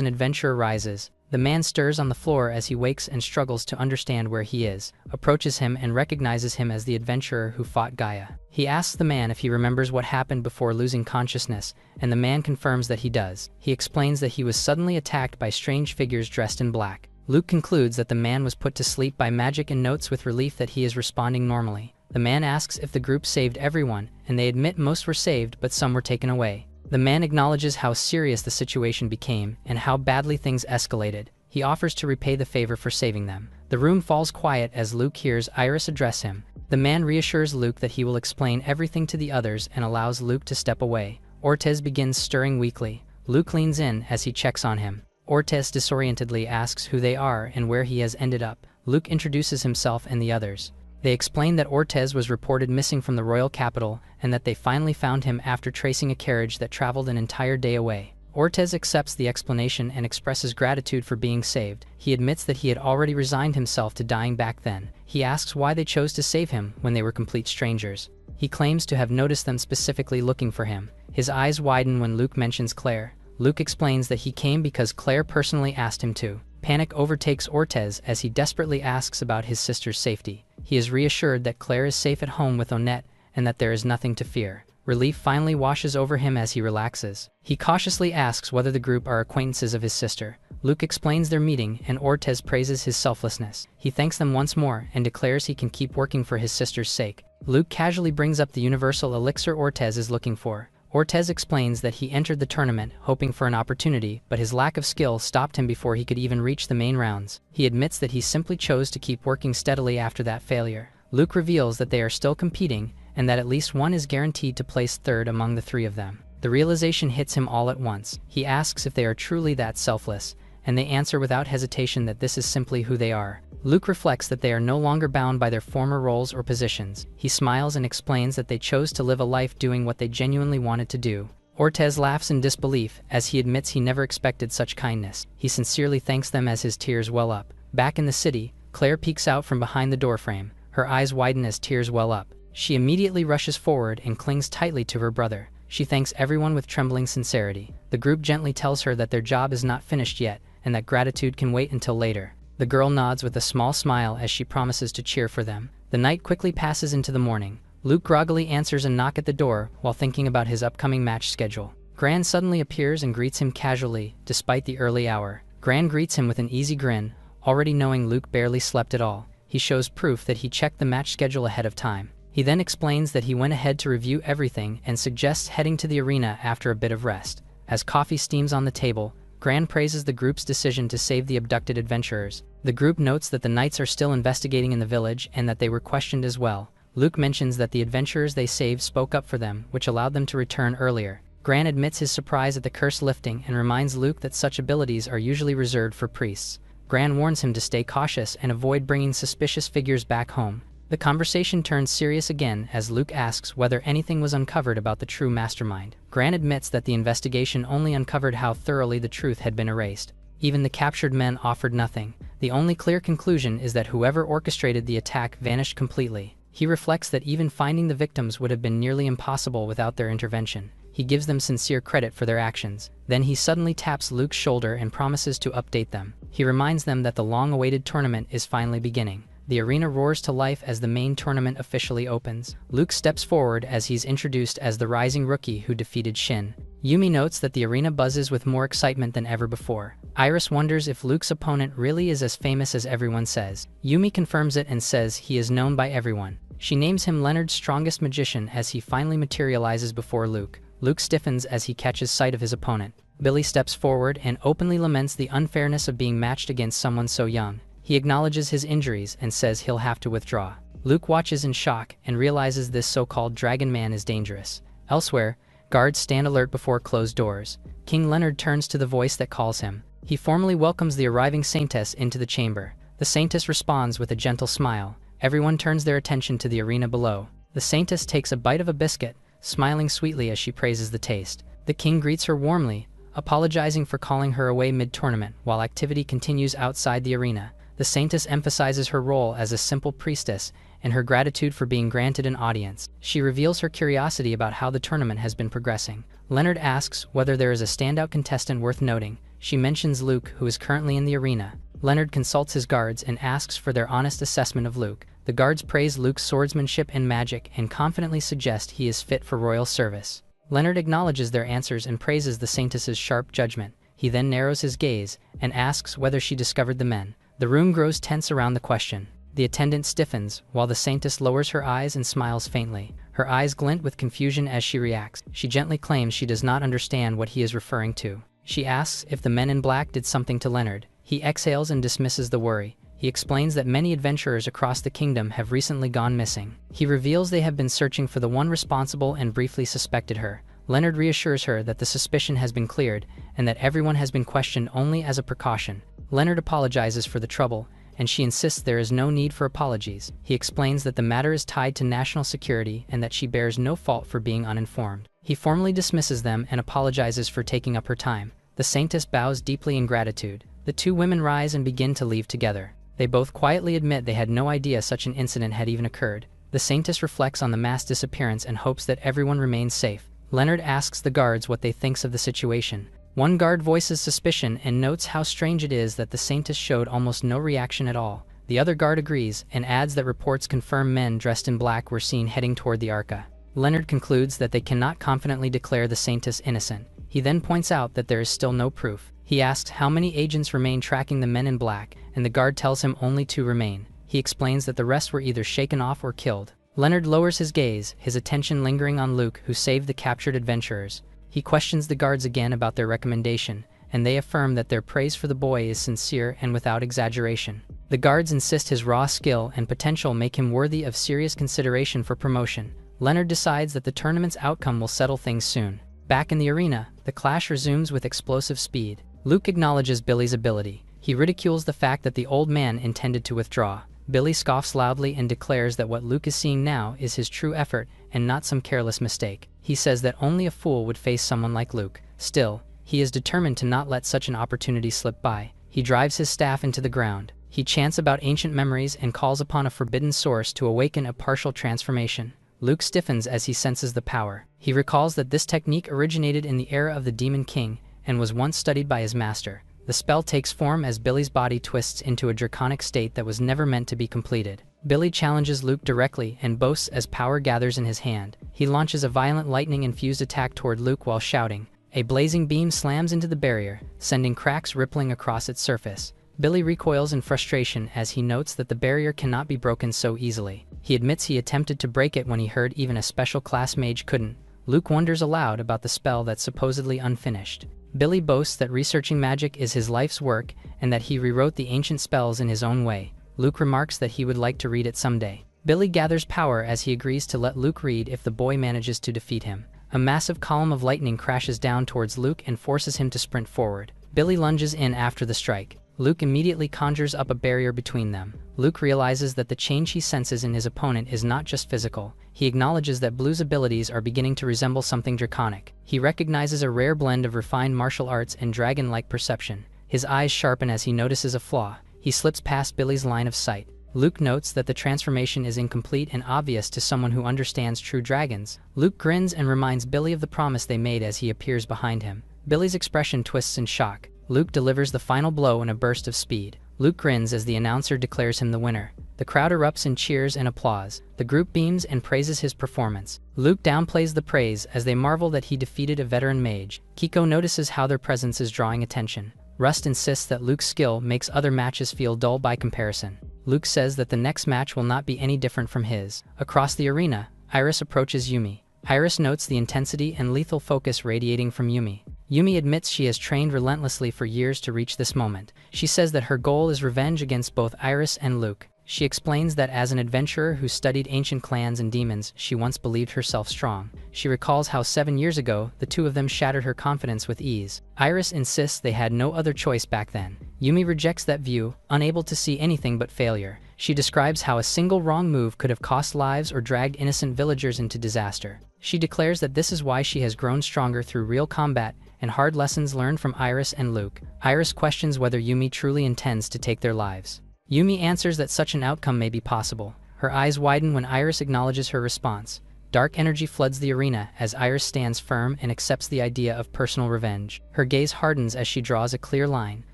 an adventure arises. The man stirs on the floor as he wakes and struggles to understand where he is, approaches him and recognizes him as the adventurer who fought Gaia. He asks the man if he remembers what happened before losing consciousness, and the man confirms that he does. He explains that he was suddenly attacked by strange figures dressed in black. Luke concludes that the man was put to sleep by magic and notes with relief that he is responding normally. The man asks if the group saved everyone, and they admit most were saved but some were taken away. The man acknowledges how serious the situation became and how badly things escalated. He offers to repay the favor for saving them. The room falls quiet as Luke hears Iris address him. The man reassures Luke that he will explain everything to the others and allows Luke to step away. Ortez begins stirring weakly. Luke leans in as he checks on him. Ortez disorientedly asks who they are and where he has ended up. Luke introduces himself and the others. They explain that Ortez was reported missing from the royal capital and that they finally found him after tracing a carriage that traveled an entire day away. Ortez accepts the explanation and expresses gratitude for being saved. He admits that he had already resigned himself to dying back then. He asks why they chose to save him when they were complete strangers. He claims to have noticed them specifically looking for him. His eyes widen when Luke mentions Claire. Luke explains that he came because Claire personally asked him to. Panic overtakes Ortez as he desperately asks about his sister's safety. He is reassured that Claire is safe at home with Onette and that there is nothing to fear. Relief finally washes over him as he relaxes. He cautiously asks whether the group are acquaintances of his sister. Luke explains their meeting and Ortez praises his selflessness. He thanks them once more and declares he can keep working for his sister's sake. Luke casually brings up the universal elixir Ortez is looking for. Ortez explains that he entered the tournament hoping for an opportunity, but his lack of skill stopped him before he could even reach the main rounds. He admits that he simply chose to keep working steadily after that failure. Luke reveals that they are still competing, and that at least one is guaranteed to place third among the three of them. The realization hits him all at once. He asks if they are truly that selfless, and they answer without hesitation that this is simply who they are. Luke reflects that they are no longer bound by their former roles or positions. He smiles and explains that they chose to live a life doing what they genuinely wanted to do. Ortez laughs in disbelief as he admits he never expected such kindness. He sincerely thanks them as his tears well up. Back in the city, Claire peeks out from behind the doorframe. Her eyes widen as tears well up. She immediately rushes forward and clings tightly to her brother. She thanks everyone with trembling sincerity. The group gently tells her that their job is not finished yet and that gratitude can wait until later. The girl nods with a small smile as she promises to cheer for them. The night quickly passes into the morning. Luke groggily answers a knock at the door while thinking about his upcoming match schedule. Gran suddenly appears and greets him casually, despite the early hour. Gran greets him with an easy grin, already knowing Luke barely slept at all. He shows proof that he checked the match schedule ahead of time. He then explains that he went ahead to review everything and suggests heading to the arena after a bit of rest. As coffee steams on the table, Gran praises the group's decision to save the abducted adventurers. The group notes that the knights are still investigating in the village and that they were questioned as well. Luke mentions that the adventurers they saved spoke up for them, which allowed them to return earlier. Gran admits his surprise at the curse lifting and reminds Luke that such abilities are usually reserved for priests. Gran warns him to stay cautious and avoid bringing suspicious figures back home. The conversation turns serious again as Luke asks whether anything was uncovered about the true mastermind. Gran admits that the investigation only uncovered how thoroughly the truth had been erased. Even the captured men offered nothing. The only clear conclusion is that whoever orchestrated the attack vanished completely. He reflects that even finding the victims would have been nearly impossible without their intervention. He gives them sincere credit for their actions. Then he suddenly taps Luke's shoulder and promises to update them. He reminds them that the long-awaited tournament is finally beginning. The arena roars to life as the main tournament officially opens. Luke steps forward as he's introduced as the rising rookie who defeated Shin. Yumi notes that the arena buzzes with more excitement than ever before. Iris wonders if Luke's opponent really is as famous as everyone says. Yumi confirms it and says he is known by everyone. She names him Leonard's strongest magician as he finally materializes before Luke. Luke stiffens as he catches sight of his opponent. Billy steps forward and openly laments the unfairness of being matched against someone so young. He acknowledges his injuries and says he'll have to withdraw. Luke watches in shock and realizes this so-called Dragon Man is dangerous. Elsewhere, guards stand alert before closed doors. King Leonard turns to the voice that calls him. He formally welcomes the arriving Saintess into the chamber. The Saintess responds with a gentle smile. Everyone turns their attention to the arena below. The Saintess takes a bite of a biscuit, smiling sweetly as she praises the taste. The king greets her warmly, apologizing for calling her away mid-tournament. While activity continues outside the arena, the Saintess emphasizes her role as a simple priestess and her gratitude for being granted an audience. She reveals her curiosity about how the tournament has been progressing. Leonard asks whether there is a standout contestant worth noting. She mentions Luke, who is currently in the arena. Leonard consults his guards and asks for their honest assessment of Luke. The guards praise Luke's swordsmanship and magic and confidently suggest he is fit for royal service. Leonard acknowledges their answers and praises the Saintess's sharp judgment. He then narrows his gaze and asks whether she discovered the men. The room grows tense around the question. The attendant stiffens, while the Saintess lowers her eyes and smiles faintly. Her eyes glint with confusion as she reacts. She gently claims she does not understand what he is referring to. She asks if the men in black did something to Leonard. He exhales and dismisses the worry. He explains that many adventurers across the kingdom have recently gone missing. He reveals they have been searching for the one responsible and briefly suspected her. Leonard reassures her that the suspicion has been cleared and that everyone has been questioned only as a precaution. Leonard apologizes for the trouble, and she insists there is no need for apologies. He explains that the matter is tied to national security and that she bears no fault for being uninformed. He formally dismisses them and apologizes for taking up her time. The Saintess bows deeply in gratitude. The two women rise and begin to leave together. They both quietly admit they had no idea such an incident had even occurred. The Saintess reflects on the mass disappearance and hopes that everyone remains safe. Leonard asks the guards what they think of the situation. One guard voices suspicion and notes how strange it is that the Saintess showed almost no reaction at all. The other guard agrees and adds that reports confirm men dressed in black were seen heading toward the Arca. Leonard concludes that they cannot confidently declare the Saintess innocent. He then points out that there is still no proof. He asks how many agents remain tracking the men in black, and the guard tells him only 2 remain. He explains that the rest were either shaken off or killed. Leonard lowers his gaze, his attention lingering on Luke, who saved the captured adventurers. He questions the guards again about their recommendation, and they affirm that their praise for the boy is sincere and without exaggeration. The guards insist his raw skill and potential make him worthy of serious consideration for promotion. Leonard decides that the tournament's outcome will settle things soon. Back in the arena, the clash resumes with explosive speed. Luke acknowledges Billy's ability. He ridicules the fact that the old man intended to withdraw. Billy scoffs loudly and declares that what Luke is seeing now is his true effort and not some careless mistake. He says that only a fool would face someone like Luke. Still, he is determined to not let such an opportunity slip by. He drives his staff into the ground. He chants about ancient memories and calls upon a forbidden source to awaken a partial transformation. Luke stiffens as he senses the power. He recalls that this technique originated in the era of the Demon King and was once studied by his master. The spell takes form as Billy's body twists into a draconic state that was never meant to be completed. Billy challenges Luke directly and boasts as power gathers in his hand. He launches a violent lightning-infused attack toward Luke while shouting. A blazing beam slams into the barrier, sending cracks rippling across its surface. Billy recoils in frustration as he notes that the barrier cannot be broken so easily. He admits he attempted to break it when he heard even a special class mage couldn't. Luke wonders aloud about the spell that's supposedly unfinished. Billy boasts that researching magic is his life's work and that he rewrote the ancient spells in his own way. Luke remarks that he would like to read it someday. Billy gathers power as he agrees to let Luke read if the boy manages to defeat him. A massive column of lightning crashes down towards Luke and forces him to sprint forward. Billy lunges in after the strike. Luke immediately conjures up a barrier between them. Luke realizes that the change he senses in his opponent is not just physical. He acknowledges that Blue's abilities are beginning to resemble something draconic. He recognizes a rare blend of refined martial arts and dragon-like perception. His eyes sharpen as he notices a flaw. He slips past Billy's line of sight. Luke notes that the transformation is incomplete and obvious to someone who understands true dragons. Luke grins and reminds Billy of the promise they made as he appears behind him. Billy's expression twists in shock. Luke delivers the final blow in a burst of speed. Luke grins as the announcer declares him the winner. The crowd erupts in cheers and applause. The group beams and praises his performance. Luke downplays the praise as they marvel that he defeated a veteran mage. Kiko notices how their presence is drawing attention. Rust insists that Luke's skill makes other matches feel dull by comparison. Luke says that the next match will not be any different from his. Across the arena, Iris approaches Yumi. Iris notes the intensity and lethal focus radiating from Yumi. Yumi admits she has trained relentlessly for years to reach this moment. She says that her goal is revenge against both Iris and Luke. She explains that as an adventurer who studied ancient clans and demons, she once believed herself strong. She recalls how 7 years ago, the two of them shattered her confidence with ease. Iris insists they had no other choice back then. Yumi rejects that view, unable to see anything but failure. She describes how a single wrong move could have cost lives or dragged innocent villagers into disaster. She declares that this is why she has grown stronger through real combat and hard lessons learned from Iris and Luke. Iris questions whether Yumi truly intends to take their lives. Yumi answers that such an outcome may be possible. Her eyes widen when Iris acknowledges her response. Dark energy floods the arena as Iris stands firm and accepts the idea of personal revenge. Her gaze hardens as she draws a clear line,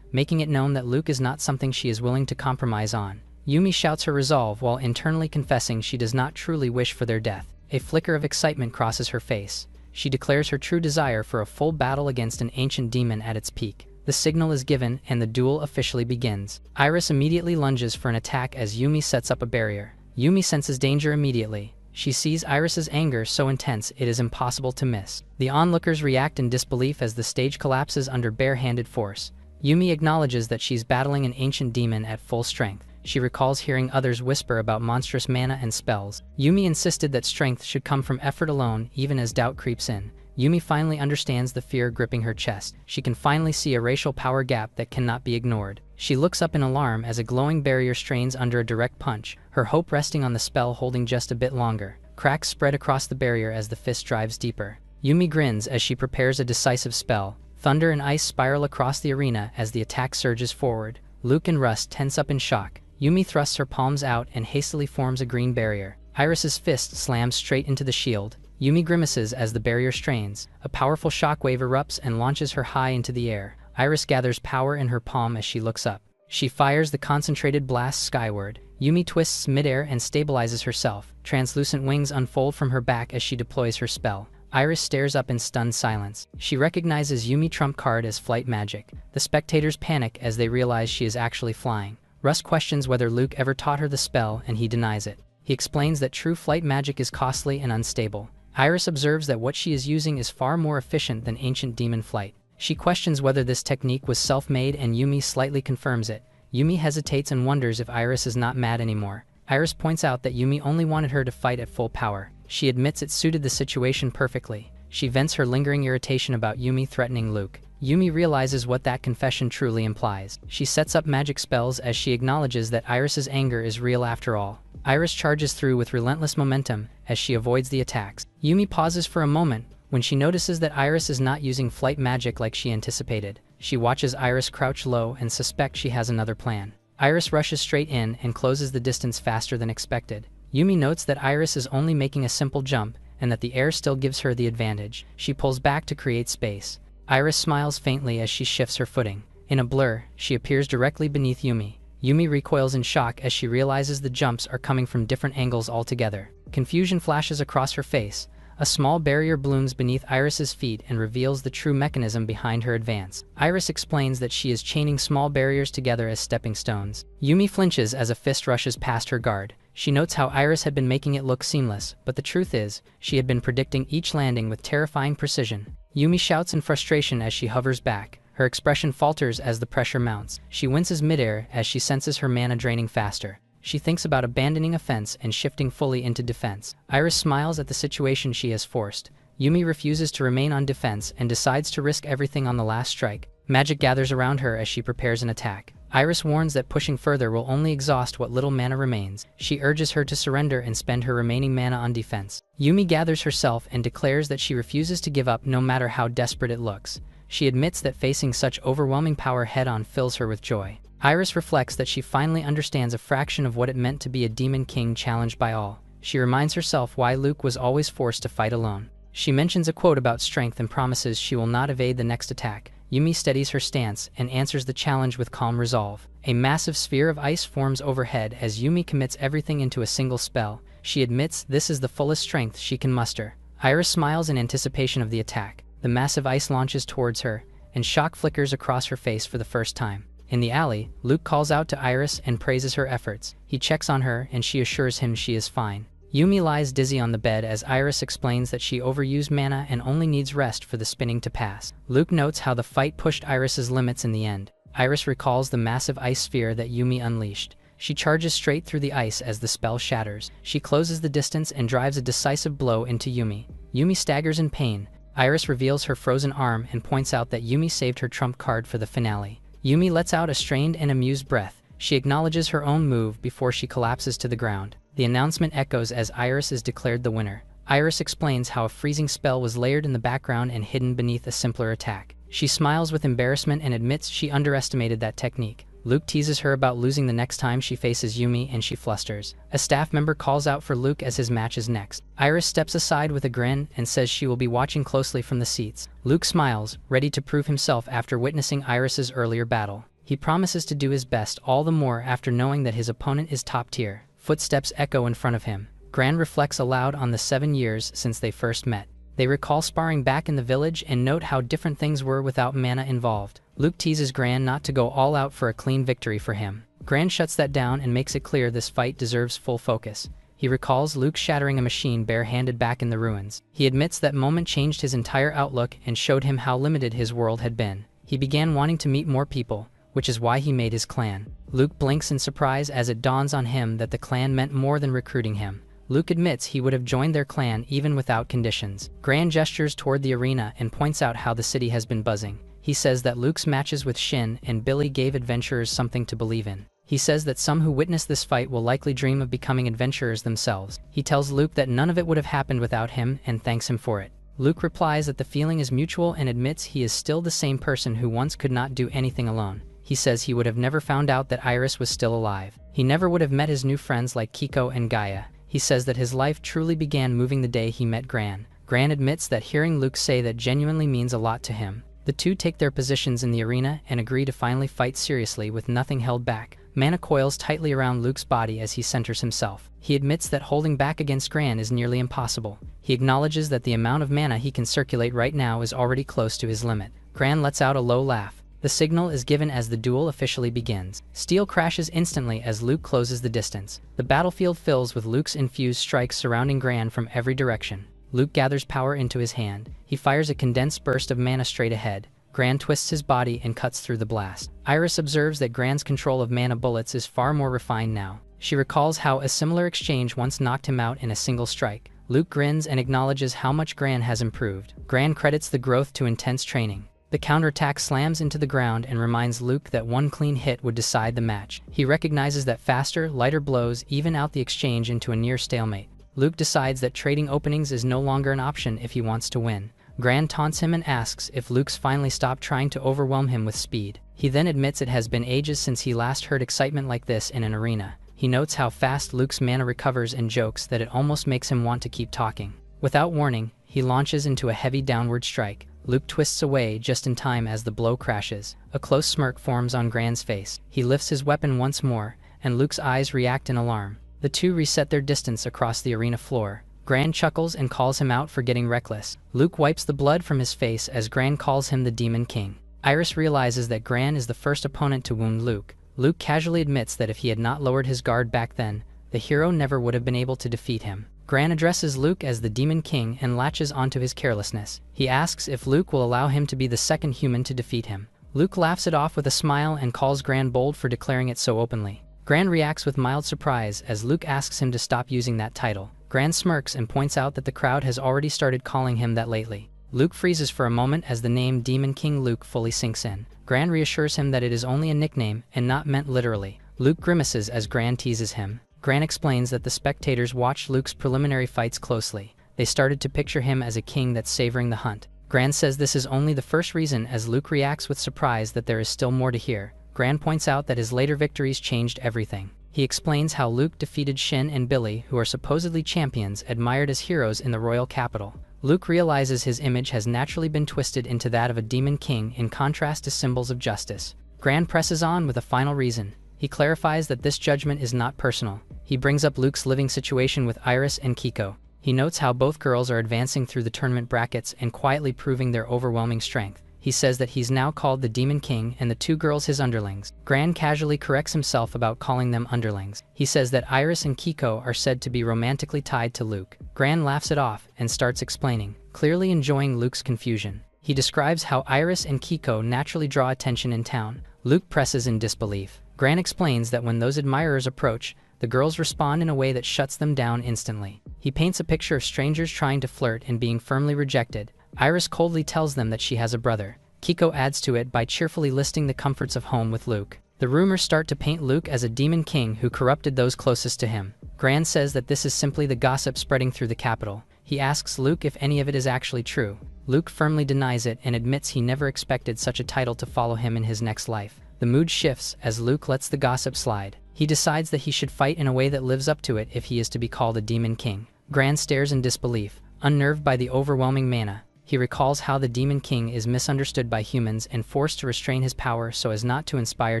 making it known that Luke is not something she is willing to compromise on. Yumi shouts her resolve while internally confessing she does not truly wish for their death. A flicker of excitement crosses her face. She declares her true desire for a full battle against an ancient demon at its peak. The signal is given, and the duel officially begins. Iris immediately lunges for an attack as Yumi sets up a barrier. Yumi senses danger immediately. She sees Iris's anger so intense it is impossible to miss. The onlookers react in disbelief as the stage collapses under bare-handed force. Yumi acknowledges that she's battling an ancient demon at full strength. She recalls hearing others whisper about monstrous mana and spells. Yumi insisted that strength should come from effort alone, even as doubt creeps in. Yumi finally understands the fear gripping her chest. She can finally see a racial power gap that cannot be ignored. She looks up in alarm as a glowing barrier strains under a direct punch, her hope resting on the spell holding just a bit longer. Cracks spread across the barrier as the fist drives deeper. Yumi grins as she prepares a decisive spell. Thunder and ice spiral across the arena as the attack surges forward. Luke and Rust tense up in shock. Yumi thrusts her palms out and hastily forms a green barrier. Iris's fist slams straight into the shield. Yumi grimaces as the barrier strains. A powerful shockwave erupts and launches her high into the air. Iris gathers power in her palm as she looks up. She fires the concentrated blast skyward. Yumi twists midair and stabilizes herself. Translucent wings unfold from her back as she deploys her spell. Iris stares up in stunned silence. She recognizes Yumi's trump card as flight magic. The spectators panic as they realize she is actually flying. Rust questions whether Luke ever taught her the spell, and he denies it. He explains that true flight magic is costly and unstable. Iris observes that what she is using is far more efficient than ancient demon flight. She questions whether this technique was self-made, and Yumi slightly confirms it. Yumi hesitates and wonders if Iris is not mad anymore. Iris points out that Yumi only wanted her to fight at full power. She admits it suited the situation perfectly. She vents her lingering irritation about Yumi threatening Luke. Yumi realizes what that confession truly implies. She sets up magic spells as she acknowledges that Iris's anger is real after all. Iris charges through with relentless momentum as she avoids the attacks. Yumi pauses for a moment when she notices that Iris is not using flight magic like she anticipated. She watches Iris crouch low and suspects she has another plan. Iris rushes straight in and closes the distance faster than expected. Yumi notes that Iris is only making a simple jump and that the air still gives her the advantage. She pulls back to create space. Iris smiles faintly as she shifts her footing. In a blur, she appears directly beneath Yumi. Yumi recoils in shock as she realizes the jumps are coming from different angles altogether. Confusion flashes across her face. A small barrier blooms beneath Iris's feet and reveals the true mechanism behind her advance. Iris explains that she is chaining small barriers together as stepping stones. Yumi flinches as a fist rushes past her guard. She notes how Iris had been making it look seamless, but the truth is, she had been predicting each landing with terrifying precision. Yumi shouts in frustration as she hovers back. Her expression falters as the pressure mounts. She winces midair as she senses her mana draining faster. She thinks about abandoning offense and shifting fully into defense. Iris smiles at the situation she has forced. Yumi refuses to remain on defense and decides to risk everything on the last strike. Magic gathers around her as she prepares an attack. Iris warns that pushing further will only exhaust what little mana remains. She urges her to surrender and spend her remaining mana on defense. Yumi gathers herself and declares that she refuses to give up no matter how desperate it looks. She admits that facing such overwhelming power head-on fills her with joy. Iris reflects that she finally understands a fraction of what it meant to be a demon king challenged by all. She reminds herself why Luke was always forced to fight alone. She mentions a quote about strength and promises she will not evade the next attack. Yumi steadies her stance and answers the challenge with calm resolve. A massive sphere of ice forms overhead as Yumi commits everything into a single spell. She admits this is the fullest strength she can muster. Iris smiles in anticipation of the attack. The massive ice launches towards her, and shock flickers across her face for the first time. In the alley, Luke calls out to Iris and praises her efforts. He checks on her and she assures him she is fine. Yumi lies dizzy on the bed as Iris explains that she overused mana and only needs rest for the spinning to pass. Luke notes how the fight pushed Iris's limits in the end. Iris recalls the massive ice sphere that Yumi unleashed. She charges straight through the ice as the spell shatters. She closes the distance and drives a decisive blow into Yumi. Yumi staggers in pain. Iris reveals her frozen arm and points out that Yumi saved her trump card for the finale. Yumi lets out a strained and amused breath. She acknowledges her own move before she collapses to the ground. The announcement echoes as Iris is declared the winner. Iris explains how a freezing spell was layered in the background and hidden beneath a simpler attack. She smiles with embarrassment and admits she underestimated that technique. Luke teases her about losing the next time she faces Yumi and she flusters. A staff member calls out for Luke as his match is next. Iris steps aside with a grin and says she will be watching closely from the seats. Luke smiles, ready to prove himself after witnessing Iris's earlier battle. He promises to do his best, all the more after knowing that his opponent is top tier. Footsteps echo in front of him. Gran reflects aloud on the 7 years since they first met. They recall sparring back in the village and note how different things were without mana involved. Luke teases Gran not to go all out for a clean victory for him. Gran shuts that down and makes it clear this fight deserves full focus. He recalls Luke shattering a machine barehanded back in the ruins. He admits that moment changed his entire outlook and showed him how limited his world had been. He began wanting to meet more people, which is why he made his clan. Luke blinks in surprise as it dawns on him that the clan meant more than recruiting him. Luke admits he would have joined their clan even without conditions. Gran gestures toward the arena and points out how the city has been buzzing. He says that Luke's matches with Shin and Billy gave adventurers something to believe in. He says that some who witness this fight will likely dream of becoming adventurers themselves. He tells Luke that none of it would have happened without him and thanks him for it. Luke replies that the feeling is mutual and admits he is still the same person who once could not do anything alone. He says he would have never found out that Iris was still alive. He never would have met his new friends like Kiko and Gaia. He says that his life truly began moving the day he met Gran. Gran admits that hearing Luke say that genuinely means a lot to him. The two take their positions in the arena and agree to finally fight seriously with nothing held back. Mana coils tightly around Luke's body as he centers himself. He admits that holding back against Gran is nearly impossible. He acknowledges that the amount of mana he can circulate right now is already close to his limit. Gran lets out a low laugh. The signal is given as the duel officially begins. Steel crashes instantly as Luke closes the distance. The battlefield fills with Luke's infused strikes surrounding Gran from every direction. Luke gathers power into his hand. He fires a condensed burst of mana straight ahead. Gran twists his body and cuts through the blast. Iris observes that Gran's control of mana bullets is far more refined now. She recalls how a similar exchange once knocked him out in a single strike. Luke grins and acknowledges how much Gran has improved. Gran credits the growth to intense training. The counterattack slams into the ground and reminds Luke that one clean hit would decide the match. He recognizes that faster, lighter blows even out the exchange into a near stalemate. Luke decides that trading openings is no longer an option if he wants to win. Gran taunts him and asks if Luke's finally stopped trying to overwhelm him with speed. He then admits it has been ages since he last heard excitement like this in an arena. He notes how fast Luke's mana recovers and jokes that it almost makes him want to keep talking. Without warning, he launches into a heavy downward strike. Luke twists away just in time as the blow crashes. A close smirk forms on Gran's face. He lifts his weapon once more, and Luke's eyes react in alarm. The two reset their distance across the arena floor. Gran chuckles and calls him out for getting reckless. Luke wipes the blood from his face as Gran calls him the Demon King. Iris realizes that Gran is the first opponent to wound Luke. Luke casually admits that if he had not lowered his guard back then, the hero never would have been able to defeat him. Gran addresses Luke as the Demon King and latches onto his carelessness. He asks if Luke will allow him to be the second human to defeat him. Luke laughs it off with a smile and calls Gran bold for declaring it so openly. Gran reacts with mild surprise as Luke asks him to stop using that title. Gran smirks and points out that the crowd has already started calling him that lately. Luke freezes for a moment as the name Demon King Luke fully sinks in. Gran reassures him that it is only a nickname and not meant literally. Luke grimaces as Gran teases him. Gran explains that the spectators watched Luke's preliminary fights closely. They started to picture him as a king that's savoring the hunt. Gran says this is only the first reason as Luke reacts with surprise that there is still more to hear. Gran points out that his later victories changed everything. He explains how Luke defeated Shin and Billy, who are supposedly champions admired as heroes in the royal capital. Luke realizes his image has naturally been twisted into that of a demon king in contrast to symbols of justice. Gran presses on with a final reason. He clarifies that this judgment is not personal. He brings up Luke's living situation with Iris and Kiko. He notes how both girls are advancing through the tournament brackets and quietly proving their overwhelming strength. He says that he's now called the Demon King and the two girls his underlings. Gran casually corrects himself about calling them underlings. He says that Iris and Kiko are said to be romantically tied to Luke. Gran laughs it off and starts explaining, clearly enjoying Luke's confusion. He describes how Iris and Kiko naturally draw attention in town. Luke presses in disbelief. Gran explains that when those admirers approach, the girls respond in a way that shuts them down instantly. He paints a picture of strangers trying to flirt and being firmly rejected. Iris coldly tells them that she has a brother. Kiko adds to it by cheerfully listing the comforts of home with Luke. The rumors start to paint Luke as a demon king who corrupted those closest to him. Gran says that this is simply the gossip spreading through the capital. He asks Luke if any of it is actually true. Luke firmly denies it and admits he never expected such a title to follow him in his next life. The mood shifts as Luke lets the gossip slide. He decides that he should fight in a way that lives up to it if he is to be called a demon king. Gran stares in disbelief, unnerved by the overwhelming mana. He recalls how the Demon King is misunderstood by humans and forced to restrain his power so as not to inspire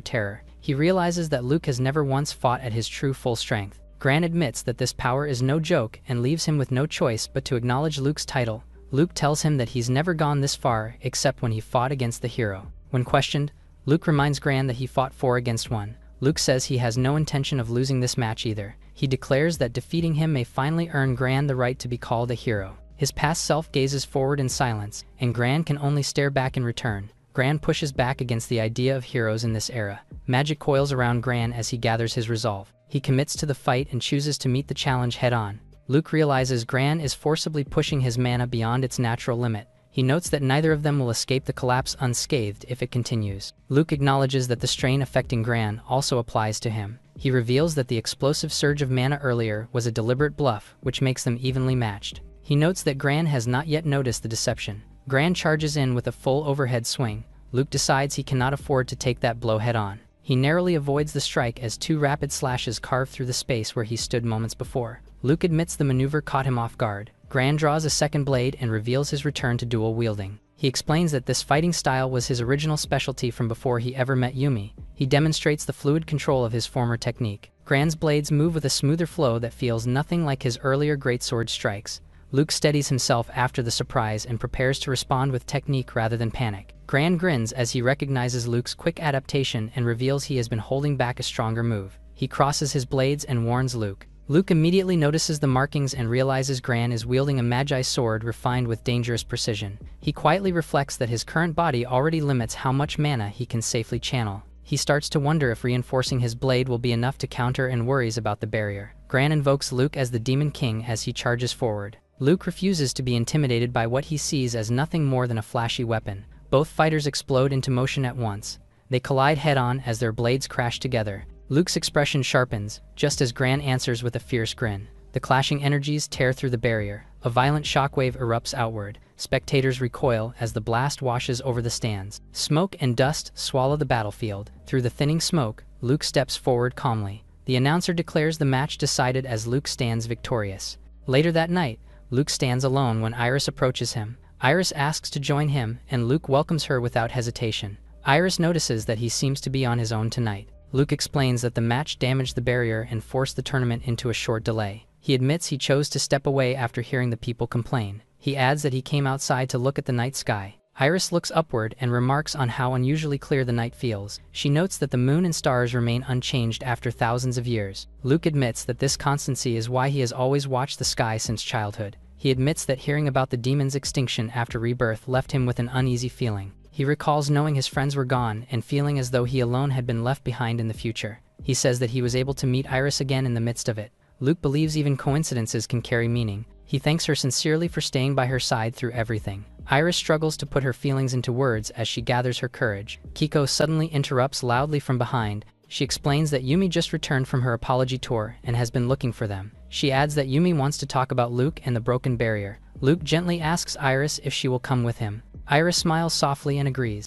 terror. He realizes that Luke has never once fought at his true full strength. Gran admits that this power is no joke and leaves him with no choice but to acknowledge Luke's title. Luke tells him that he's never gone this far except when he fought against the hero. When questioned, Luke reminds Gran that he fought 4 against 1. Luke says he has no intention of losing this match either. He declares that defeating him may finally earn Gran the right to be called a hero. His past self gazes forward in silence, and Gran can only stare back in return. Gran pushes back against the idea of heroes in this era. Magic coils around Gran as he gathers his resolve. He commits to the fight and chooses to meet the challenge head-on. Luke realizes Gran is forcibly pushing his mana beyond its natural limit. He notes that neither of them will escape the collapse unscathed if it continues. Luke acknowledges that the strain affecting Gran also applies to him. He reveals that the explosive surge of mana earlier was a deliberate bluff, which makes them evenly matched. He notes that Gran has not yet noticed the deception. Gran charges in with a full overhead swing. Luke decides he cannot afford to take that blow head-on. He narrowly avoids the strike as 2 rapid slashes carve through the space where he stood moments before. Luke admits the maneuver caught him off guard. Gran draws a second blade and reveals his return to dual wielding. He explains that this fighting style was his original specialty from before he ever met Yumi. He demonstrates the fluid control of his former technique. Gran's blades move with a smoother flow that feels nothing like his earlier greatsword strikes. Luke steadies himself after the surprise and prepares to respond with technique rather than panic. Gran grins as he recognizes Luke's quick adaptation and reveals he has been holding back a stronger move. He crosses his blades and warns Luke. Luke immediately notices the markings and realizes Gran is wielding a magi sword refined with dangerous precision. He quietly reflects that his current body already limits how much mana he can safely channel. He starts to wonder if reinforcing his blade will be enough to counter and worries about the barrier. Gran invokes Luke as the Demon King as he charges forward. Luke refuses to be intimidated by what he sees as nothing more than a flashy weapon. Both fighters explode into motion at once. They collide head-on as their blades crash together. Luke's expression sharpens, just as Gran answers with a fierce grin. The clashing energies tear through the barrier. A violent shockwave erupts outward. Spectators recoil as the blast washes over the stands. Smoke and dust swallow the battlefield. Through the thinning smoke, Luke steps forward calmly. The announcer declares the match decided as Luke stands victorious. Later that night, Luke stands alone when Iris approaches him. Iris asks to join him, and Luke welcomes her without hesitation. Iris notices that he seems to be on his own tonight. Luke explains that the match damaged the barrier and forced the tournament into a short delay. He admits he chose to step away after hearing the people complain. He adds that he came outside to look at the night sky. Iris looks upward and remarks on how unusually clear the night feels. She notes that the moon and stars remain unchanged after thousands of years. Luke admits that this constancy is why he has always watched the sky since childhood. He admits that hearing about the demon's extinction after rebirth left him with an uneasy feeling. He recalls knowing his friends were gone and feeling as though he alone had been left behind in the future. He says that he was able to meet Iris again in the midst of it. Luke believes even coincidences can carry meaning. He thanks her sincerely for staying by her side through everything. Iris struggles to put her feelings into words as she gathers her courage. Kiko suddenly interrupts loudly from behind. She explains that Yumi just returned from her apology tour and has been looking for them. She adds that Yumi wants to talk about Luke and the broken barrier. Luke gently asks Iris if she will come with him. Iris smiles softly and agrees.